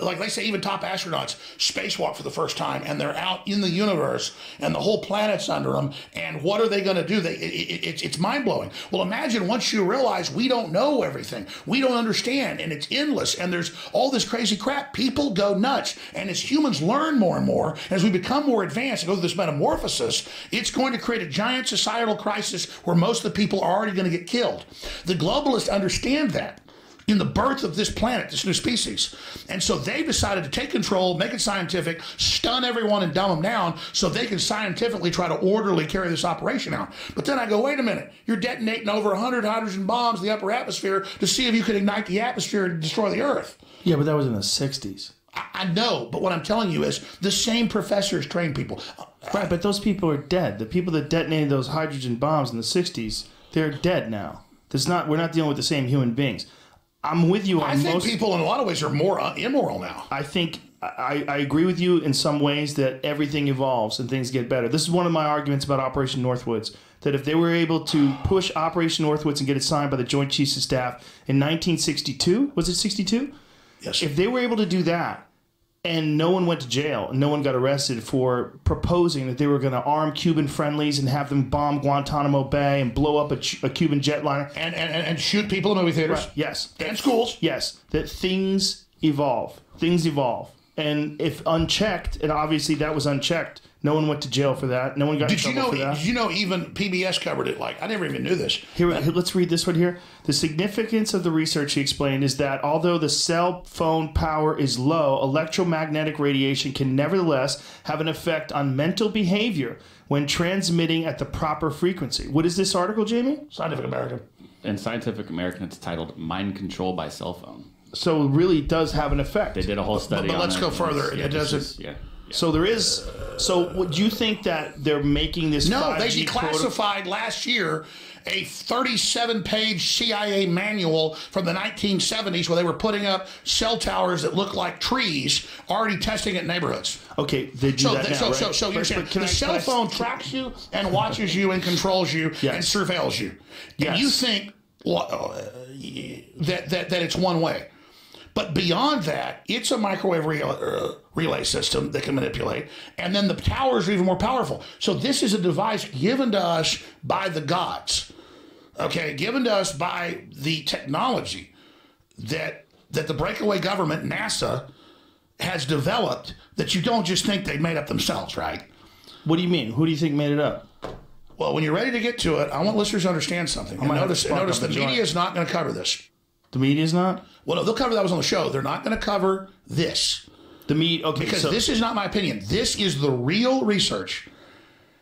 like they say, even top astronauts spacewalk for the first time and they're out in the universe and the whole planet's under them. And what are they going to do? It's mind blowing. Well, imagine once you realize we don't know everything, we don't understand, and it's endless, and there's all this crazy crap. People go nuts, and as humans learn more and more, as we become more advanced and go through this metamorphosis, it's going to create a giant societal crisis where most of the people are already going to get killed. The globalists understand that in the birth of this planet, this new species. And so they decided to take control, make it scientific, stun everyone and dumb them down so they can scientifically try to orderly carry this operation out. But then I go, wait a minute, you're detonating over 100 hydrogen bombs in the upper atmosphere to see if you could ignite the atmosphere and destroy the Earth. Yeah, but that was in the 60s. I know, but what I'm telling you is the same professors train people. Right, but those people are dead. The people that detonated those hydrogen bombs in the 60s, they're dead now. We're not dealing with the same human beings. I'm with you on I think people in a lot of ways are more immoral now. I think I agree with you in some ways that everything evolves and things get better. This is one of my arguments about Operation Northwoods, that if they were able to push Operation Northwoods and get it signed by the Joint Chiefs of Staff in 1962, was it 62? Yes. If they were able to do that, and no one went to jail, and no one got arrested for proposing that they were going to arm Cuban friendlies and have them bomb Guantanamo Bay and blow up a Cuban jetliner. And shoot people in movie theaters. Right. Yes. And schools. Yes. That things evolve. Things evolve. And if unchecked, and obviously that was unchecked No one went to jail for that. No one got in Did you trouble know? for that. Did you know even PBS covered it? Like I never even knew this. Here, let's read this one here. The significance of the research, he explained, is that although the cell phone power is low, electromagnetic radiation can nevertheless have an effect on mental behavior when transmitting at the proper frequency. What is this article, Jamie? Scientific American. In Scientific American, it's titled "Mind Control by Cell Phone." So it really does have an effect. They did a whole study. But on let's it, go and further. yeah, It this doesn't. is- yeah. So there is. So would you think that they're making this? No, they 5G declassified last year a 37-page CIA manual from the 1970s where they were putting up cell towers that look like trees, already testing it in neighborhoods. Okay, they do that now, right? So you're saying the Can cell I- phone tracks you and watches you and controls you Yes. and surveils you. And Yes. you think that it's one way. But beyond that, it's a microwave relay system that can manipulate. And then the towers are even more powerful. So this is a device given to us by the gods, okay, given to us by the technology that the breakaway government, NASA, has developed that you don't just think they made up themselves, right? What do you mean? Who do you think made it up? Well, when you're ready to get to it, I want listeners to understand something. And might have to notice spark the up a joint. media is not going to cover this. The media's not. Well, no, they'll cover that was on the show. They're not going to cover this. The media. Okay, Because so this is not my opinion. This is the real research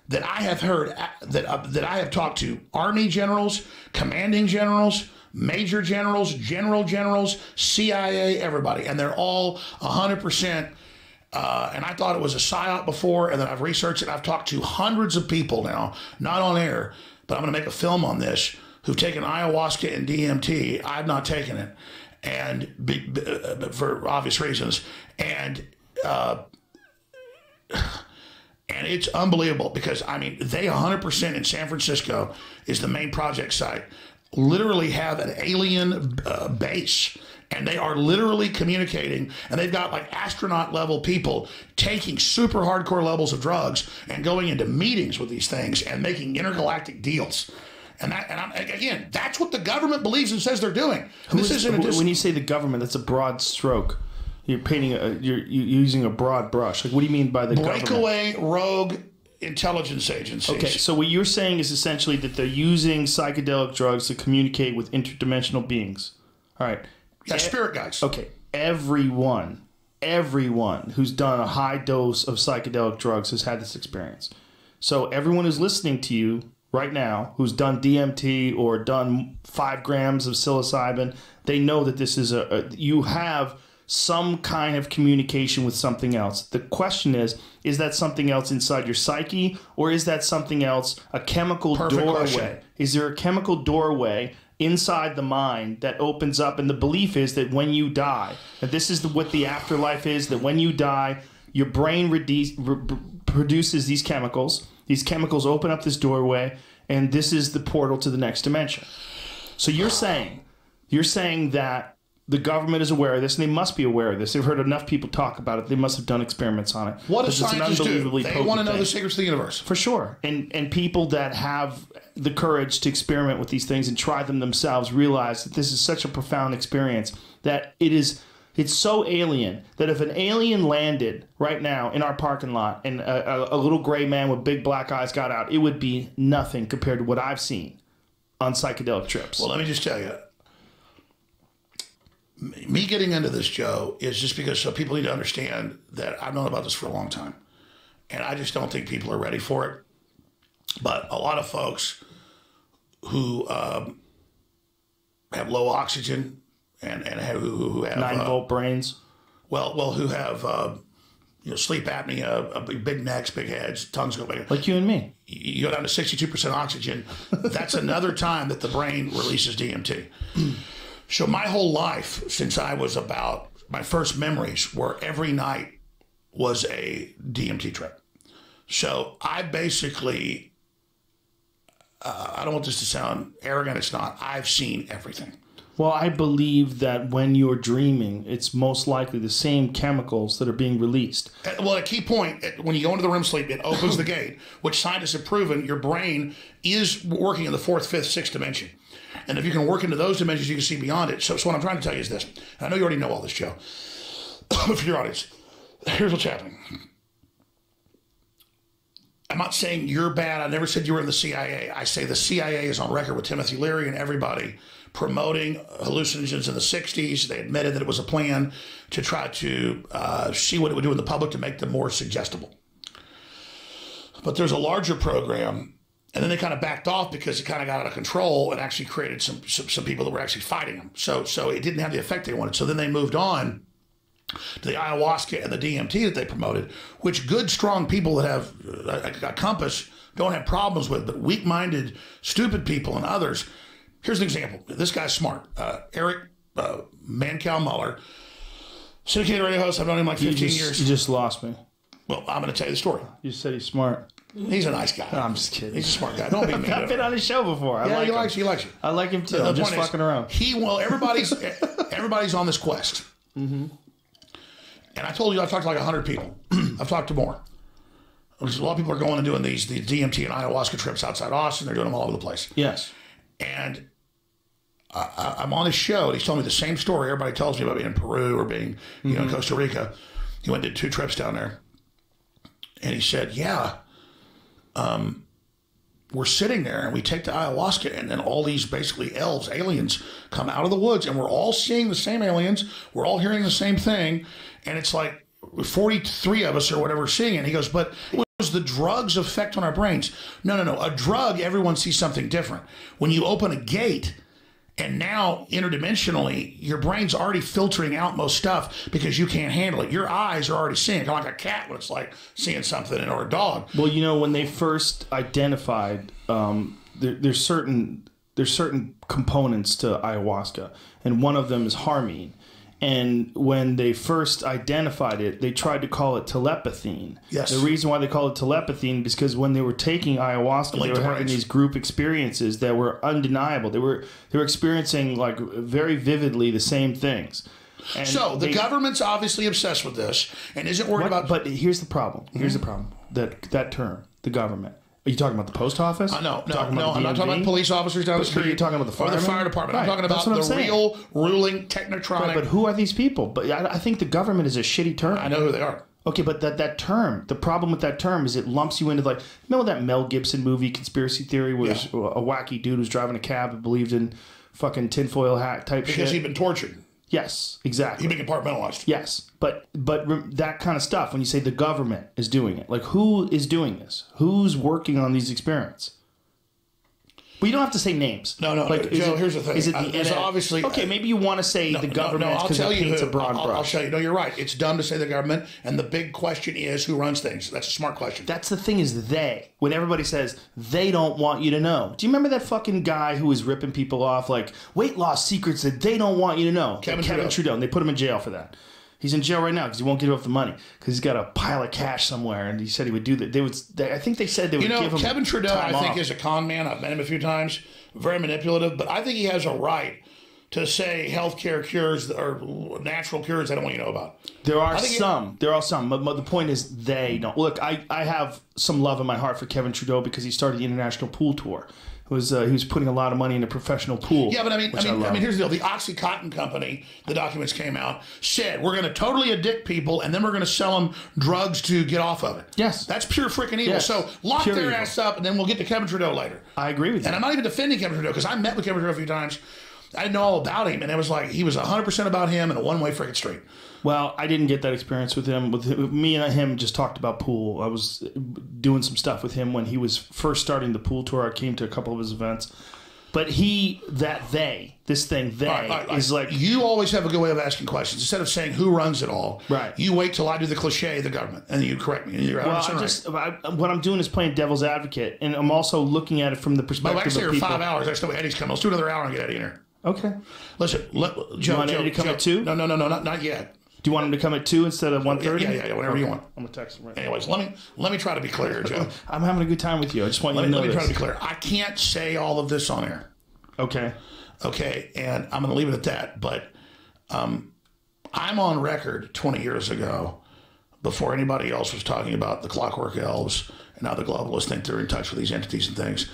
that I have heard, that I have talked to Army generals, commanding generals, major generals, generals, CIA, everybody. And they're all 100%. And I thought it was a psyop before, and then I've researched it. I've talked to hundreds of people now, not on air, but I'm going to make a film on this, who've taken ayahuasca and DMT. I've not taken it, and for obvious reasons. And it's unbelievable because, I mean, they 100% in San Francisco is the main project site, literally have an alien base. And they are literally communicating, and they've got like astronaut level people taking super hardcore levels of drugs and going into meetings with these things and making intergalactic deals. Again, that's what the government believes and says they're doing. When you say the government, that's a broad stroke. You're painting. You're using a broad brush. Like, what do you mean by the government? Breakaway rogue intelligence agencies. Okay, so what you're saying is essentially that they're using psychedelic drugs to communicate with interdimensional beings. All right. Yeah, spirit guides. Okay, everyone who's done a high dose of psychedelic drugs has had this experience. So everyone who's listening to you right now, who's done DMT or done 5 grams of psilocybin, they know that this is you have some kind of communication with something else. The question is that something else inside your psyche, or is that something else a chemical Perfect doorway? question. Is there a chemical doorway inside the mind that opens up, and the belief is that when you die, that this is what the afterlife is, that when you die, your brain produces these chemicals. These chemicals open up this doorway, and this is the portal to the next dimension. So you're saying that the government is aware of this, and they must be aware of this. They've heard enough people talk about it. They must have done experiments on it. What do Because it's an scientists do? unbelievably They potent want to know thing. the secrets of the universe. For sure. And people that have the courage to experiment with these things and try them themselves realize that this is such a profound experience that it's so alien that if an alien landed right now in our parking lot and a little gray man with big black eyes got out, it would be nothing compared to what I've seen on psychedelic trips. Well, let me just tell you, me getting into this, Joe, is just because so people need to understand that I've known about this for a long time. And I just don't think people are ready for it. But a lot of folks who have low oxygen and who have 9-volt brains. Well, who have sleep apnea, big necks, big heads, tongues go big. Like you and me. You go down to 62% oxygen. That's another time that the brain releases DMT. So my whole life, since I was about, my first memories were every night was a DMT trip. So I basically, I don't want this to sound arrogant, it's not. I've seen everything. Well, I believe that when you're dreaming, it's most likely the same chemicals that are being released. Well, a key point, when you go into the REM sleep, it opens the gate, which scientists have proven your brain is working in the 4th, 5th, 6th dimension. And if you can work into those dimensions, you can see beyond it. So what I'm trying to tell you is this. I know you already know all this, Joe. But for your audience, here's what's happening. I'm not saying you're bad. I never said you were in the CIA. I say the CIA is on record with Timothy Leary and everybody promoting hallucinogens in the 60s. They admitted that it was a plan to try to see what it would do in the public to make them more suggestible. But there's a larger program, and then they kind of backed off because it kind of got out of control and actually created some people that were actually fighting them. So it didn't have the effect they wanted. So then they moved on to the ayahuasca and the DMT that they promoted, which good, strong people that have a compass don't have problems with, but weak-minded, stupid people and others. Here's an example. This guy's smart. Eric Mancow Muller, syndicated radio host. I've known him like 15 years. You just lost me. Well, I'm going to tell you the story. You said he's smart. He's a nice guy. No, I'm just kidding. He's a smart guy. Don't be mean. I've been on his show before. He likes you. I like him too. I'm just fucking around. Everybody's on this quest. Mm-hmm. And I told you I've talked to like 100 people. I've talked to more. There's a lot of people are going and doing the DMT and ayahuasca trips outside Austin. They're doing them all over the place. Yes. And I'm on his show, and he's telling me the same story everybody tells me about being in Peru or being in Costa Rica. He went and did 2 trips down there. And he said, we're sitting there and we take the ayahuasca, and then all these basically aliens come out of the woods, and we're all seeing the same aliens. We're all hearing the same thing. And it's like 43 of us or whatever seeing it. And he goes, but it was the drug's effect on our brains. No. A drug, everyone sees something different. When you open a gate, and now interdimensionally, your brain's already filtering out most stuff because you can't handle it. Your eyes are already seeing it, kind of like a cat when it's like seeing something, or a dog. Well, when they first identified, there's certain components to ayahuasca, and one of them is harmine. And when they first identified it, they tried to call it telepathine. Yes. The reason why they called it telepathine is because when they were taking ayahuasca, they were having these group experiences that were undeniable. They were experiencing like very vividly the same things. And so the government's obviously obsessed with this and isn't worried about. But here's the problem. Here's the problem. That term, the government. Are you talking about the post office? No. I'm not talking about police officers down the street. You're talking about the firemen? Or the fire department. Right. I'm talking about the real ruling technotronic. Right, but who are these people? But I think the government is a shitty term. I know who they are. Okay, but that term, the problem with that term is it lumps you into like, remember that Mel Gibson movie, Conspiracy Theory, where a wacky dude was driving a cab and believed in fucking tinfoil hat type shit? Because he'd been tortured. Yes, exactly. He'd been compartmentalized. Yes, but that kind of stuff, when you say the government is doing it, like who is doing this? Who's working on these experiments? Well, you don't have to say names. No. Like, Joe, here's the thing. Is it the obviously okay? Maybe you want to say the government because it paints a broad brush. I'll tell you. No, you're right. It's dumb to say the government, and the big question is who runs things. That's a smart question. That's the thing is they. When everybody says they don't want you to know. Do you remember that fucking guy who was ripping people off like weight loss secrets that they don't want you to know? Kevin Trudeau. And they put him in jail for that. He's in jail right now because he won't give up the money because he's got a pile of cash somewhere, and he said he would do that. I think they said they would give him Kevin Trudeau, time I think, off. is a con man. I've met him a few times. Very manipulative, but I think he has a right to say healthcare cures or natural cures I don't want you to know about. There are some, but the point is they don't. Look, I have some love in my heart for Kevin Trudeau because he started the international pool tour. He was putting a lot of money into professional pool. Yeah, but I mean, here's the deal. The OxyContin company, the documents came out, said we're going to totally addict people, and then we're going to sell them drugs to get off of it. Yes, that's pure freaking evil. Yes. So lock pure their evil. Ass up, and then we'll get to Kevin Trudeau later. I agree with you. And I'm not even defending Kevin Trudeau because I met with Kevin Trudeau a few times. I didn't know all about him, and it was like he was 100% about him and a one-way freaking street. Well, I didn't get that experience with him. Me and him just talked about pool. I was doing some stuff with him when he was first starting the pool tour. I came to a couple of his events. But this thing is like... You always have a good way of asking questions. Instead of saying who runs it all, right? You wait till I do the cliche, the government, and you correct me. And you're what I'm doing is playing devil's advocate, and I'm also looking at it from the perspective of people. 5 hours. I still Eddie's coming. Let's do another hour and get Eddie in here. Okay. Listen, Joe, you want Eddie to come at 2? No, not yet. Do you want him to come at 2 instead of 1:30? Yeah, whatever you want. I'm gonna text him right now. Anyways, let me try to be clear, Joe. I'm having a good time with you. I just want you to know Let me try to be clear. I can't say all of this on air. Okay, and I'm going to leave it at that. But I'm on record 20 years ago, before anybody else was talking about the clockwork elves and how the globalists think they're in touch with these entities and things,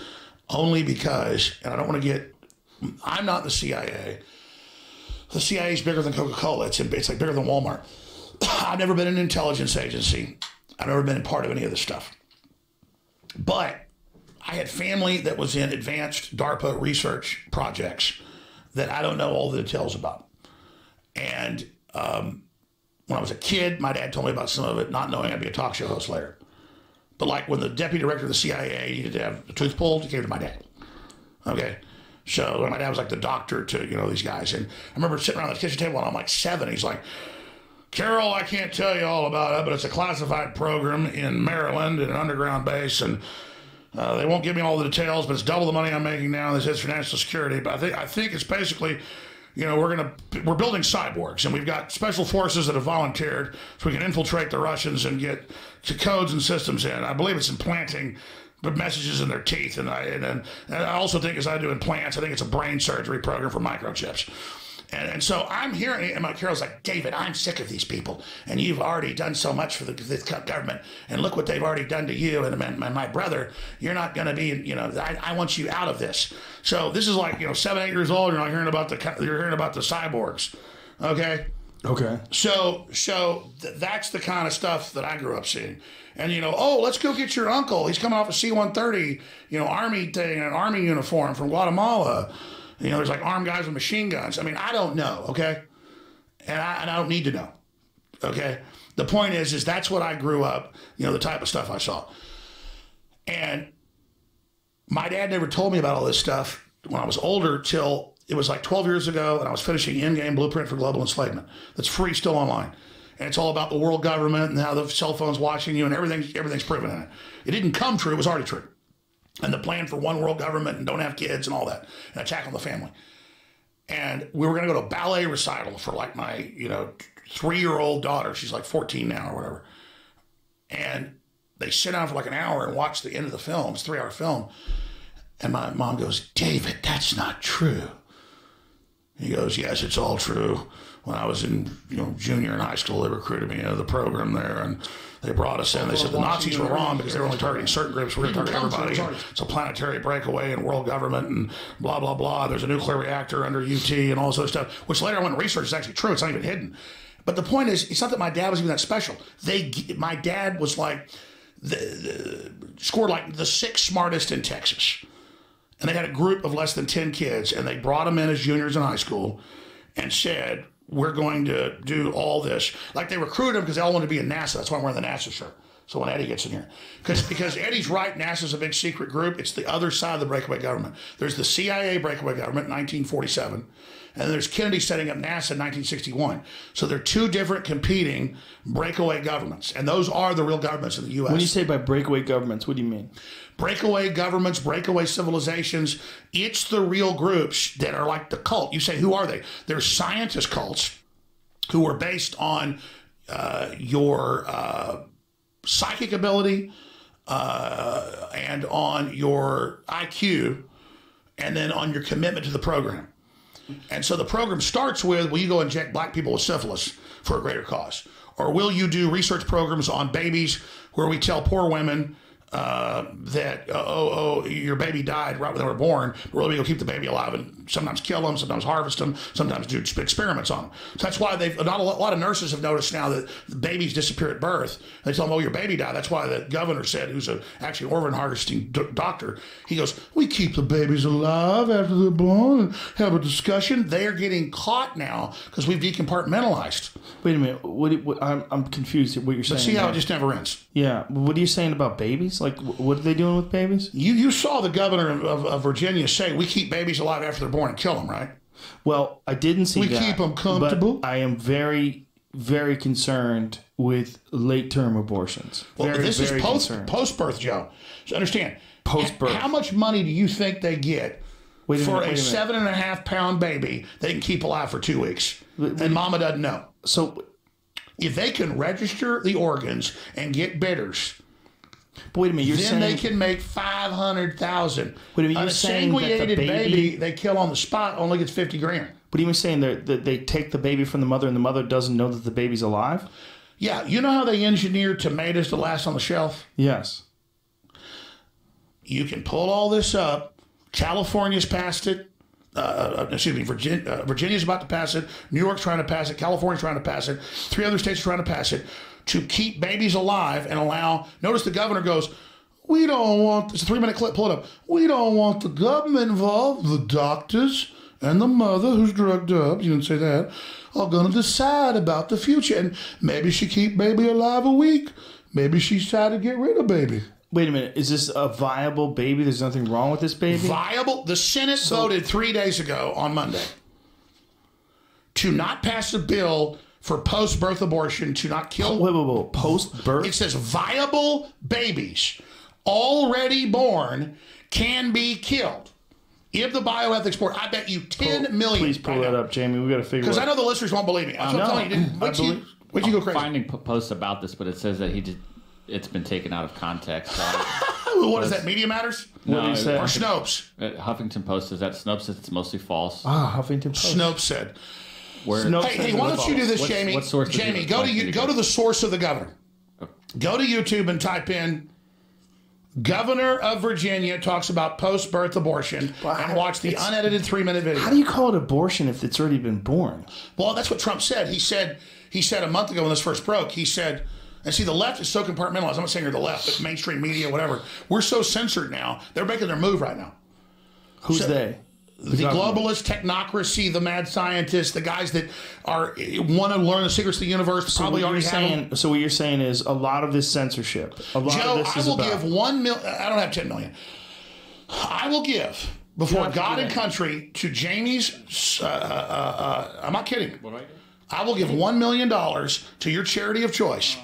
only because, and I don't want to get, I'm not the CIA. The CIA is bigger than Coca-Cola. It's like bigger than Walmart. I've never been in an intelligence agency. I've never been a part of any of this stuff. But I had family that was in advanced DARPA research projects that I don't know all the details about. And when I was a kid, my dad told me about some of it, not knowing I'd be a talk show host later. But like when the deputy director of the CIA needed to have a tooth pulled, he came to my dad. Okay. So my dad was like the doctor to, these guys. And I remember sitting around the kitchen table when I'm like 7. He's like, Carol, I can't tell you all about it, but it's a classified program in Maryland in an underground base. And they won't give me all the details, but it's double the money I'm making now. This is for national security. But I think it's basically, we're building cyborgs, and we've got special forces that have volunteered so we can infiltrate the Russians and get to codes and systems in. I believe it's implanting the messages in their teeth, and I also think, as I do implants, I think it's a brain surgery program for microchips. And so I'm hearing, and my Carol's like, David, I'm sick of these people, and you've already done so much for the government, and look what they've already done to you and my brother. You're not going to be, I want you out of this. So this is like, 7, 8 years old. You're not hearing about the cyborgs, okay? Okay. So that's the kind of stuff that I grew up seeing. And, let's go get your uncle. He's coming off a C-130, Army thing, an Army uniform from Guatemala. There's like armed guys with machine guns. I mean, I don't know, okay? And I don't need to know, okay? The point is that's what I grew up, the type of stuff I saw. And my dad never told me about all this stuff when I was older till it was like 12 years ago, and I was finishing Endgame Blueprint for Global Enslavement. That's free, still online. And it's all about the world government and how the cell phone's watching you, and everything's proven in it. It didn't come true, it was already true. And the plan for one world government and don't have kids and all that, and attack on the family. And we were going to go to a ballet recital for like my, 3-year-old daughter. She's like 14 now or whatever. And they sit down for like an hour and watch the end of the film. It's a 3-hour film. And my mom goes, David, that's not true. He goes, yes, it's all true. When I was in, junior in high school, they recruited me into the program there, and they brought us in. They said the Nazis were wrong because they were only targeting certain groups. We're going to target everybody. It's a planetary breakaway and world government and blah, blah, blah. There's a nuclear reactor under UT and all this other stuff, which later I went to research is actually true. It's not even hidden. But the point is, it's not that my dad was even that special. My dad was like, scored like the 6th smartest in Texas. And they had a group of less than 10 kids, and they brought them in as juniors in high school and said, we're going to do all this. Like they recruited them because they all wanted to be in NASA. That's why I'm wearing the NASA shirt. So when Eddie gets in here. Because Eddie's right, NASA's a big secret group. It's the other side of the breakaway government. There's the CIA breakaway government in 1947. And then there's Kennedy setting up NASA in 1961. So they're 2 different competing breakaway governments. And those are the real governments in the U.S. When you say by breakaway governments, what do you mean? Breakaway governments, breakaway civilizations. It's the real groups that are like the cult. You say, who are they? They're scientist cults who are based on your psychic ability and on your IQ and then on your commitment to the program. And so the program starts with, will you go inject black people with syphilis for a greater cause? Or will you do research programs on babies where we tell poor women that, your baby died right when they were born, but really we'll keep the baby alive and sometimes kill them, sometimes harvest them, sometimes do experiments on them. So that's why a lot of nurses have noticed now that the babies disappear at birth. They tell them, your baby died. That's why the governor said, who's actually an organ harvesting doctor, he goes, we keep the babies alive after they're born and have a discussion. They are getting caught now because we've decompartmentalized. Wait a minute. I'm confused at what you're saying. See how it just never ends. Yeah. What are you saying about babies? Like, what are they doing with babies? You saw the governor of Virginia say, we keep babies alive after they're born and kill them, right? Well, I didn't see that. We keep them comfortable. But I am very, very concerned with late-term abortions. Well, this is post-birth, Joe. So understand, post-birth. How much money do you think they get for a 7.5-pound baby they can keep alive for 2 weeks? And mama doesn't know. So if they can register the organs and get bidders, but wait a minute, then they can make $500,000. Wait a minute, you're saying that the baby they kill on the spot only gets $50,000. But you were saying that they take the baby from the mother and the mother doesn't know that the baby's alive? Yeah, you know how they engineer tomatoes to last on the shelf? Yes. You can pull all this up. California's passed it. Virginia's about to pass it. New York's trying to pass it. California's trying to pass it. 3 other states are trying to pass it to keep babies alive and allow. Notice the governor goes, We don't want, it's a 3-minute clip, pull it up. We don't want the government involved. The doctors and the mother who's drugged up, you didn't say that, are going to decide about the future. And maybe she keep baby alive a week. Maybe she's trying to get rid of baby. Wait a minute. Is this a viable baby? There's nothing wrong with this baby? Viable? The Senate voted 3 days ago on Monday to not pass a bill for post-birth abortion, to not kill. Wait. Post-birth? It says viable babies already born can be killed. If the bioethics board, I bet you 10 million. Please pull that up, Jamie. We got to figure it out. Because I know the listeners won't believe me. I'm telling you. Wait, you go crazy. Finding posts about this, but it says that it's been taken out of context. What is that? Media Matters? No, What did he say? Or Snopes? Huffington Post says that. Snopes says it's mostly false. Huffington Post. Snopes said. Snopes Hey, why don't you do this, Jamie? What source? Jamie, go to the source of the governor. Go to YouTube and type in Governor of Virginia talks about post-birth abortion and watch the unedited 3-minute video. How do you call it abortion if it's already been born? Well, that's what Trump said. He said a month ago when this first broke, he said, and see, the left is so compartmentalized. I'm not saying you're the left, but mainstream media, whatever. We're so censored now. They're making their move right now. Who's they? The globalist technocracy, the mad scientists, the guys that want to learn the secrets of the universe, probably already have them. So what you're saying is a lot of this censorship. A lot Joe, of this I is will about. give 1 million. I don't have 10 million. I will give before God and country to Jamie's. I'm not kidding. What do I do? I will give $1 million to your charity of choice.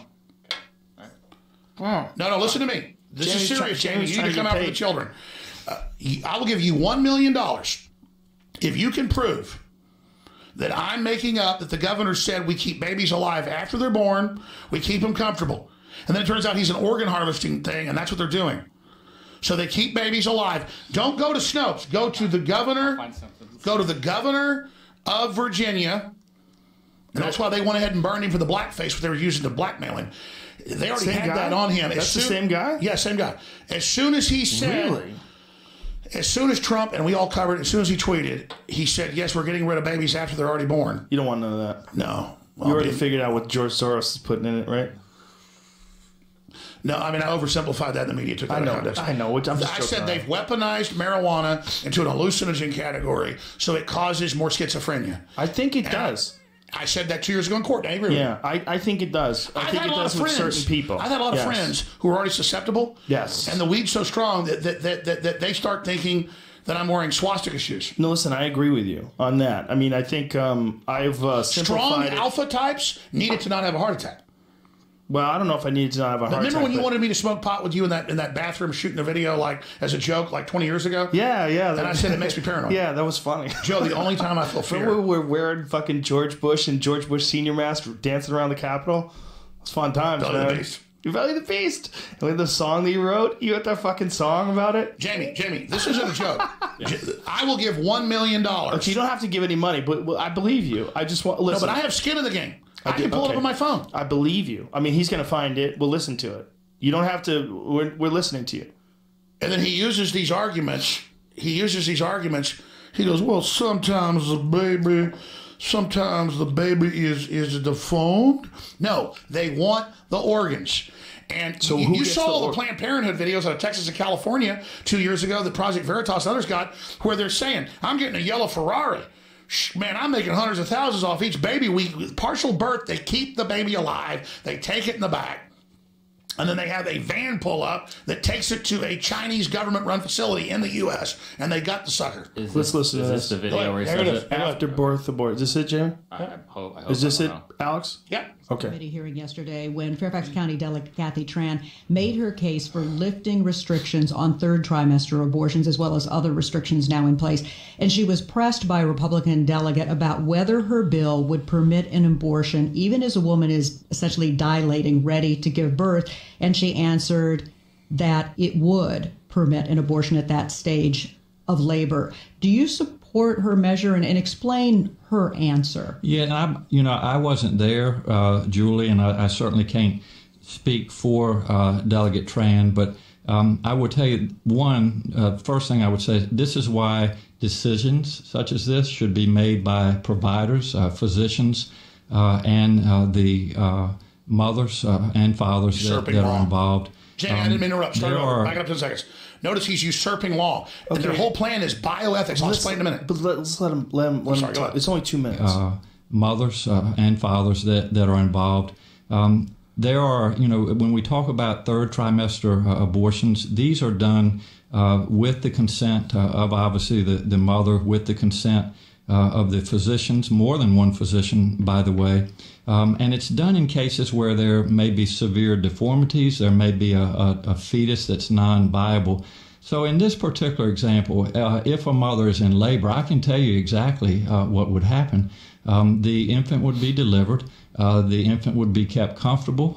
No, listen to me. This is serious, Jamie. You need to come out for the children. I will give you $1 million if you can prove that I'm making up that the governor said we keep babies alive after they're born, we keep them comfortable. And then it turns out he's an organ harvesting thing, and that's what they're doing. So they keep babies alive. Don't go to Snopes. Go to the governor. Go to the governor of Virginia. And that's why they went ahead and burned him for the blackface, what they were using to blackmail him. They already had that on him. That's the same guy? Yeah, same guy. As soon as he said... Really? As soon as Trump, and we all covered it, as soon as he tweeted, he said, yes, we're getting rid of babies after they're already born. You don't want none of that. No. Well, You already figured out what George Soros is putting in it, right? No, I mean, I oversimplified that in the media. Took that out of context. I know. I said they've weaponized marijuana into an hallucinogen category, so it causes more schizophrenia. I think it does. I said that 2 years ago in court. I agree with you. I think it does. I think it does with certain people. I've had a lot of friends who are already susceptible. Yes. And the weed's so strong that they start thinking that I'm wearing swastika shoes. No, listen, I agree with you on that. I mean, I think I've simplified strong it. alpha types needed to not have a heart attack. Well, I don't know if I needed to not have a heart attack. Remember when you wanted me to smoke pot with you in that bathroom shooting a video like as a joke like 20 years ago? Yeah. And I said it makes me paranoid. Yeah, that was funny. Joe, the only time I feel fear. Remember we're wearing fucking George Bush and George Bush Senior masks dancing around the Capitol? It was fun times, Belly man. the Beast. Belly the Beast. And with the song that you wrote, you had that fucking song about it? Jamie, this isn't a joke. I will give $1 million. Okay, you don't have to give any money, but I believe you. I just want listen. No, but I have skin in the game. I can pull it up on my phone. I believe you. I mean, he's going to find it. We'll listen to it. You don't have to. We're listening to you. And then he uses these arguments. He goes, well, sometimes the baby is deformed. No, they want the organs. And so you saw the Planned Parenthood videos out of Texas and California 2 years ago that Project Veritas and others got, where they're saying, I'm getting a yellow Ferrari. Man, I'm making hundreds of thousands off each baby week. Partial birth, they keep the baby alive. They take it in the back. And then they have a van pull up that takes it to a Chinese government-run facility in the U.S. And they got the sucker. Let's listen to this. Is this the video where he says it? After birth abort. Is this it, Jamie? I hope Is this I it, don't know. Alex? Yeah. Okay. Committee hearing yesterday when Fairfax County Delegate Kathy Tran made her case for lifting restrictions on third trimester abortions as well as other restrictions now in place. And she was pressed by a Republican delegate about whether her bill would permit an abortion even as a woman is essentially dilating, ready to give birth. And she answered that it would permit an abortion at that stage of labor. Do you support her measure and explain her answer? Yeah, I wasn't there, Julie, and I certainly can't speak for Delegate Tran, but I would tell you first thing I would say, this is why decisions such as this should be made by providers, physicians, and the mothers and fathers that are involved. Jamie, I didn't mean to interrupt. Start over. Back it up 10 seconds. Notice he's usurping law. Okay. And their whole plan is bioethics. I'll explain in a minute. But let's let him talk. It's only 2 minutes. Mothers and fathers that are involved. There are, when we talk about third trimester abortions, these are done with the consent of obviously the mother, with the consent of the physicians, more than one physician, by the way. And it's done in cases where there may be severe deformities, there may be a fetus that's non-viable. So in this particular example, if a mother is in labor, I can tell you exactly what would happen. The infant would be delivered. The infant would be kept comfortable.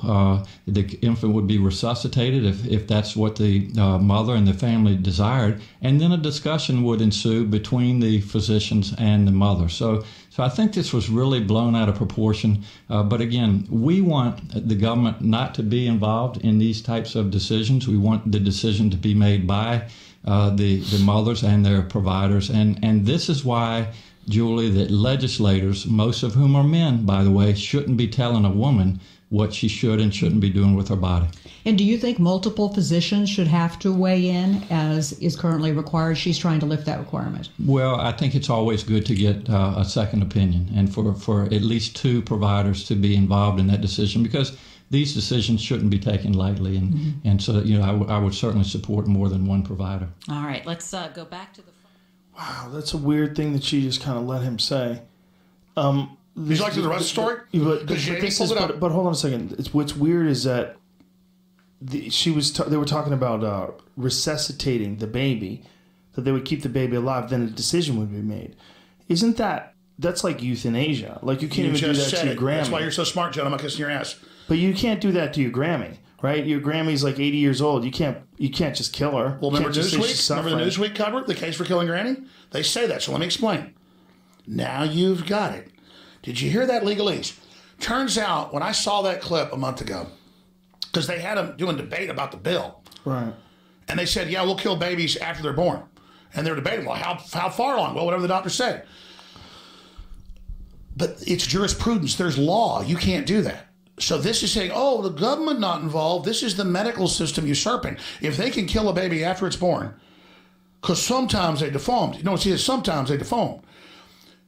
The infant would be resuscitated if that's what the mother and the family desired. And then a discussion would ensue between the physicians and the mother. So I think this was really blown out of proportion. But again, we want the government not to be involved in these types of decisions. We want the decision to be made by the mothers and their providers. And this is why, Julie, that legislators, most of whom are men, by the way, shouldn't be telling a woman what she should and shouldn't be doing with her body. And do you think multiple physicians should have to weigh in, as is currently required? She's trying to lift that requirement. Well, I think it's always good to get a second opinion, and for at least 2 providers to be involved in that decision, because these decisions shouldn't be taken lightly. And so, I would certainly support more than one provider. All right, let's go back to the... Wow, that's a weird thing that she just kind of let him say. Would you like to the rest of the story? But hold on a second. What's weird is that they were talking about resuscitating the baby, that they would keep the baby alive, then a decision would be made. Isn't that's like euthanasia? Like you can't even do that to your Grammy. That's why you're so smart, John. I'm not kissing your ass. But you can't do that to your Grammy. Right, your Grammy's like 80 years old. You can't just kill her. Well, remember Newsweek? Remember the Newsweek cover, the case for killing Granny? They say that. So let me explain. Now you've got it. Did you hear that legalese? Turns out when I saw that clip a month ago, because they had them doing debate about the bill, right? And they said, "Yeah, we'll kill babies after they're born," and they're debating, "Well, how far along?" Well, whatever the doctor said. But it's jurisprudence. There's law. You can't do that. So this is saying, oh, the government not involved. This is the medical system usurping. If they can kill a baby after it's born, because sometimes they deformed. Sometimes they deformed.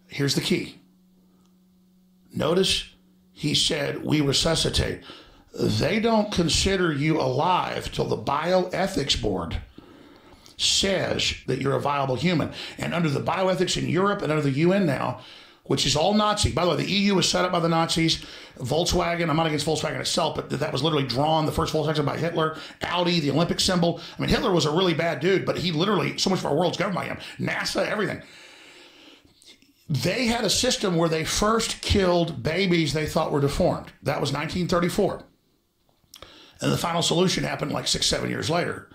Here's the key. Notice he said, we resuscitate. They don't consider you alive till the bioethics board says that you're a viable human. And under the bioethics in Europe and under the UN now, which is all Nazi. By the way, the EU was set up by the Nazis. Volkswagen, I'm not against Volkswagen itself, but that was literally drawn, the first Volkswagen by Hitler. Audi, the Olympic symbol. I mean, Hitler was a really bad dude, but he literally, so much of our world's governed by him. NASA, everything. They had a system where they first killed babies they thought were deformed. That was 1934. And the final solution happened like 6-7 years later.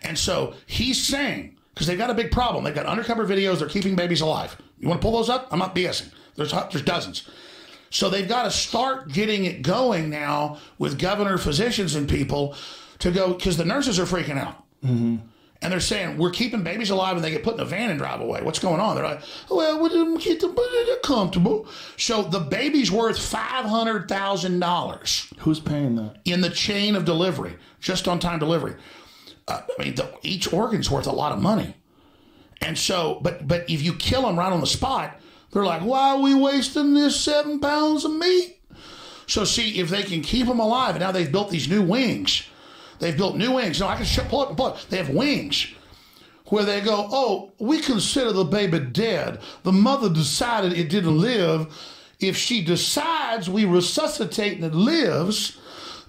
And so he's saying, because they've got a big problem. They've got undercover videos. They're keeping babies alive. You want to pull those up? I'm not BSing. There's dozens. So they've got to start getting it going now with governor physicians and people to go, because the nurses are freaking out. Mm-hmm. And they're saying, we're keeping babies alive and they get put in a van and drive away. What's going on? They're like, well, we didn't get them, but they're comfortable. So the baby's worth $500,000. Who's paying that? In the chain of delivery, just on time delivery. Each organ's worth a lot of money. And so, but if you kill them right on the spot, they're like, why are we wasting this 7 pounds of meat? So see, if they can keep them alive, and now they've built these new wings. They've built new wings. No, I can pull up and pull up. They have wings where they go, oh, we consider the baby dead. The mother decided it didn't live. If she decides we resuscitate and it lives,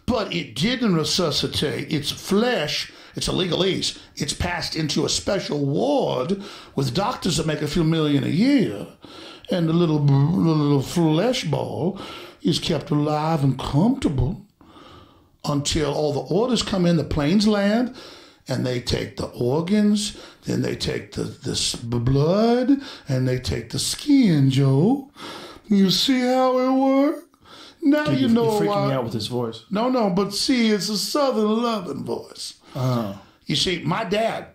but it didn't resuscitate, it's flesh. It's a legalese. It's passed into a special ward with doctors that make a few million a year. And the little flesh ball is kept alive and comfortable until all the orders come in, the planes land, and they take the organs, then they take the blood, and they take the skin, Joe. You see how it works? Now you know why. You're freaking why. me out with his voice. No, but see, it's a Southern loving voice. You see, my dad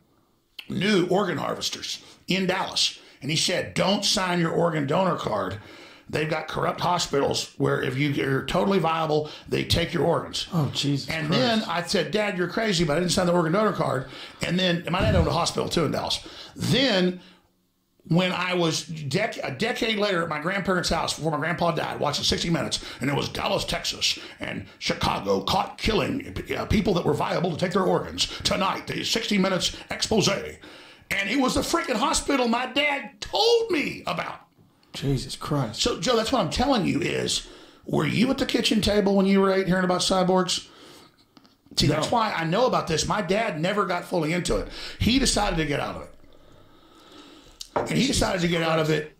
knew organ harvesters in Dallas, and he said, don't sign your organ donor card. they've got corrupt hospitals where if you're totally viable, they take your organs. Oh, Jesus And Christ. then I said, Dad, you're crazy, but I didn't sign the organ donor card. And then my dad owned a hospital too in Dallas. Then when I was a decade later at my grandparents' house before my grandpa died, watching 60 Minutes, and it was Dallas, Texas, and Chicago caught killing people that were viable to take their organs tonight. The 60 Minutes expose. And it was the freaking hospital my dad told me about. Jesus Christ. So, Joe, that's what I'm telling you is, were you at the kitchen table when you were 8 hearing about cyborgs? See, No. that's why I know about this. My dad never got fully into it. He decided to get out of it. And he decided to get out of it.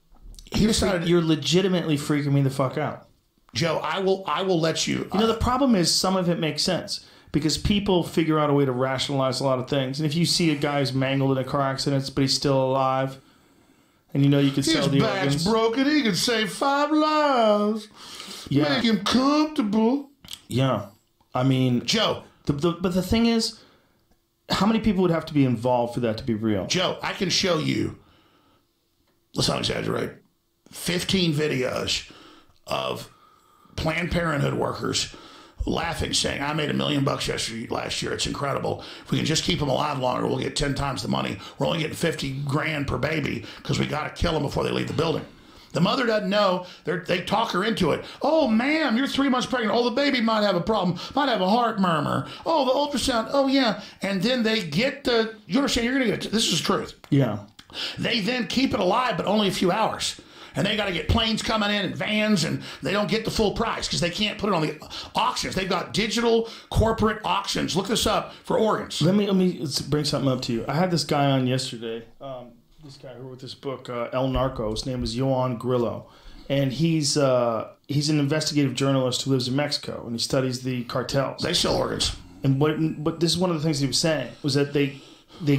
He decided... You're legitimately freaking me the fuck out. Joe, I will let you... You know, the problem is some of it makes sense. Because people figure out a way to rationalize a lot of things. And if you see a guy who's mangled in a car accident, but he's still alive, and you know you can sell the organs. His back's broken, he can save 5 lives. Yeah. Make him comfortable. Yeah. I mean... Joe. But the thing is, how many people would have to be involved for that to be real? Joe, I can show you, let's not exaggerate, 15 videos of Planned Parenthood workers laughing, saying, I made $1 million last year. It's incredible. If we can just keep them alive longer, we'll get 10 times the money. We're only getting 50 grand per baby because we got to kill them before they leave the building. The mother doesn't know. They talk her into it. Oh, ma'am, you're 3 months pregnant. Oh, the baby might have a problem. Might have a heart murmur. Oh, the ultrasound. Oh, yeah. And then they get you understand, you're going to get this is truth. Yeah. They then keep it alive, but only a few hours. And they got to get planes coming in and vans, and they don't get the full price because they can't put it on the auctions. They've got digital corporate auctions. Look this up for organs. Let me bring something up to you. I had this guy on yesterday. This guy who wrote this book, El Narco. His name is Joan Grillo, and he's an investigative journalist who lives in Mexico, and he studies the cartels. They sell organs. And but this is one of the things he was saying was that they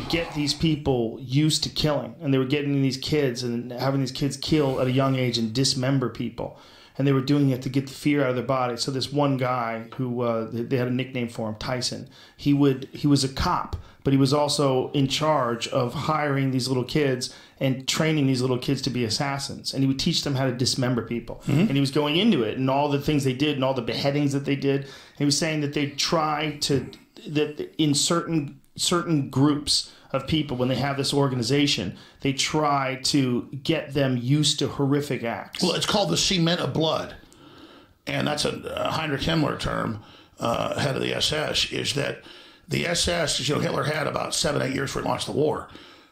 get these people used to killing, and they were getting these kids and having these kids kill at a young age and dismember people, and they were doing it to get the fear out of their body. So this one guy who they had a nickname for him, Tyson. He was a cop, but he was also in charge of hiring these little kids and training these little kids to be assassins, and he would teach them how to dismember people. Mm-hmm. And he was going into it and all the things they did and all the beheadings that they did. And he was saying that they try to that in certain groups of people, when they have this organization, they try to get them used to horrific acts. Well, it's called the cement of blood. And that's a Heinrich Himmler term, head of the SS, is that the SS, Hitler had about 7-8 years before he launched the war.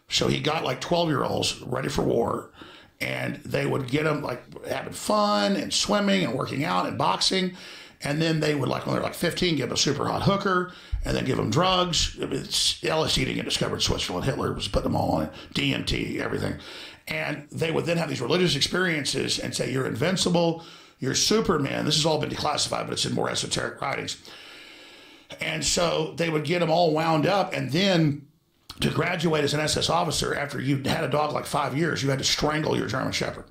So he got like 12-year-olds ready for war, and they would get them like having fun and swimming and working out and boxing. And then they would, like when they're like 15, give them a super hot hooker, and then give them drugs. It's LSD didn't get discovered in Switzerland. Hitler was putting them all on it, DMT, everything. And they would then have these religious experiences and say, you're invincible, you're Superman. This has all been declassified, but it's in more esoteric writings. And so they would get them all wound up, and then to graduate as an SS officer, after you had a dog like 5 years, you had to strangle your German Shepherd.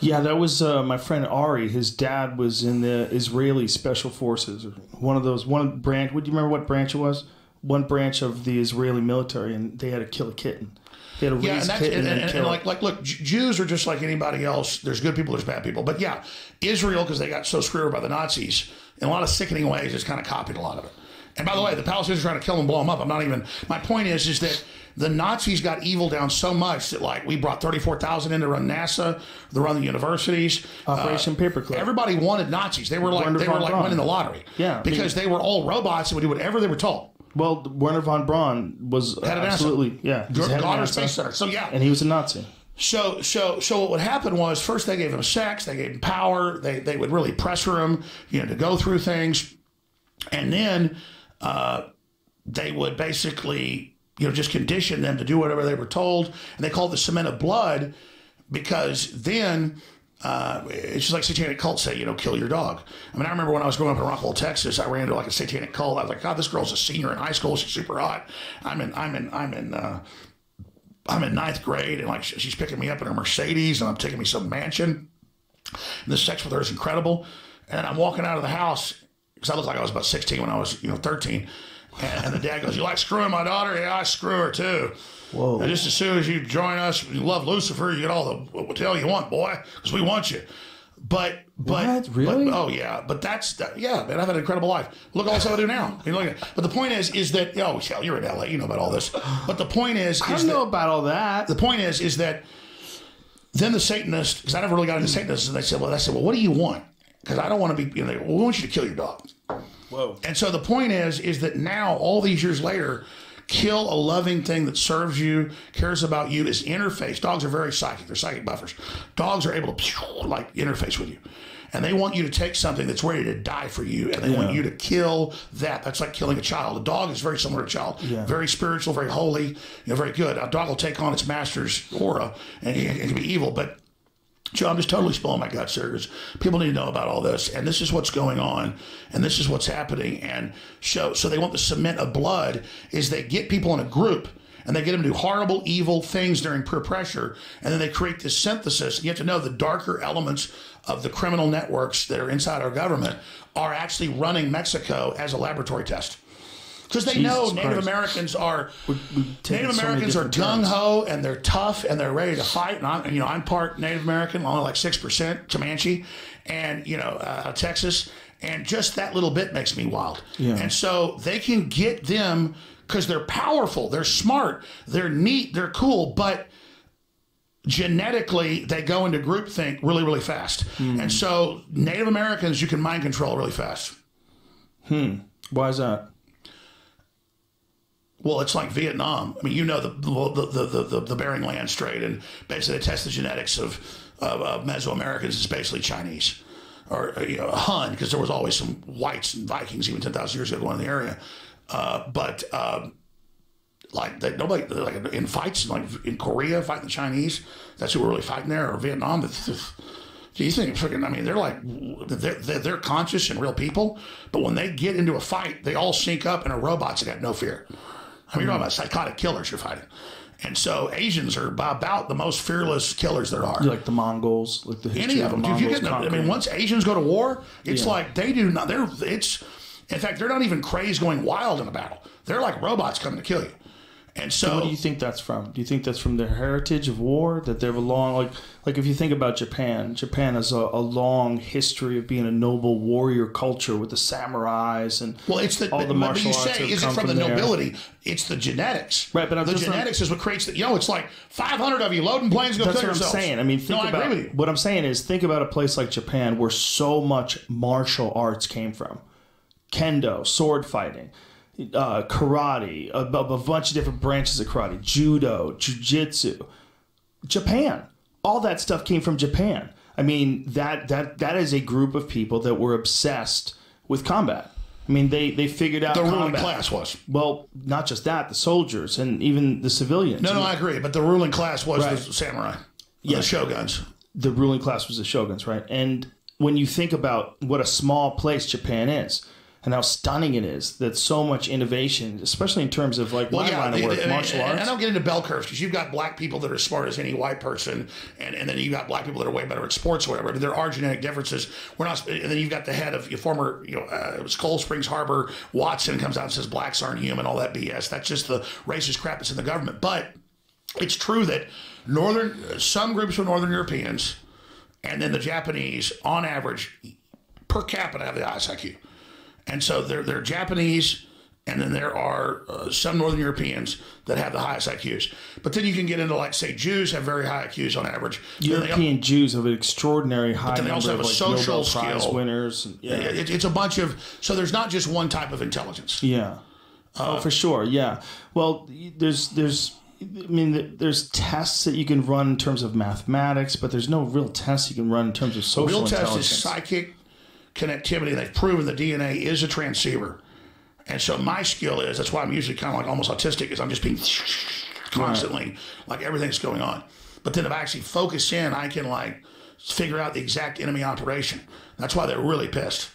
Yeah, that was my friend Ari. His dad was in the Israeli Special Forces, or one branch. Would you remember what branch it was? One branch of the Israeli military, and they had to kill a kitten. They had to raise a kitten and kill it. Like, look, Jews are just like anybody else. There's good people, there's bad people. But yeah, Israel, because they got so screwed over by the Nazis, in a lot of sickening ways, has kind of copied a lot of it. And by the way, the Palestinians are trying to kill them, blow them up. My point is that the Nazis got evil down so much that, like, we brought 34,000 in to run NASA, to run the universities. Operation Paperclip. Everybody wanted Nazis. They were like winning the lottery. Yeah. Because they were all robots and would do whatever they were told. Well, Werner von Braun was absolutely, yeah. Goddard Space Center. So, yeah. And he was a Nazi. So what would happen was, first they gave him sex, they gave him power, they would really pressure him, to go through things. And then they would basically, just condition them to do whatever they were told. And they called it the cement of blood because then it's just like satanic cults say, kill your dog. I mean, I remember when I was growing up in Rockwell, Texas, I ran into like a satanic cult. I was like, God, this girl's a senior in high school. She's super hot. I'm in ninth grade, and like she's picking me up in her Mercedes, and I'm taking me to some mansion. And the sex with her is incredible. And then I'm walking out of the house because I looked like I was about 16 when I was 13. And the dad goes, you like screwing my daughter? Yeah, I screw her too. Whoa. And just as soon as you join us, you love Lucifer, you get all the hell you want, boy, because we want you. What? Really? Oh yeah, but yeah, man. I've had an incredible life. Look all the stuff I do now. You look at, but the point is that you're in LA, you know about all this. But the point is, I don't know about all that. The point is that then the Satanists, because I never really got into Satanists, and they said, well, what do you want? Because I don't want to be. We want you to kill your dog. Whoa. And so the point is that now, all these years later, kill a loving thing that serves you, cares about you, is interface. Dogs are very psychic. They're psychic buffers. Dogs are able to interface with you. And they want you to take something that's ready to die for you, and they want you to kill that. That's like killing a child. A dog is very similar to a child. Yeah. Very spiritual, very holy, very good. A dog will take on its master's aura, and it can be evil, but Joe, I'm just totally spilling my guts here because people need to know about all this, and this is what's going on, and this is what's happening. And so they want the cement of blood is they get people in a group, and they get them to do horrible, evil things during peer pressure, and then they create this synthesis. You have to know the darker elements of the criminal networks that are inside our government are actually running Mexico as a laboratory test. Because they know Native Americans are gung ho, and they're tough, and they're ready to fight. And I'm part Native American, only like 6% Comanche, and Texas, and just that little bit makes me wild. Yeah. And so they can get them because they're powerful, they're smart, they're neat, they're cool, but genetically they go into groupthink really, really fast. And so Native Americans you can mind control really fast. Why is that? Well, it's like Vietnam. I mean, the Bering Land Strait, and basically they test the genetics of Mesoamericans. It's basically Chinese or Han, because there was always some whites and Vikings even 10,000 years ago going in the area. Nobody in fights like in Korea fighting the Chinese. That's who we're really fighting there, or Vietnam. Do you think freaking? I mean, they're conscious and real people, but when they get into a fight, they all sync up and are robots that got no fear. I mean, you're talking about psychotic killers you're fighting. And so Asians are about the most fearless killers there are. Like the Mongols, like the history of the Mongols. Once Asians go to war, it's like they do not. In fact, they're not even crazed going wild in a battle. They're like robots coming to kill you. And so, what do you think that's from? Do you think that's from their heritage of war, that they have a long, like if you think about Japan has a long history of being a noble warrior culture with the samurais and all the martial arts. But you say, is it from the nobility? It's the genetics. Right, but the genetics is what creates the, it's like 500 of you loading planes to go kill yourselves. That's what I'm saying. I mean, I agree with you. What I'm saying is, think about a place like Japan where so much martial arts came from. Kendo, sword fighting. Karate, a bunch of different branches of karate, judo, jiu-jitsu. Japan, all that stuff came from Japan. I mean, that is a group of people that were obsessed with combat. I mean, they figured out the ruling class was. Well, not just that, the soldiers and even the civilians. No, I agree, but the ruling class was the samurai, the shoguns. The ruling class was the shoguns, right? And when you think about what a small place Japan is, and how stunning it is that so much innovation, especially in terms of like my line of work, martial arts. And I don't get into bell curves because you've got black people that are as smart as any white person, and then you've got black people that are way better at sports or whatever. I mean, there are genetic differences. We're not, and then you've got the head of your former, it was Cold Springs Harbor, Watson comes out and says blacks aren't human, all that BS. That's just the racist crap that's in the government. But it's true that some groups of Northern Europeans, and then the Japanese, on average, per capita, have the highest IQ. And so they're Japanese, and then there are some Northern Europeans that have the highest IQs. But then you can get into, like, say, Jews have very high IQs on average. European Jews have an extraordinary high number of like social Nobel Prize skill winners. Yeah. It's a bunch of, so there's not just one type of intelligence. Yeah. For sure. Yeah. Well, there's tests that you can run in terms of mathematics, but there's no real tests you can run in terms of social intelligence. The real test is psychic connectivity. They've proven the DNA is a transceiver. And so my skill is, that's why I'm usually kind of like almost autistic, is I'm just being constantly, like everything's going on. But then if I actually focus in, I can like figure out the exact enemy operation. That's why they're really pissed.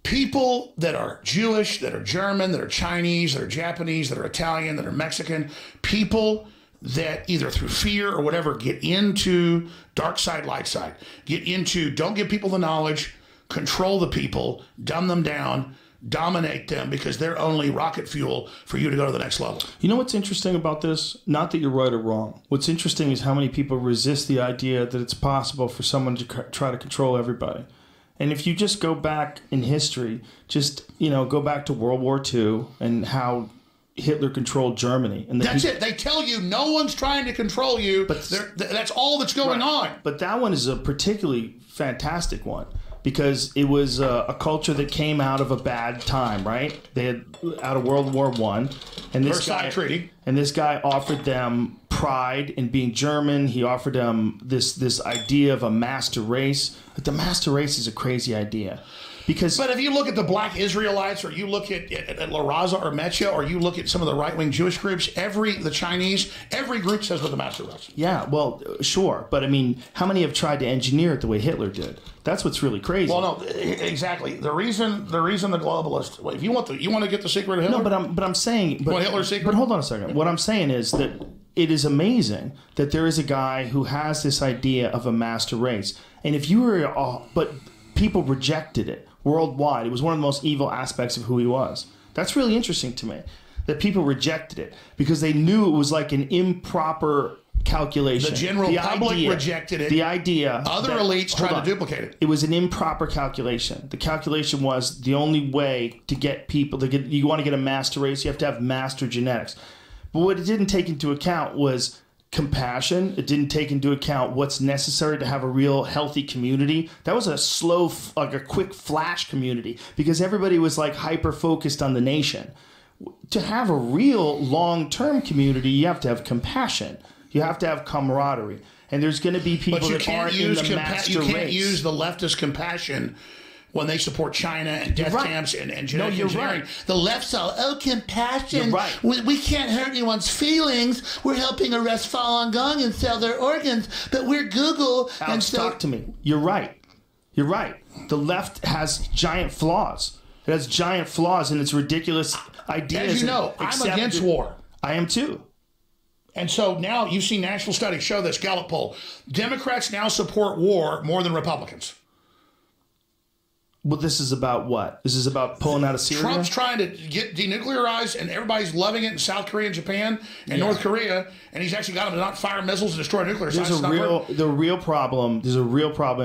People that are Jewish, that are German, that are Chinese, that are Japanese, that are Italian, that are Mexican, people that either through fear or whatever get into dark side, light side, get into, don't give people the knowledge, control the people, dumb them down, dominate them because they're only rocket fuel for you to go to the next level. You know what's interesting about this? Not that you're right or wrong. What's interesting is how many people resist the idea that it's possible for someone to try to control everybody. And if you just go back in history, just, go back to World War II and how Hitler controlled Germany. And that's it. They tell you no one's trying to control you, but that's all that's going on. But that one is a particularly fantastic one because it was a culture that came out of a bad time, right? They had out of World War I, and Versailles Treaty. And this guy offered them pride in being German. He offered them this idea of a master race. But the master race is a crazy idea. But if you look at the black Israelites, or you look at La Raza or Mecha, or you look at some of the right-wing Jewish groups, the Chinese, every group says we're the master race. Yeah, well, sure. But, I mean, how many have tried to engineer it the way Hitler did? That's what's really crazy. Well, no, exactly. The reason the globalists, if you want to get the secret of Hitler? No, but I'm saying... You want Hitler's secret? But hold on a second. What I'm saying is that it is amazing that there is a guy who has this idea of a master race. And if you were... but people rejected it. Worldwide. It was one of the most evil aspects of who he was. That's really interesting to me, that people rejected it because they knew it was like an improper calculation. The general public rejected it. The idea. Other elites tried to duplicate it. It was an improper calculation. The calculation was the only way to get people you want to get a master race, you have to have master genetics. But what it didn't take into account was compassion. It didn't take into account what's necessary to have a real healthy community. That was a slow, like a quick flash community because everybody was like hyper focused on the nation. To have a real long-term community, you have to have compassion. You have to have camaraderie. And there's going to be people that aren't in the master race. You can't use the leftist compassion when they support China and death camps and genetic engineering. Right. The left's all, compassion. You're right. We can't hurt anyone's feelings. We're helping arrest Falun Gong and sell their organs, but we're Google. Alex, talk to me. You're right. You're right. The left has giant flaws. It has giant flaws in its ridiculous ideas. As you know, I'm against war. I am too. And so now you've seen national studies show this Gallup poll. Democrats now support war more than Republicans. Well, this is about what? This is about pulling out of Syria? Trump's trying to get denuclearized, and everybody's loving it in South Korea and Japan and North Korea, and he's actually got them to not fire missiles and destroy nuclear sites. There's a real problem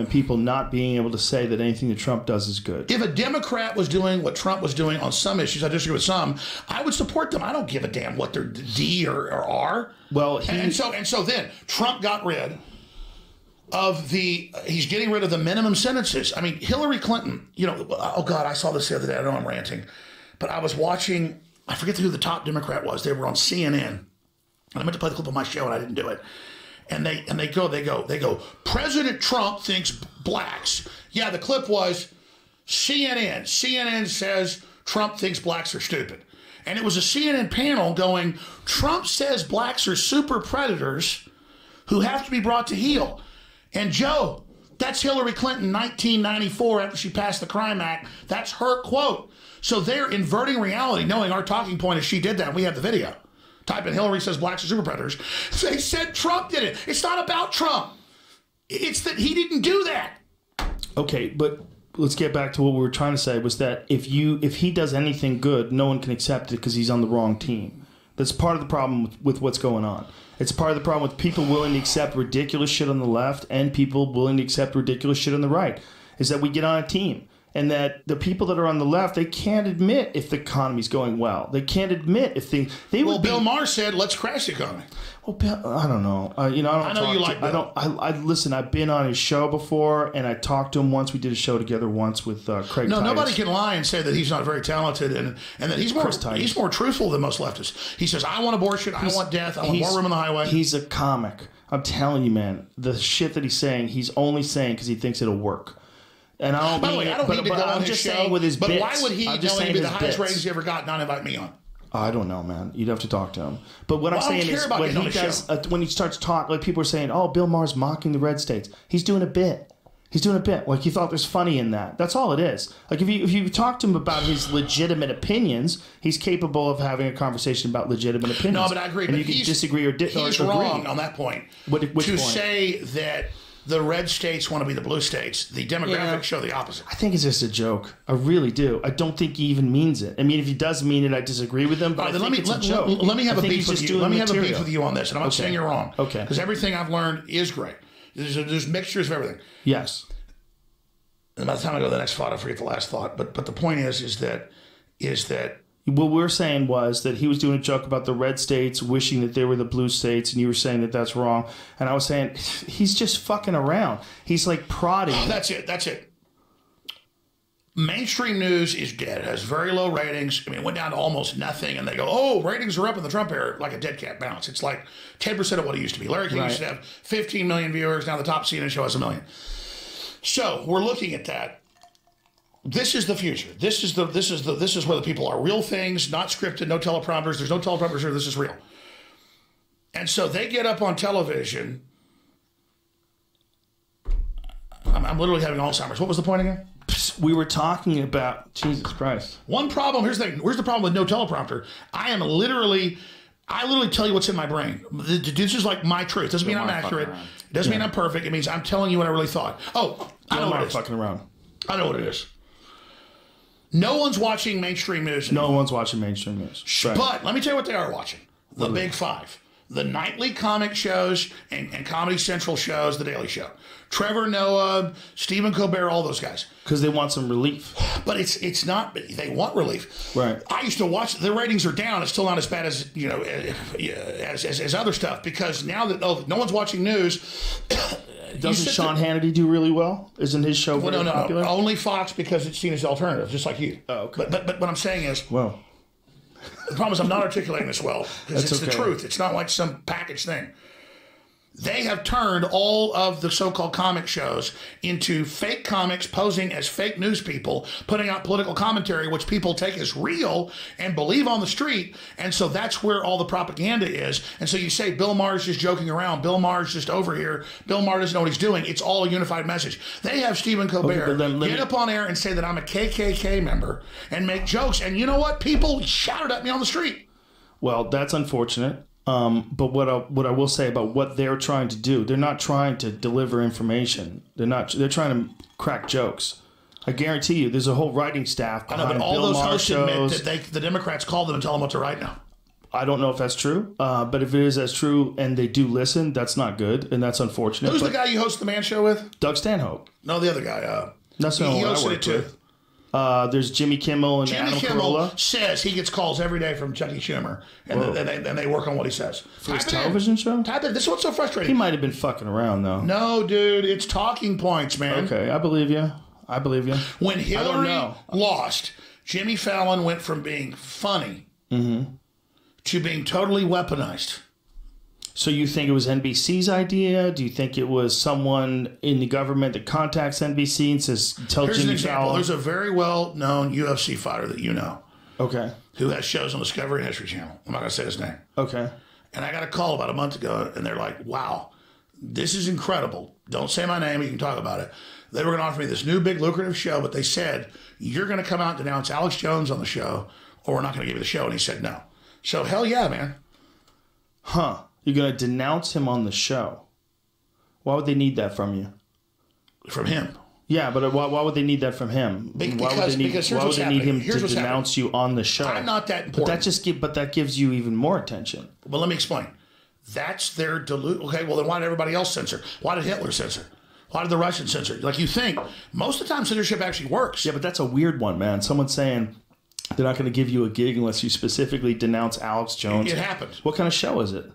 in people not being able to say that anything that Trump does is good. If a Democrat was doing what Trump was doing on some issues, I disagree with some, I would support them. I don't give a damn what they're D or R. Well, and so then Trump got rid of he's getting rid of the minimum sentences. I mean, Hillary Clinton, oh God, I saw this the other day. I know I'm ranting, but I was watching, I forget who the top Democrat was. They were on CNN. And I meant to play the clip of my show and I didn't do it. And they go, President Trump thinks blacks. Yeah, the clip was CNN. CNN says Trump thinks blacks are stupid. And it was a CNN panel going, Trump says blacks are super predators who have to be brought to heel. And Joe, that's Hillary Clinton 1994 after she passed the Crime Act. That's her quote. So they're inverting reality, knowing our talking point is she did that. We have the video. Type in Hillary says blacks are super predators. They said Trump did it. It's not about Trump. It's that he didn't do that. Okay, but let's get back to what we were trying to say was that if he does anything good, no one can accept it because he's on the wrong team. That's part of the problem with what's going on. It's part of the problem with people willing to accept ridiculous shit on the left and people willing to accept ridiculous shit on the right, is that we get on a team. And that the people that are on the left, they can't admit if the economy's going well. They can't admit if Bill Maher said, let's crash the economy. Well, Bill, I don't know. I know you like Bill. Listen, I've been on his show before, and I talked to him once. We did a show together once with Craig Titus. Nobody can lie and say that he's not very talented and that he's more truthful than most leftists. He says, I want abortion, I want death, I want more room on the highway. He's a comic. I'm telling you, man, the shit that he's saying, he's only saying because he thinks it'll work. And I don't need to go on his show with his bits. Why would he, knowing to be the highest ratings he ever got, not invite me on? I don't know, man. You'd have to talk to him. But what I'm saying is when he starts talking, like people are saying, oh, Bill Maher's mocking the red states. He's doing a bit. Like he thought there's funny in that. That's all it is. Like if you talk to him about his legitimate opinions, he's capable of having a conversation about legitimate opinions. No, but I agree. And you can disagree or he's wrong on that point. Which point? Say that the red states want to be the blue states. The demographics show the opposite. I think it's just a joke. I really do. I don't think he even means it. I mean, if he does mean it, I disagree with him. But I think it's a joke. Let me have a beef with you. Let me have a beef with you on this, and I'm not Okay. saying you're wrong. Okay. Because everything I've learned is great. There's mixtures of everything. Yes. And by the time I go to the next thought, I forget the last thought. But the point is that what we're saying was that he was doing a joke about the red states wishing that they were the blue states, and you were saying that that's wrong. And I was saying he's just fucking around. He's like prodding. Oh, that's it. Mainstream news is dead. It has very low ratings. I mean, it went down to almost nothing, and they go, "Oh, ratings are up in the Trump era," like a dead cat bounce. It's like 10% of what it used to be. Larry King used to have 15 million viewers. Now the top CNN show has 1 million. So we're looking at that. This is the future. This is where the people are. Real things, not scripted, no teleprompters. There's no teleprompters here. This is real. And so they get up on television. I'm literally having Alzheimer's. What was the point again? We were talking about Jesus Christ. One problem. Here's the problem with no teleprompter. I literally tell you what's in my brain. This is like my truth. Doesn't mean I'm accurate. It doesn't mean I'm perfect. It means I'm telling you what I really thought. Oh, I know what it is. Fucking around. I know what it is. No one's watching mainstream news anymore. No one's watching mainstream news. Right. But let me tell you what they are watching. The Big Five. The nightly comic shows and Comedy Central shows, The Daily Show. Trevor Noah, Stephen Colbert, all those guys. Because they want some relief. But it's not, they want relief. Right. I used to watch, their ratings are down. It's still not as bad as, as other stuff. Because now that no one's watching news. Doesn't Sean Hannity do really well? Isn't his show very popular? No. Only Fox because it's seen as alternative, just like you. Oh, okay. But what I'm saying is, well, the problem is I'm not articulating this well because it's the truth. It's not like some packaged thing. They have turned all of the so-called comic shows into fake comics posing as fake news people, putting out political commentary, which people take as real and believe on the street. And so that's where all the propaganda is. And so you say Bill Maher's just joking around. Bill Maher's just over here. Bill Maher doesn't know what he's doing. It's all a unified message. They have Stephen Colbert get up on air and say that I'm a KKK member and make jokes. And you know what? People shouted at me on the street. Well, that's unfortunate. But what I will say about what they're trying to do, they're not trying to deliver information. They're trying to crack jokes. I guarantee you, there's a whole writing staff behind but all Bill those Maher hosts shows. admit that the Democrats call them and tell them what to write now. I don't know if that's true, but if it is as true and they do listen, that's not good, and that's unfortunate. Who's the guy you host the Man Show with? Doug Stanhope. No, the other guy. That's not he what I hosted work it too. with. There's Jimmy Kimmel and Jimmy Adam Kimmel Carolla. says he gets calls every day from Chucky Schumer, and they work on what he says. For his television show? Type it. This is what's so frustrating. He might have been fucking around, though. No, dude, it's talking points, man. Okay, I believe you. When Hillary lost, Jimmy Fallon went from being funny to being totally weaponized. So you think it was NBC's idea? Do you think it was someone in the government that contacts NBC and says, tell Here's Jimmy an example. Fallon? There's a very well-known UFC fighter that you know. Okay. Who has shows on Discovery and History Channel. I'm not going to say his name. Okay. And I got a call about a month ago, and they're like, wow, this is incredible. Don't say my name. You can talk about it. They were going to offer me this new big lucrative show, but they said, you're going to come out and denounce Alex Jones on the show, or we're not going to give you the show. And he said no. So hell yeah, man. Huh. You're going to denounce him on the show. Why would they need that from you? From him. Yeah, but why would they need that from him? Why would they need him to denounce you on the show? I'm not that important. But that gives you even more attention. Well, let me explain. That's their Okay, well then why did everybody else censor? Why did Hitler censor? Why did the Russians censor? Like you think, most of the time censorship actually works. Yeah, but that's a weird one, man. Someone's saying they're not going to give you a gig unless you specifically denounce Alex Jones. It happened. What kind of show is it?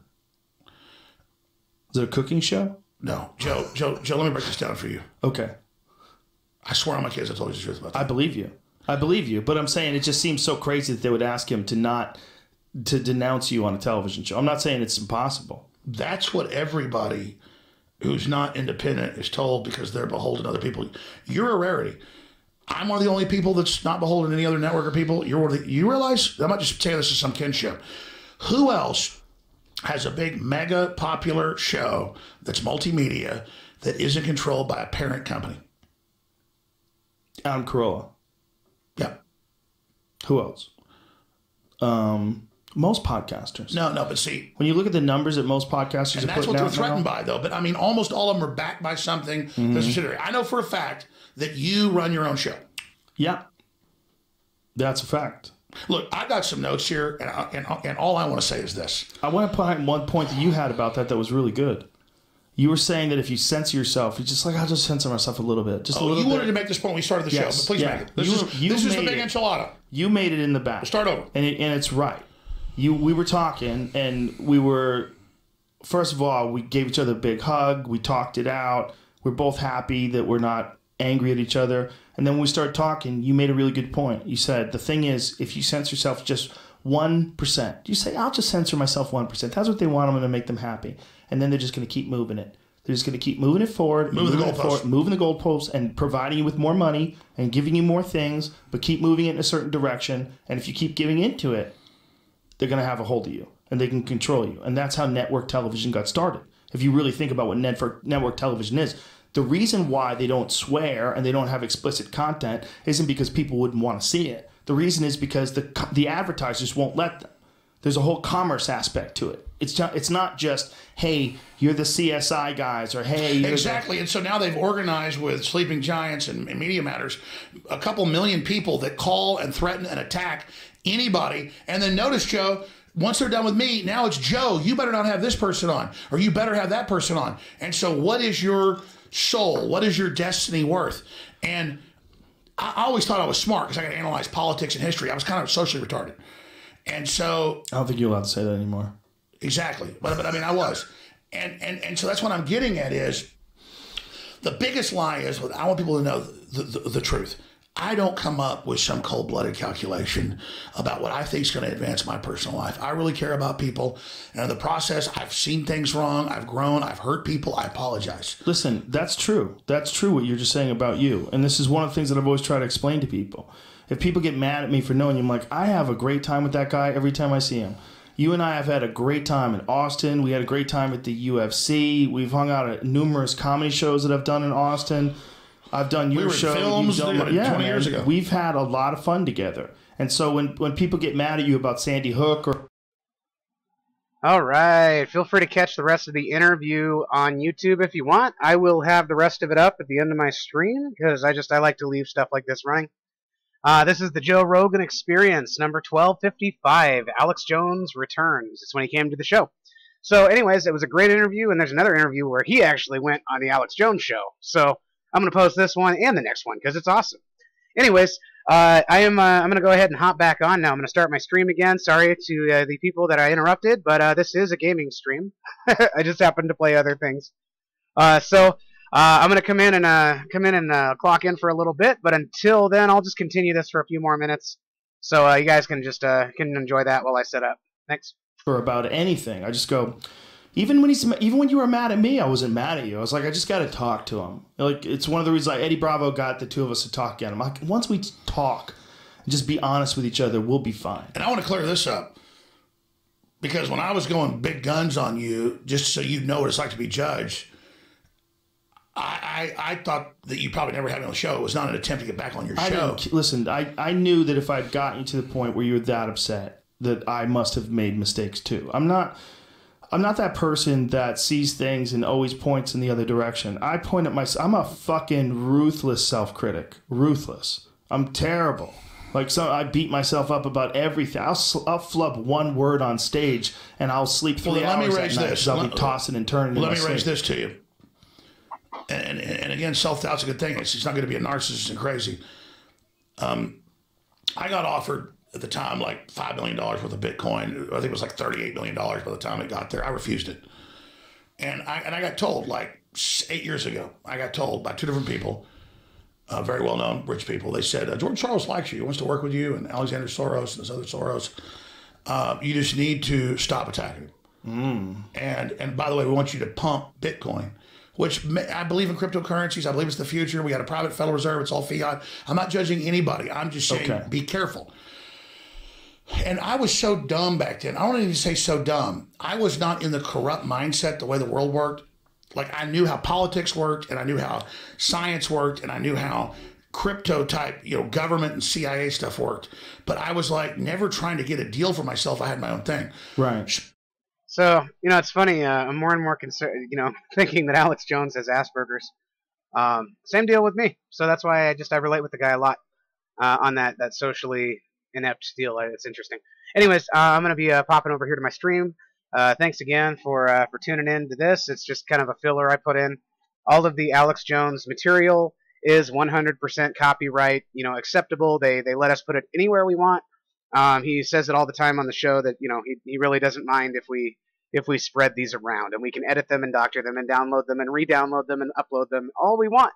Is it a cooking show? No. Joe, let me break this down for you. Okay. I swear on my kids I told you the truth about that. I believe you. But I'm saying it just seems so crazy that they would ask him to denounce you on a television show. I'm not saying it's impossible. That's what everybody who's not independent is told because they're beholden to other people. You're a rarity. I'm one of the only people that's not beholden to any other network or people. You realize, I'm not just saying this is some kinship. Who else has a big, mega popular show that's multimedia that isn't controlled by a parent company? Adam Carolla. Yeah. Who else? Most podcasters. No, but see, when you look at the numbers that most podcasters and are that's what putting they're out threatened now, by, though. But I mean, almost all of them are backed by something. Mm-hmm. I know for a fact that you run your own show. Yeah, that's a fact. Look, I got some notes here, and all I want to say is this. I want to point out one point that you had about that was really good. You were saying that if you censor yourself, you're just like, I'll just censor myself a little bit. Just a little bit. You wanted to make this point when we started the show, but please make it. This is the big enchilada. You made it in the back. We'll start over. And it's right. We were talking, and we were, first of all, we gave each other a big hug. We talked it out. We're both happy that we're not angry at each other. And then when we started talking, you made a really good point. You said, the thing is, if you censor yourself just 1%, you say, I'll just censor myself 1%. That's what they want. I'm going to make them happy. And then they're just going to keep moving it. They're just going to keep moving it forward, moving the goalposts, and providing you with more money and giving you more things, but keep moving it in a certain direction. And if you keep giving into it, they're going to have a hold of you and they can control you. And that's how network television got started. If you really think about what network television is, the reason why they don't swear and they don't have explicit content isn't because people wouldn't want to see it. The reason is because the advertisers won't let them. There's a whole commerce aspect to it. It's not just, hey, you're the CSI guys, or hey, you're exactly. And so now they've organized with Sleeping Giants and Media Matters a couple million people that call and threaten and attack anybody. And then notice, Joe, once they're done with me, now it's Joe, you better not have this person on, or you better have that person on. And so what is your soul? What is your destiny worth? And I always thought I was smart because I could analyze politics and history. I was kind of socially retarded. And so I don't think you're allowed to say that anymore. Exactly. But I mean, I was. And so that's what I'm getting at is the biggest lie is, I want people to know the truth. I don't come up with some cold-blooded calculation about what I think is going to advance my personal life. I really care about people. And in the process, I've seen things wrong. I've grown. I've hurt people. I apologize. Listen, that's true. That's true what you're just saying about you. And this is one of the things that I've always tried to explain to people. If people get mad at me for knowing you, I'm like, I have a great time with that guy every time I see him. You and I have had a great time in Austin. We had a great time at the UFC. We've hung out at numerous comedy shows that I've done in Austin. I've done your show. Films 20 years ago. We've had a lot of fun together. And so when people get mad at you about Sandy Hook or... All right. Feel free to catch the rest of the interview on YouTube if you want. I will have the rest of it up at the end of my stream because I like to leave stuff like this running. This is the Joe Rogan Experience, number 1255. Alex Jones returns. It's when he came to the show. So anyways, it was a great interview, and there's another interview where he actually went on the Alex Jones show. So I'm going to post this one and the next one because it's awesome. Anyways, I'm going to go ahead and hop back on now. I'm going to start my stream again. Sorry to the people that I interrupted, but this is a gaming stream. I just happened to play other things. I'm going to come in and clock in for a little bit, but until then, I'll just continue this for a few more minutes, so you guys can just can enjoy that while I set up. Thanks. For about anything, I just go. Even when you were mad at me, I wasn't mad at you. I was like, I just got to talk to him. Like, it's one of the reasons like Eddie Bravo got the two of us to talk again. I'm like, once we talk and just be honest with each other, we'll be fine. And I want to clear this up because when I was going big guns on you, just so you know what it's like to be judged. I thought that you probably never had me on the show. It was not an attempt to get back on your show. Listen, I knew that if I'd gotten you to the point where you were that upset, that I must have made mistakes too. I'm not that person that sees things and always points in the other direction. I point at myself. I'm a fucking ruthless self-critic. Ruthless. I'm terrible. Like, so I beat myself up about everything. I'll flub one word on stage and I'll sleep 3 hours at night because I'll be tossing and turning. Let me raise this to you. And again, self-doubt's a good thing. It's not going to be a narcissist and crazy. I got offered at the time like $5 million worth of Bitcoin. I think it was like $38 million by the time it got there. I refused it. And I got told like 8 years ago, I got told by two different people, very well-known rich people. They said, George Soros likes you. He wants to work with you and Alexander Soros and this other Soros. You just need to stop attacking him. And by the way, we want you to pump Bitcoin. Which I believe in cryptocurrencies. I believe it's the future. We got a private Federal Reserve. It's all fiat. I'm not judging anybody. I'm just saying, Be careful. And I was so dumb back then. I don't even say so dumb. I was not in the corrupt mindset the way the world worked. Like, I knew how politics worked, and I knew how science worked, and I knew how crypto type, government and CIA stuff worked. But I was like never trying to get a deal for myself. I had my own thing. Right. So, it's funny. I'm more and more concerned, thinking that Alex Jones has Asperger's. Same deal with me. So that's why I relate with the guy a lot on that socially inept deal. It's interesting. Anyways, I'm going to be popping over here to my stream. Thanks again for tuning in to this. It's just kind of a filler I put in. All of the Alex Jones material is 100% copyright, acceptable. They let us put it anywhere we want. He says it all the time on the show that he really doesn't mind if we spread these around, and we can edit them and doctor them and download them and re-download them and upload them all we want,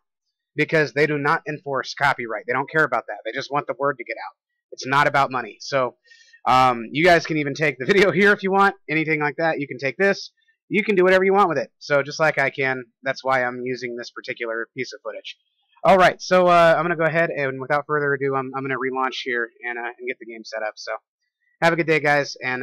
because they do not enforce copyright. They don't care about that. They just want the word to get out. It's not about money. So you guys can even take the video here if you want, anything like that. You can take this. You can do whatever you want with it. So just like I can, that's why I'm using this particular piece of footage. All right, so I'm going to go ahead, and without further ado, I'm going to relaunch here and get the game set up. So have a good day, guys, and